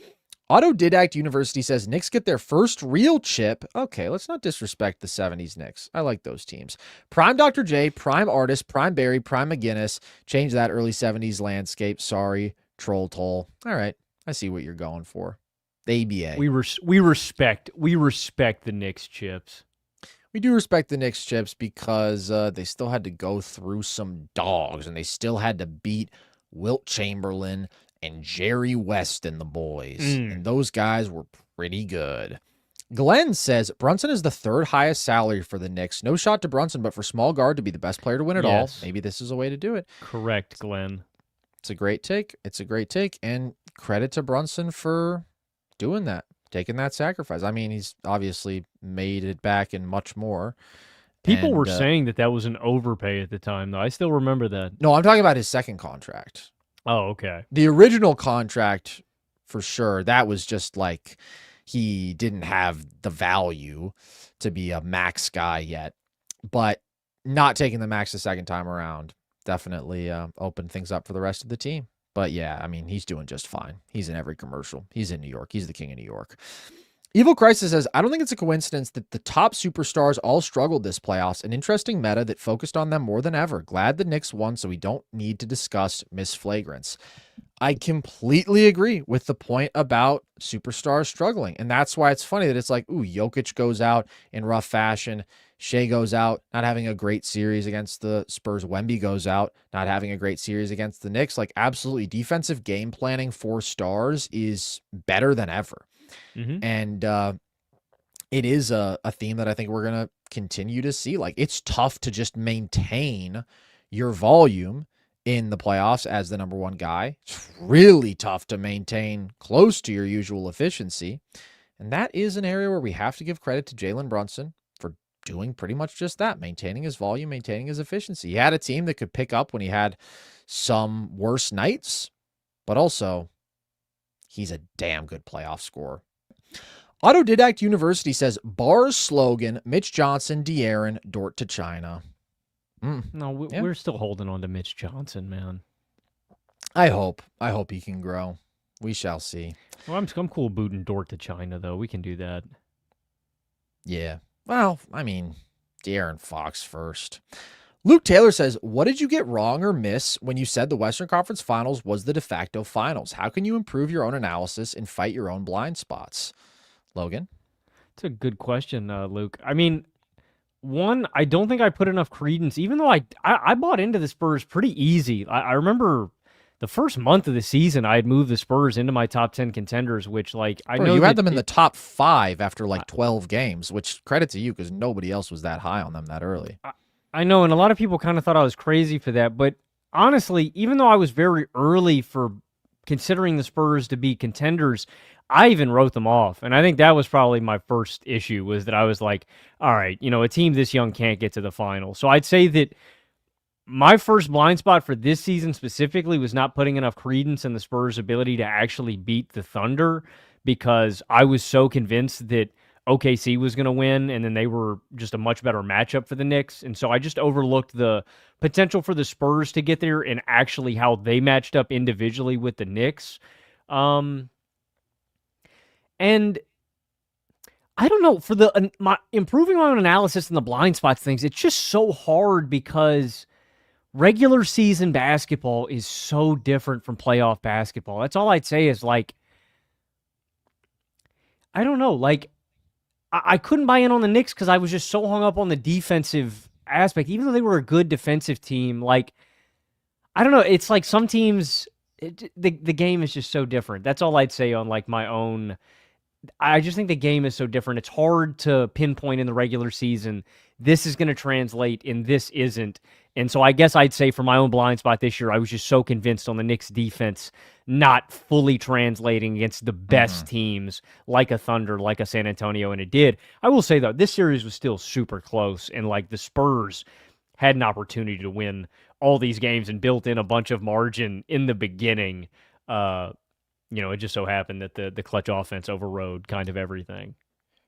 Autodidact University says Knicks get their first real chip. Okay, let's not disrespect the 70s Knicks. I like those teams. Prime Dr. J, Prime Artist, Prime Barry, Prime McGinnis. Change that early 70s landscape. Sorry. Troll toll. All right. I see what you're going for. The ABA. We respect the Knicks chips. We do respect the Knicks chips because they still had to go through some dogs and they still had to beat Wilt Chamberlain and Jerry West and the boys. And those guys were pretty good. Glenn says Brunson is the third highest salary for the Knicks. No shot to Brunson, but for small guard to be the best player to win it all. Maybe this is a way to do it. Correct, Glenn. It's a great take. It's a great take. And credit to Brunson for doing that, taking that sacrifice. I mean, he's obviously made it back and much more. People were saying that was an overpay at the time, though. I still remember that. No, I'm talking about his second contract. Oh, okay. The original contract, for sure, that was just like he didn't have the value to be a max guy yet. But not taking the max the second time around definitely opened things up for the rest of the team. But yeah, I mean, he's doing just fine. He's in every commercial. He's in New York. He's the king of New York. Evil Crisis says, I don't think it's a coincidence that the top superstars all struggled this playoffs. An interesting meta that focused on them more than ever. Glad the Knicks won, so we don't need to discuss misflagrants. I completely agree with the point about superstars struggling. And that's why it's funny that it's like, ooh, Jokic goes out in rough fashion. Shea goes out, not having a great series against the Spurs. Wemby goes out, not having a great series against the Knicks. Like, absolutely, defensive game planning for stars is better than ever. And it is a theme that I think we're going to continue to see. Like, it's tough to just maintain your volume in the playoffs as the number one guy. It's really tough to maintain close to your usual efficiency. And that is an area where we have to give credit to Jalen Brunson for doing pretty much just that, maintaining his volume, maintaining his efficiency. He had a team that could pick up when he had some worse nights, but also he's a damn good playoff scorer. Autodidact University says, Bars slogan, Mitch Johnson, De'Aaron, Dort to China. No, we're still holding on to Mitch Johnson, man. I hope he can grow. We shall see. Well, I'm cool booting Dort to China, though. We can do that. Yeah. Well, I mean, De'Aaron Fox first. Luke Taylor says, what did you get wrong or miss when you said the Western Conference Finals was the de facto finals? How can you improve your own analysis and fight your own blind spots? Logan? It's a good question, Luke. I mean, one, I don't think I put enough credence, even though I bought into the Spurs pretty easy. I remember the first month of the season, I had moved the Spurs into my top 10 contenders, which, like, I know you had them in the top 5 after, like, 12 games, which credit to you because nobody else was that high on them that early. I know, and a lot of people kind of thought I was crazy for that, but honestly, even though I was very early for considering the Spurs to be contenders, I even wrote them off, and I think that was probably my first issue, was that I was like, all right, a team this young can't get to the final. So I'd say that my first blind spot for this season specifically was not putting enough credence in the Spurs' ability to actually beat the Thunder, because I was so convinced that OKC was going to win, and then they were just a much better matchup for the Knicks. And so I just overlooked the potential for the Spurs to get there and actually how they matched up individually with the Knicks. And I don't know, for improving my own analysis and the blind spots things, it's just so hard because regular season basketball is so different from playoff basketball. That's all I'd say is, like, I don't know. Like, I couldn't buy in on the Knicks because I was just so hung up on the defensive aspect. Even though they were a good defensive team, like, I don't know. It's like some teams, the game is just so different. That's all I'd say on like my own. I just think the game is so different. It's hard to pinpoint in the regular season. This is going to translate and this isn't. And so I guess I'd say for my own blind spot this year, I was just so convinced on the Knicks defense not fully translating against the best teams like a Thunder, like a San Antonio, and it did. I will say, though, this series was still super close, and like the Spurs had an opportunity to win all these games and built in a bunch of margin in the beginning. It just so happened that the clutch offense overrode kind of everything.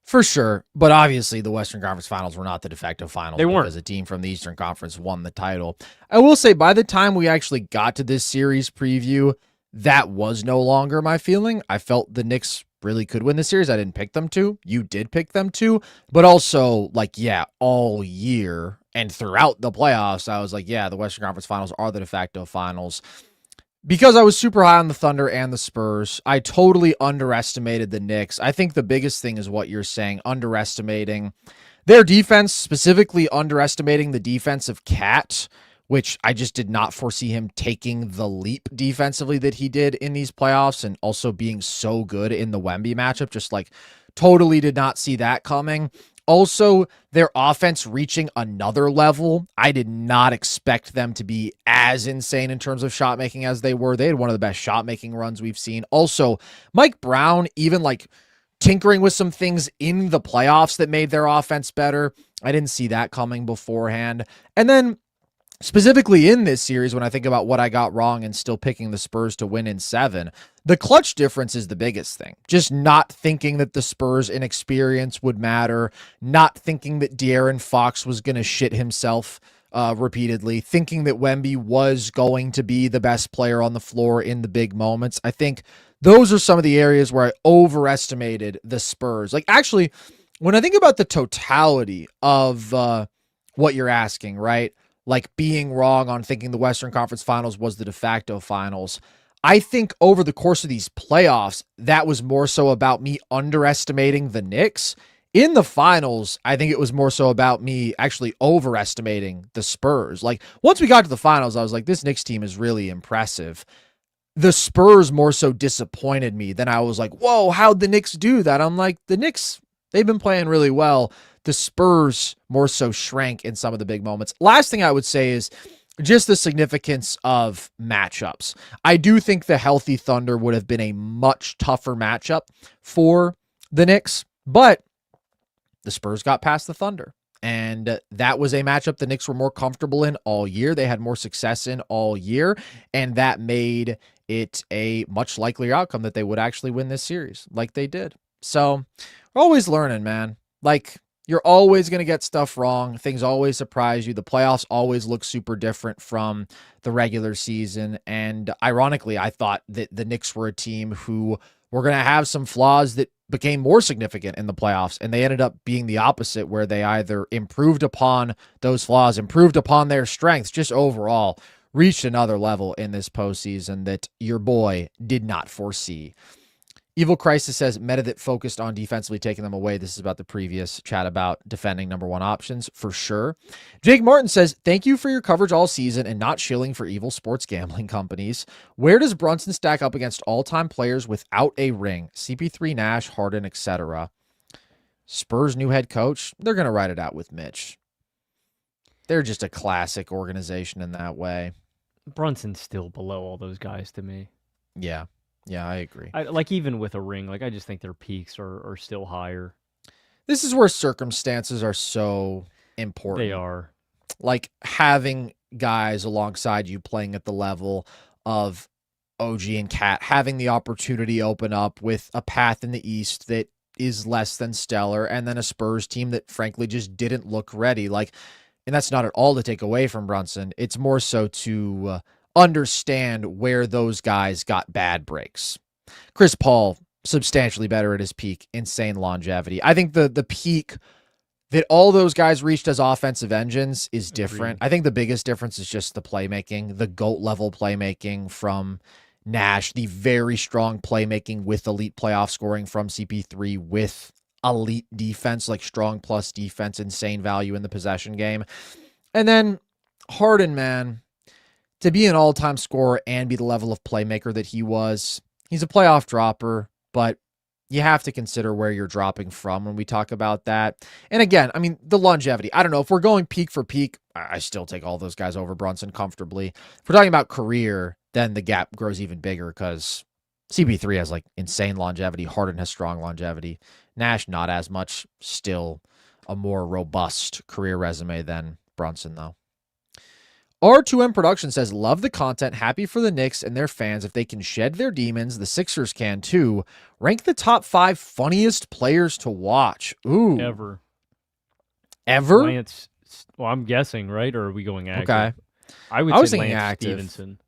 For sure, but obviously the Western Conference Finals were not the de facto finals. They weren't. Because a team from the Eastern Conference won the title. I will say by the time we actually got to this series preview, that was no longer my feeling. I felt the Knicks really could win the series. I didn't pick them to. You did pick them to. But also, all year and throughout the playoffs, I was like, yeah, the Western Conference Finals are the de facto finals. Because I was super high on the Thunder and the Spurs, I totally underestimated the Knicks. I think the biggest thing is what you're saying, underestimating their defense, specifically underestimating the defense of Cat, which I just did not foresee him taking the leap defensively that he did in these playoffs, and also being so good in the Wemby matchup. Just totally did not see that coming. Also, their offense reaching another level. I did not expect them to be as insane in terms of shot making as they were. They had one of the best shot making runs we've seen. Also, Mike Brown, even tinkering with some things in the playoffs that made their offense better. I didn't see that coming beforehand. And then specifically in this series, when I think about what I got wrong and still picking the Spurs to win in 7, the clutch difference is the biggest thing. Just not thinking that the Spurs' inexperience would matter, not thinking that De'Aaron Fox was going to shit himself repeatedly, thinking that Wemby was going to be the best player on the floor in the big moments. I think those are some of the areas where I overestimated the Spurs. Actually, when I think about the totality of what you're asking, right? Being wrong on thinking the Western Conference Finals was the de facto finals. I think over the course of these playoffs, that was more so about me underestimating the Knicks. In the finals, I think it was more so about me actually overestimating the Spurs. Once we got to the finals, I was like, this Knicks team is really impressive. The Spurs more so disappointed me. Then I was like, whoa, how'd the Knicks do that? I'm like, the Knicks, they've been playing really well. The Spurs more so shrank in some of the big moments. Last thing I would say is just the significance of matchups. I do think the healthy Thunder would have been a much tougher matchup for the Knicks, but the Spurs got past the Thunder. And that was a matchup the Knicks were more comfortable in all year. They had more success in all year, and that made it a much likelier outcome that they would actually win this series like they did. So we're always learning, man. You're always going to get stuff wrong. Things always surprise you. The playoffs always look super different from the regular season. And ironically, I thought that the Knicks were a team who were going to have some flaws that became more significant in the playoffs. And they ended up being the opposite, where they either improved upon those flaws, improved upon their strengths, just overall reached another level in this postseason that your boy did not foresee. Evil Crisis says meta that focused on defensively taking them away. This is about the previous chat about defending number one options for sure. Jake Martin says, thank you for your coverage all season and not shilling for evil sports gambling companies. Where does Brunson stack up against all-time players without a ring? CP3, Nash, Harden, etc. Spurs new head coach. They're going to ride it out with Mitch. They're just a classic organization in that way. Brunson's still below all those guys to me. Yeah. Yeah, I agree. Even with a ring, I just think their peaks are still higher. This is where circumstances are so important. They are. Having guys alongside you playing at the level of OG and Cat, having the opportunity open up with a path in the East that is less than stellar, and then a Spurs team that frankly just didn't look ready. And that's not at all to take away from Brunson. It's more so to understand where those guys got bad breaks. Chris Paul, substantially better at his peak, insane longevity. I think the peak that all those guys reached as offensive engines is different. Agreed. I think the biggest difference is just the playmaking, the GOAT level playmaking from Nash, the very strong playmaking with elite playoff scoring from CP3 with elite defense, like strong plus defense, insane value in the possession game. And then Harden, man, to be an all-time scorer and be the level of playmaker that he was, he's a playoff dropper, but you have to consider where you're dropping from when we talk about that. And again, I mean, the longevity. I don't know. If we're going peak for peak, I still take all those guys over Brunson comfortably. If we're talking about career, then the gap grows even bigger because CP3 has like insane longevity. Harden has strong longevity. Nash, not as much. Still a more robust career resume than Brunson, though. R2M Production says, love the content, happy for the Knicks and their fans. If they can shed their demons, the Sixers can too. Rank the top 5 funniest players to watch. Ooh. Ever? Lance, well, I'm guessing, right? Or are we going active? Okay. I was say thinking Lance active. Stevenson.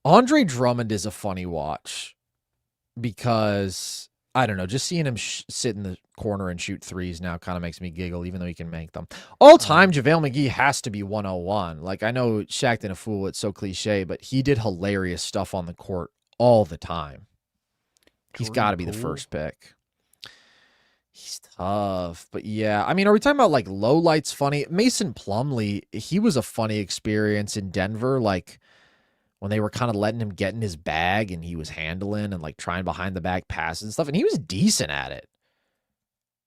Andre Drummond is a funny watch because, I don't know, just seeing him sit in the corner and shoot threes now kind of makes me giggle, even though he can make them. All time, JaVale McGee has to be 101. Like, I know Shaq and a fool, it's so cliche, but he did hilarious stuff on the court all the time. He's got to be the first pick. He's tough, but yeah. I mean, are we talking about like low lights funny? Mason Plumlee, he was a funny experience in Denver. Like when they were kind of letting him get in his bag and he was handling and like trying behind the back passes and stuff. And he was decent at it,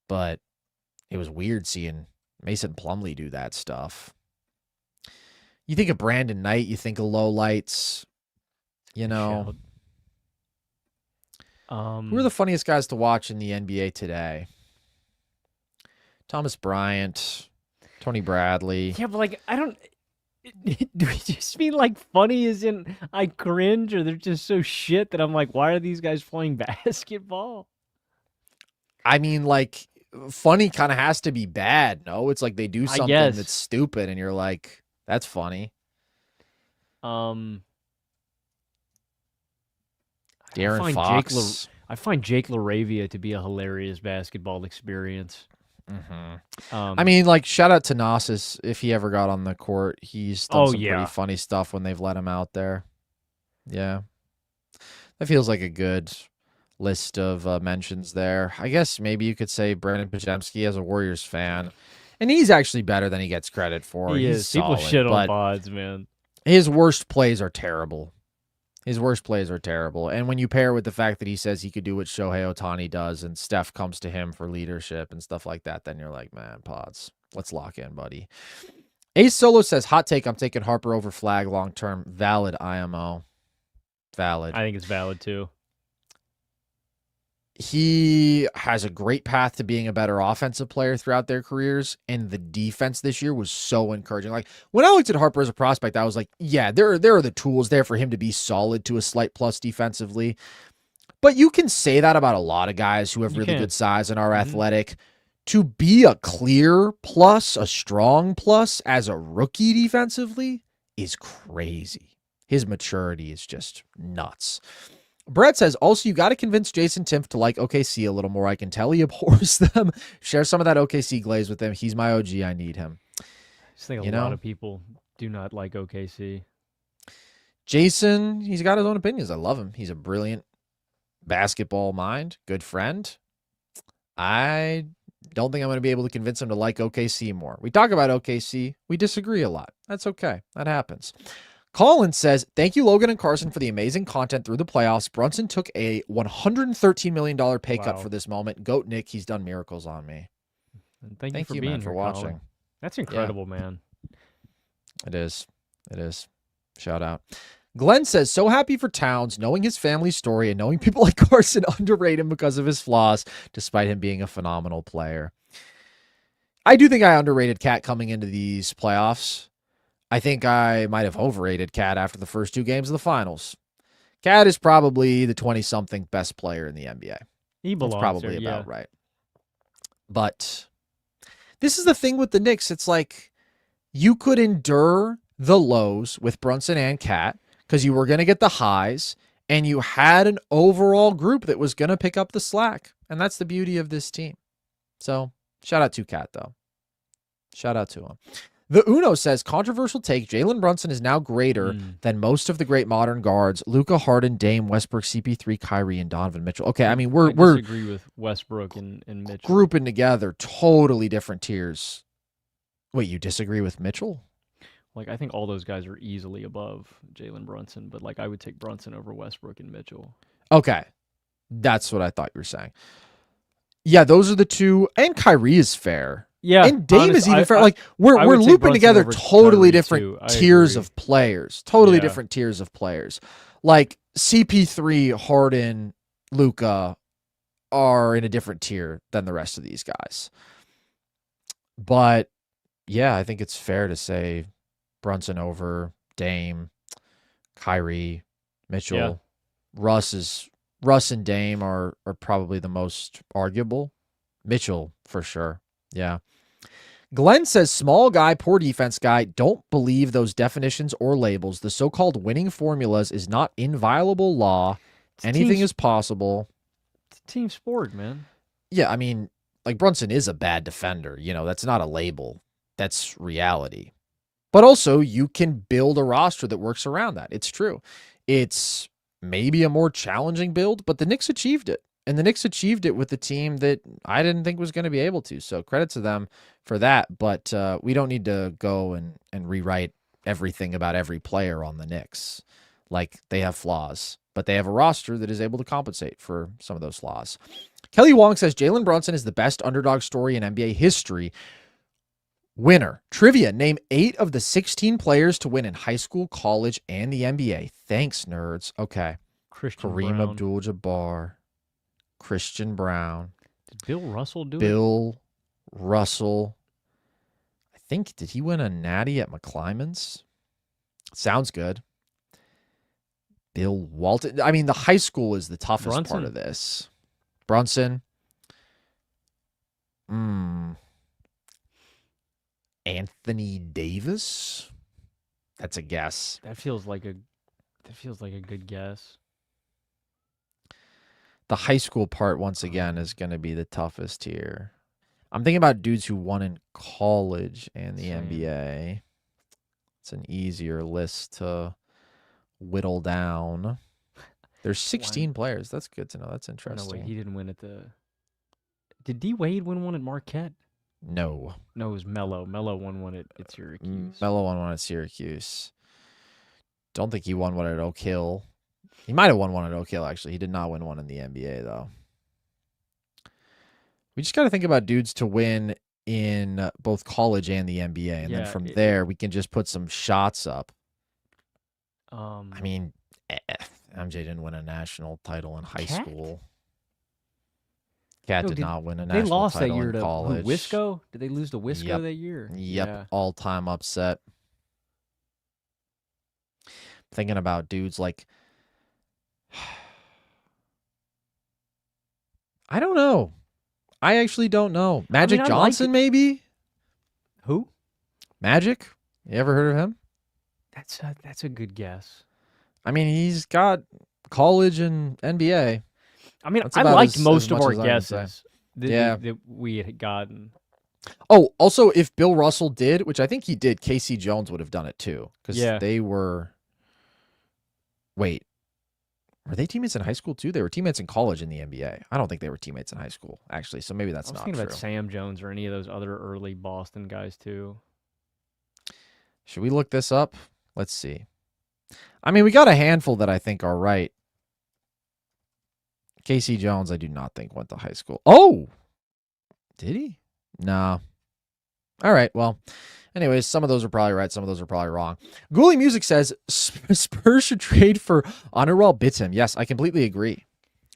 but it was weird seeing Mason Plumlee do that stuff. You think of Brandon Knight, you think of low lights, you know. Who are the funniest guys to watch in the NBA today? Thomas Bryant, Tony Bradley. Yeah, but like, I don't... Do we just mean like funny as in I cringe, or they're just so shit that I'm like, why are these guys playing basketball? I mean, like, funny kind of has to be bad, no? It's like they do something that's stupid and you're like, that's funny. De'Aaron Fox. I find Jake LaRavia to be a hilarious basketball experience. I mean, like, shout out to Nassus if he ever got on the court. He's done some pretty funny stuff when they've let him out there. Yeah. That feels like a good list of mentions there. I guess maybe you could say Brandon Podziemski as a Warriors fan. And he's actually better than he gets credit for. He's People solid, shit on pods, man. His worst plays are terrible. And when you pair with the fact that he says he could do what Shohei Ohtani does and Steph comes to him for leadership and stuff like that, then you're like, man, Pods, let's lock in, buddy. Ace Solo says, hot take, I'm taking Harper over Flag long-term. Valid, IMO. Valid. I think it's valid, too. He has a great path to being a better offensive player throughout their careers, and the defense this year was so encouraging. Like, when I looked at Harper as a prospect, I was like, yeah, there are the tools there for him to be solid to a slight plus defensively. But you can say that about a lot of guys who have really good size and are athletic. To be a clear plus, a strong plus as a rookie defensively is crazy. His maturity is just nuts. Brett says, also, you got to convince Jason Timpf to like OKC a little more. I can tell he abhors them. Share some of that OKC glaze with him. He's my OG. I need him. I just think a lot of people do not like OKC. Jason, he's got his own opinions. I love him. He's a brilliant basketball mind, good friend. I don't think I'm going to be able to convince him to like OKC more. We talk about OKC. We disagree a lot. That's okay. That happens. Colin says, thank you, Logan and Carson, for the amazing content through the playoffs. Brunson took a $113 million pay cut for this moment. Goat Nick, he's done miracles on me. And thank you, man, for watching. Colin. That's incredible, man. It is. Shout out. Glenn says, so happy for Towns, knowing his family story and knowing people like Carson underrate him because of his flaws, despite him being a phenomenal player. I do think I underrated Cat coming into these playoffs. I think I might have overrated Cat after the first 2 games of the finals. Cat is probably the 20-something best player in the NBA. He belongs That's probably there, about right. But this is the thing with the Knicks. It's like you could endure the lows with Brunson and Cat because you were going to get the highs, and you had an overall group that was going to pick up the slack. And that's the beauty of this team. So shout out to Cat, though. Shout out to him. The Uno says, controversial take, Jalen Brunson is now greater than most of the great modern guards. Luka, Harden, Dame, Westbrook, CP3, Kyrie, and Donovan Mitchell. Okay, I mean, we're disagree with Westbrook and Mitchell. Grouping together totally different tiers. Wait, you disagree with Mitchell? Like, I think all those guys are easily above Jalen Brunson, but, like, I would take Brunson over Westbrook and Mitchell. Okay. That's what I thought you were saying. Yeah, those are the two. And Kyrie is fair. Yeah. And Dame is even fair. Like, we're looping together totally different tiers of players. Totally different tiers of players. Like, CP3, Harden, Luka are in a different tier than the rest of these guys. But, yeah, I think it's fair to say Brunson over Dame, Kyrie, Mitchell. Yeah. Russ and Dame are probably the most arguable. Mitchell, for sure. Yeah. Glenn says, small guy, poor defense guy. Don't believe those definitions or labels. The so-called winning formulas is not inviolable law. Anything is possible. It's a team sport, man. Yeah, I mean, like, Brunson is a bad defender. You know, that's not a label. That's reality. But also, you can build a roster that works around that. It's true. It's maybe a more challenging build, but the Knicks achieved it. And the Knicks achieved it with a team that I didn't think was going to be able to. So credit to them for that. But we don't need to go and rewrite everything about every player on the Knicks. Like, they have flaws, but they have a roster that is able to compensate for some of those flaws. Kelly Wong says, Jalen Brunson is the best underdog story in NBA history. Winner. Trivia. Name 8 of the 16 players to win in high school, college, and the NBA. Thanks, nerds. Okay. Kareem Abdul-Jabbar. Christian Brown. Did Bill Russell do it? Bill Russell. I think, did he win a natty at McClymonds? Sounds good. Bill Walton. I mean, the high school is the toughest part of this. Brunson. Anthony Davis? That's a guess. That feels like a good guess. The high school part, once again, is going to be the toughest here. I'm thinking about dudes who won in college and the NBA. It's an easier list to whittle down. There's 16 players. That's good to know. That's interesting. No, wait, he didn't win at the... Did D. Wade win one at Marquette? No. No, it was Melo. Melo won one at Syracuse. Melo won one at Syracuse. Don't think he won one at Oak Hill. He might have won one at Oak Hill, actually. He did not win one in the NBA, though. We just got to think about dudes to win in both college and the NBA. And then from there, we can just put some shots up. I mean, MJ didn't win a national title in high school. Cat did not win a national title in college. They lost that year to Wisco? Did they lose to Wisco that year? Yep, yeah. All-time upset. Thinking about dudes like... I don't know. I actually don't know. Magic Johnson, maybe? Who? Magic? You ever heard of him? That's a good guess. I mean, he's got college and NBA. I mean, I liked most of our guesses that we had gotten. Oh, also, if Bill Russell did, which I think he did, Casey Jones would have done it too. Because they were... Wait. Were they teammates in high school too? They were teammates in college in the NBA. I don't think they were teammates in high school, actually. So maybe that's not true. I was thinking about Sam Jones or any of those other early Boston guys too. Should we look this up? Let's see. I mean, we got a handful that I think are right. Casey Jones, I do not think went to high school. Oh! Did he? No. All right, well... Anyways, some of those are probably right. Some of those are probably wrong. Ghoulie Music says Spurs should trade for Anurul Bitim. Yes, I completely agree.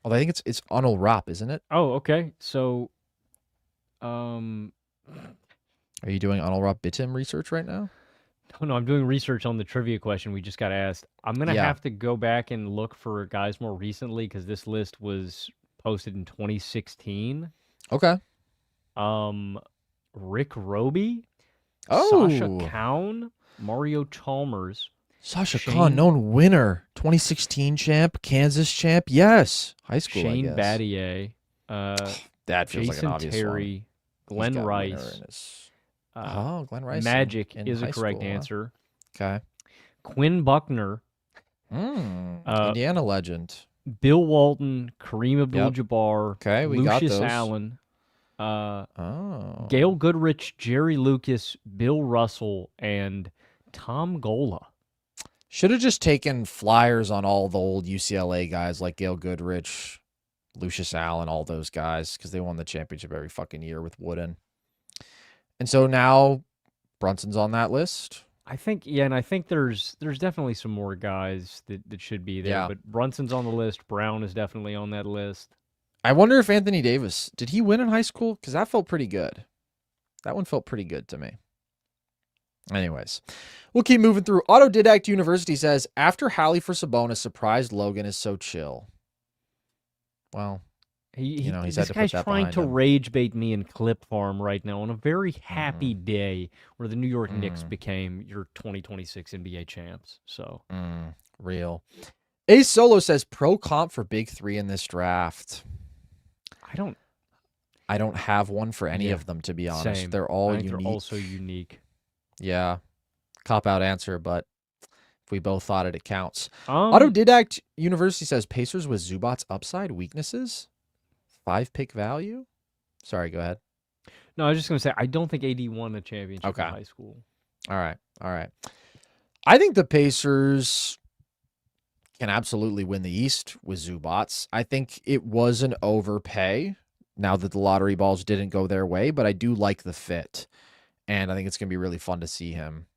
Although I think it's Anul Rap, isn't it? Oh, okay. So, are you doing Anul Rap Bitim research right now? No, I'm doing research on the trivia question we just got asked. I'm gonna have to go back and look for guys more recently because this list was posted in 2016. Okay. Rick Roby. Oh. Sasha Kaun, Mario Chalmers. Sasha Kaun, known winner. 2016 champ, Kansas champ. Yes. High school, Shane I guess. Battier. That feels Jason like an obvious Terry, one. Glenn Rice. Glenn Rice Magic in is a high correct school, huh? answer. Okay. Quinn Buckner, Indiana legend. Bill Walton, Kareem Yep. Abdul-Jabbar, Okay, we got Lucius those. Allen, Oh. Gail Goodrich, Jerry Lucas, Bill Russell, and Tom Gola. Should have just taken flyers on all the old UCLA guys like Gail Goodrich, Lucius Allen, all those guys, because they won the championship every fucking year with Wooden. And so now Brunson's on that list. I think, and I think there's definitely some more guys that should be there. Yeah. But Brunson's on the list. Brown is definitely on that list. I wonder if Anthony Davis, did he win in high school? Because that felt pretty good. That one felt pretty good to me. Anyways, we'll keep moving through. Autodidact University says, after Hallie for Sabonis, surprised Logan is so chill. Well, he's had this to put guy's that trying behind to him. rage bait me in Clip Farm right now on a very happy day where the New York Knicks became your 2026 NBA champs. So Real. Ace Solo says, pro comp for big three in this draft. I don't have one for any of them, to be honest. Same. They're all I think unique. They're also unique. Yeah. Cop-out answer, but if we both thought it counts. Autodidact Autodidact University says, Pacers with Zubac's upside, weaknesses, 5-pick value. Sorry, go ahead. No, I was just going to say, I don't think AD won a championship in Okay. high school. All right. I think the Pacers can absolutely win the East with Zubats. I think it was an overpay now that the lottery balls didn't go their way, but I do like the fit. And I think it's going to be really fun to see him.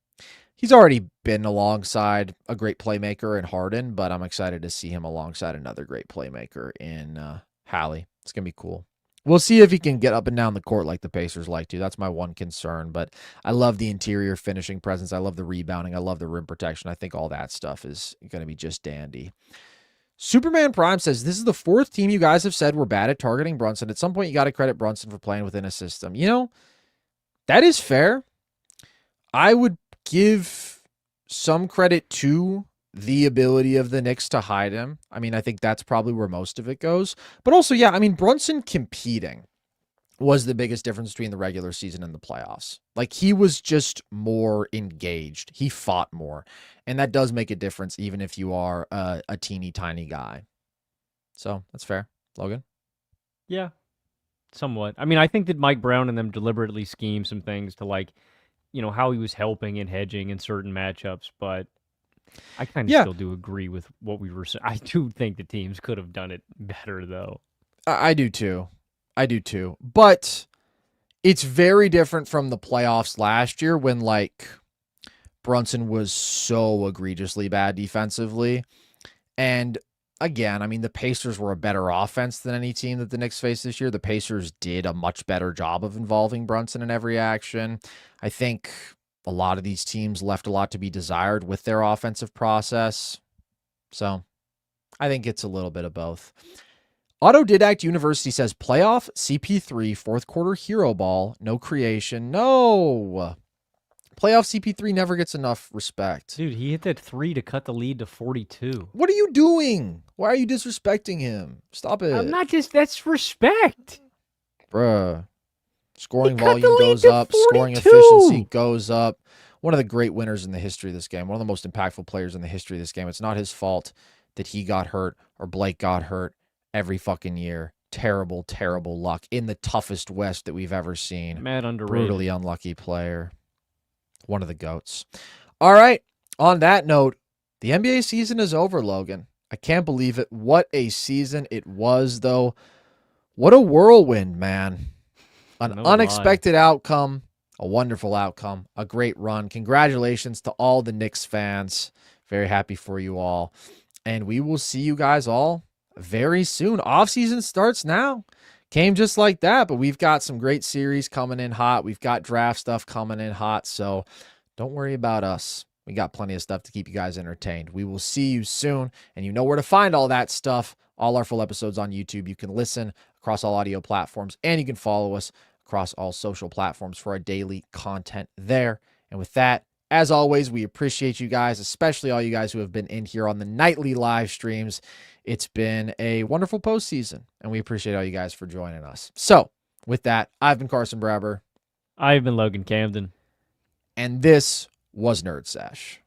He's already been alongside a great playmaker in Harden, but I'm excited to see him alongside another great playmaker in Hallie. It's going to be cool. We'll see if he can get up and down the court like the Pacers like to. That's my one concern, but I love the interior finishing presence. I love the rebounding. I love the rim protection. I think all that stuff is going to be just dandy. Superman Prime says, this is the fourth team you guys have said we're bad at targeting Brunson. At some point, you got to credit Brunson for playing within a system. You know, that is fair. I would give some credit to the ability of the Knicks to hide him. I mean, I think that's probably where most of it goes. But also, yeah, I mean, Brunson competing was the biggest difference between the regular season and the playoffs. Like, he was just more engaged. He fought more. And that does make a difference, even if you are a teeny tiny guy. So that's fair. Logan? Yeah, somewhat. I mean, I think that Mike Brown and them deliberately schemed some things to, like, you know, how he was helping and hedging in certain matchups, but I kind of still do agree with what we were saying. I do think the teams could have done it better, though. I do too. But it's very different from the playoffs last year when, like, Brunson was so egregiously bad defensively. And again, I mean, the Pacers were a better offense than any team that the Knicks faced this year. The Pacers did a much better job of involving Brunson in every action. I think a lot of these teams left a lot to be desired with their offensive process. So I think it's a little bit of both. Autodidact University says, playoff CP3, fourth quarter hero ball, no creation. No. Playoff CP3 never gets enough respect. Dude, he hit that 3 to cut the lead to 42. What are you doing? Why are you disrespecting him? Stop it. I'm not just, that's respect. Bruh. Scoring He cut the volume lead goes to up. Scoring 42. efficiency goes up. One of the great winners in the history of this game. One of the most impactful players in the history of this game. It's not his fault that he got hurt or Blake got hurt every fucking year. Terrible, terrible luck in the toughest West that we've ever seen. Mad underrated. Brutally unlucky player. One of the GOATs. All right. On that note, the NBA season is over, Logan. I can't believe it. What a season it was, though. What a whirlwind, man. An unexpected outcome, a wonderful outcome, a great run. Congratulations to all the Knicks fans. Very happy for you all. And we will see you guys all very soon. Offseason starts now. Came just like that, but we've got some great series coming in hot. We've got draft stuff coming in hot, so don't worry about us. We got plenty of stuff to keep you guys entertained. We will see you soon, and you know where to find all that stuff. All our full episodes on YouTube. You can listen across all audio platforms, and you can follow us across all social platforms for our daily content there. And with that, as always, we appreciate you guys, especially all you guys who have been in here on the nightly live streams. It's been a wonderful postseason, and we appreciate all you guys for joining us. So, with that, I've been Carson Brabber. I've been Logan Camden. And this was Nerd Sesh.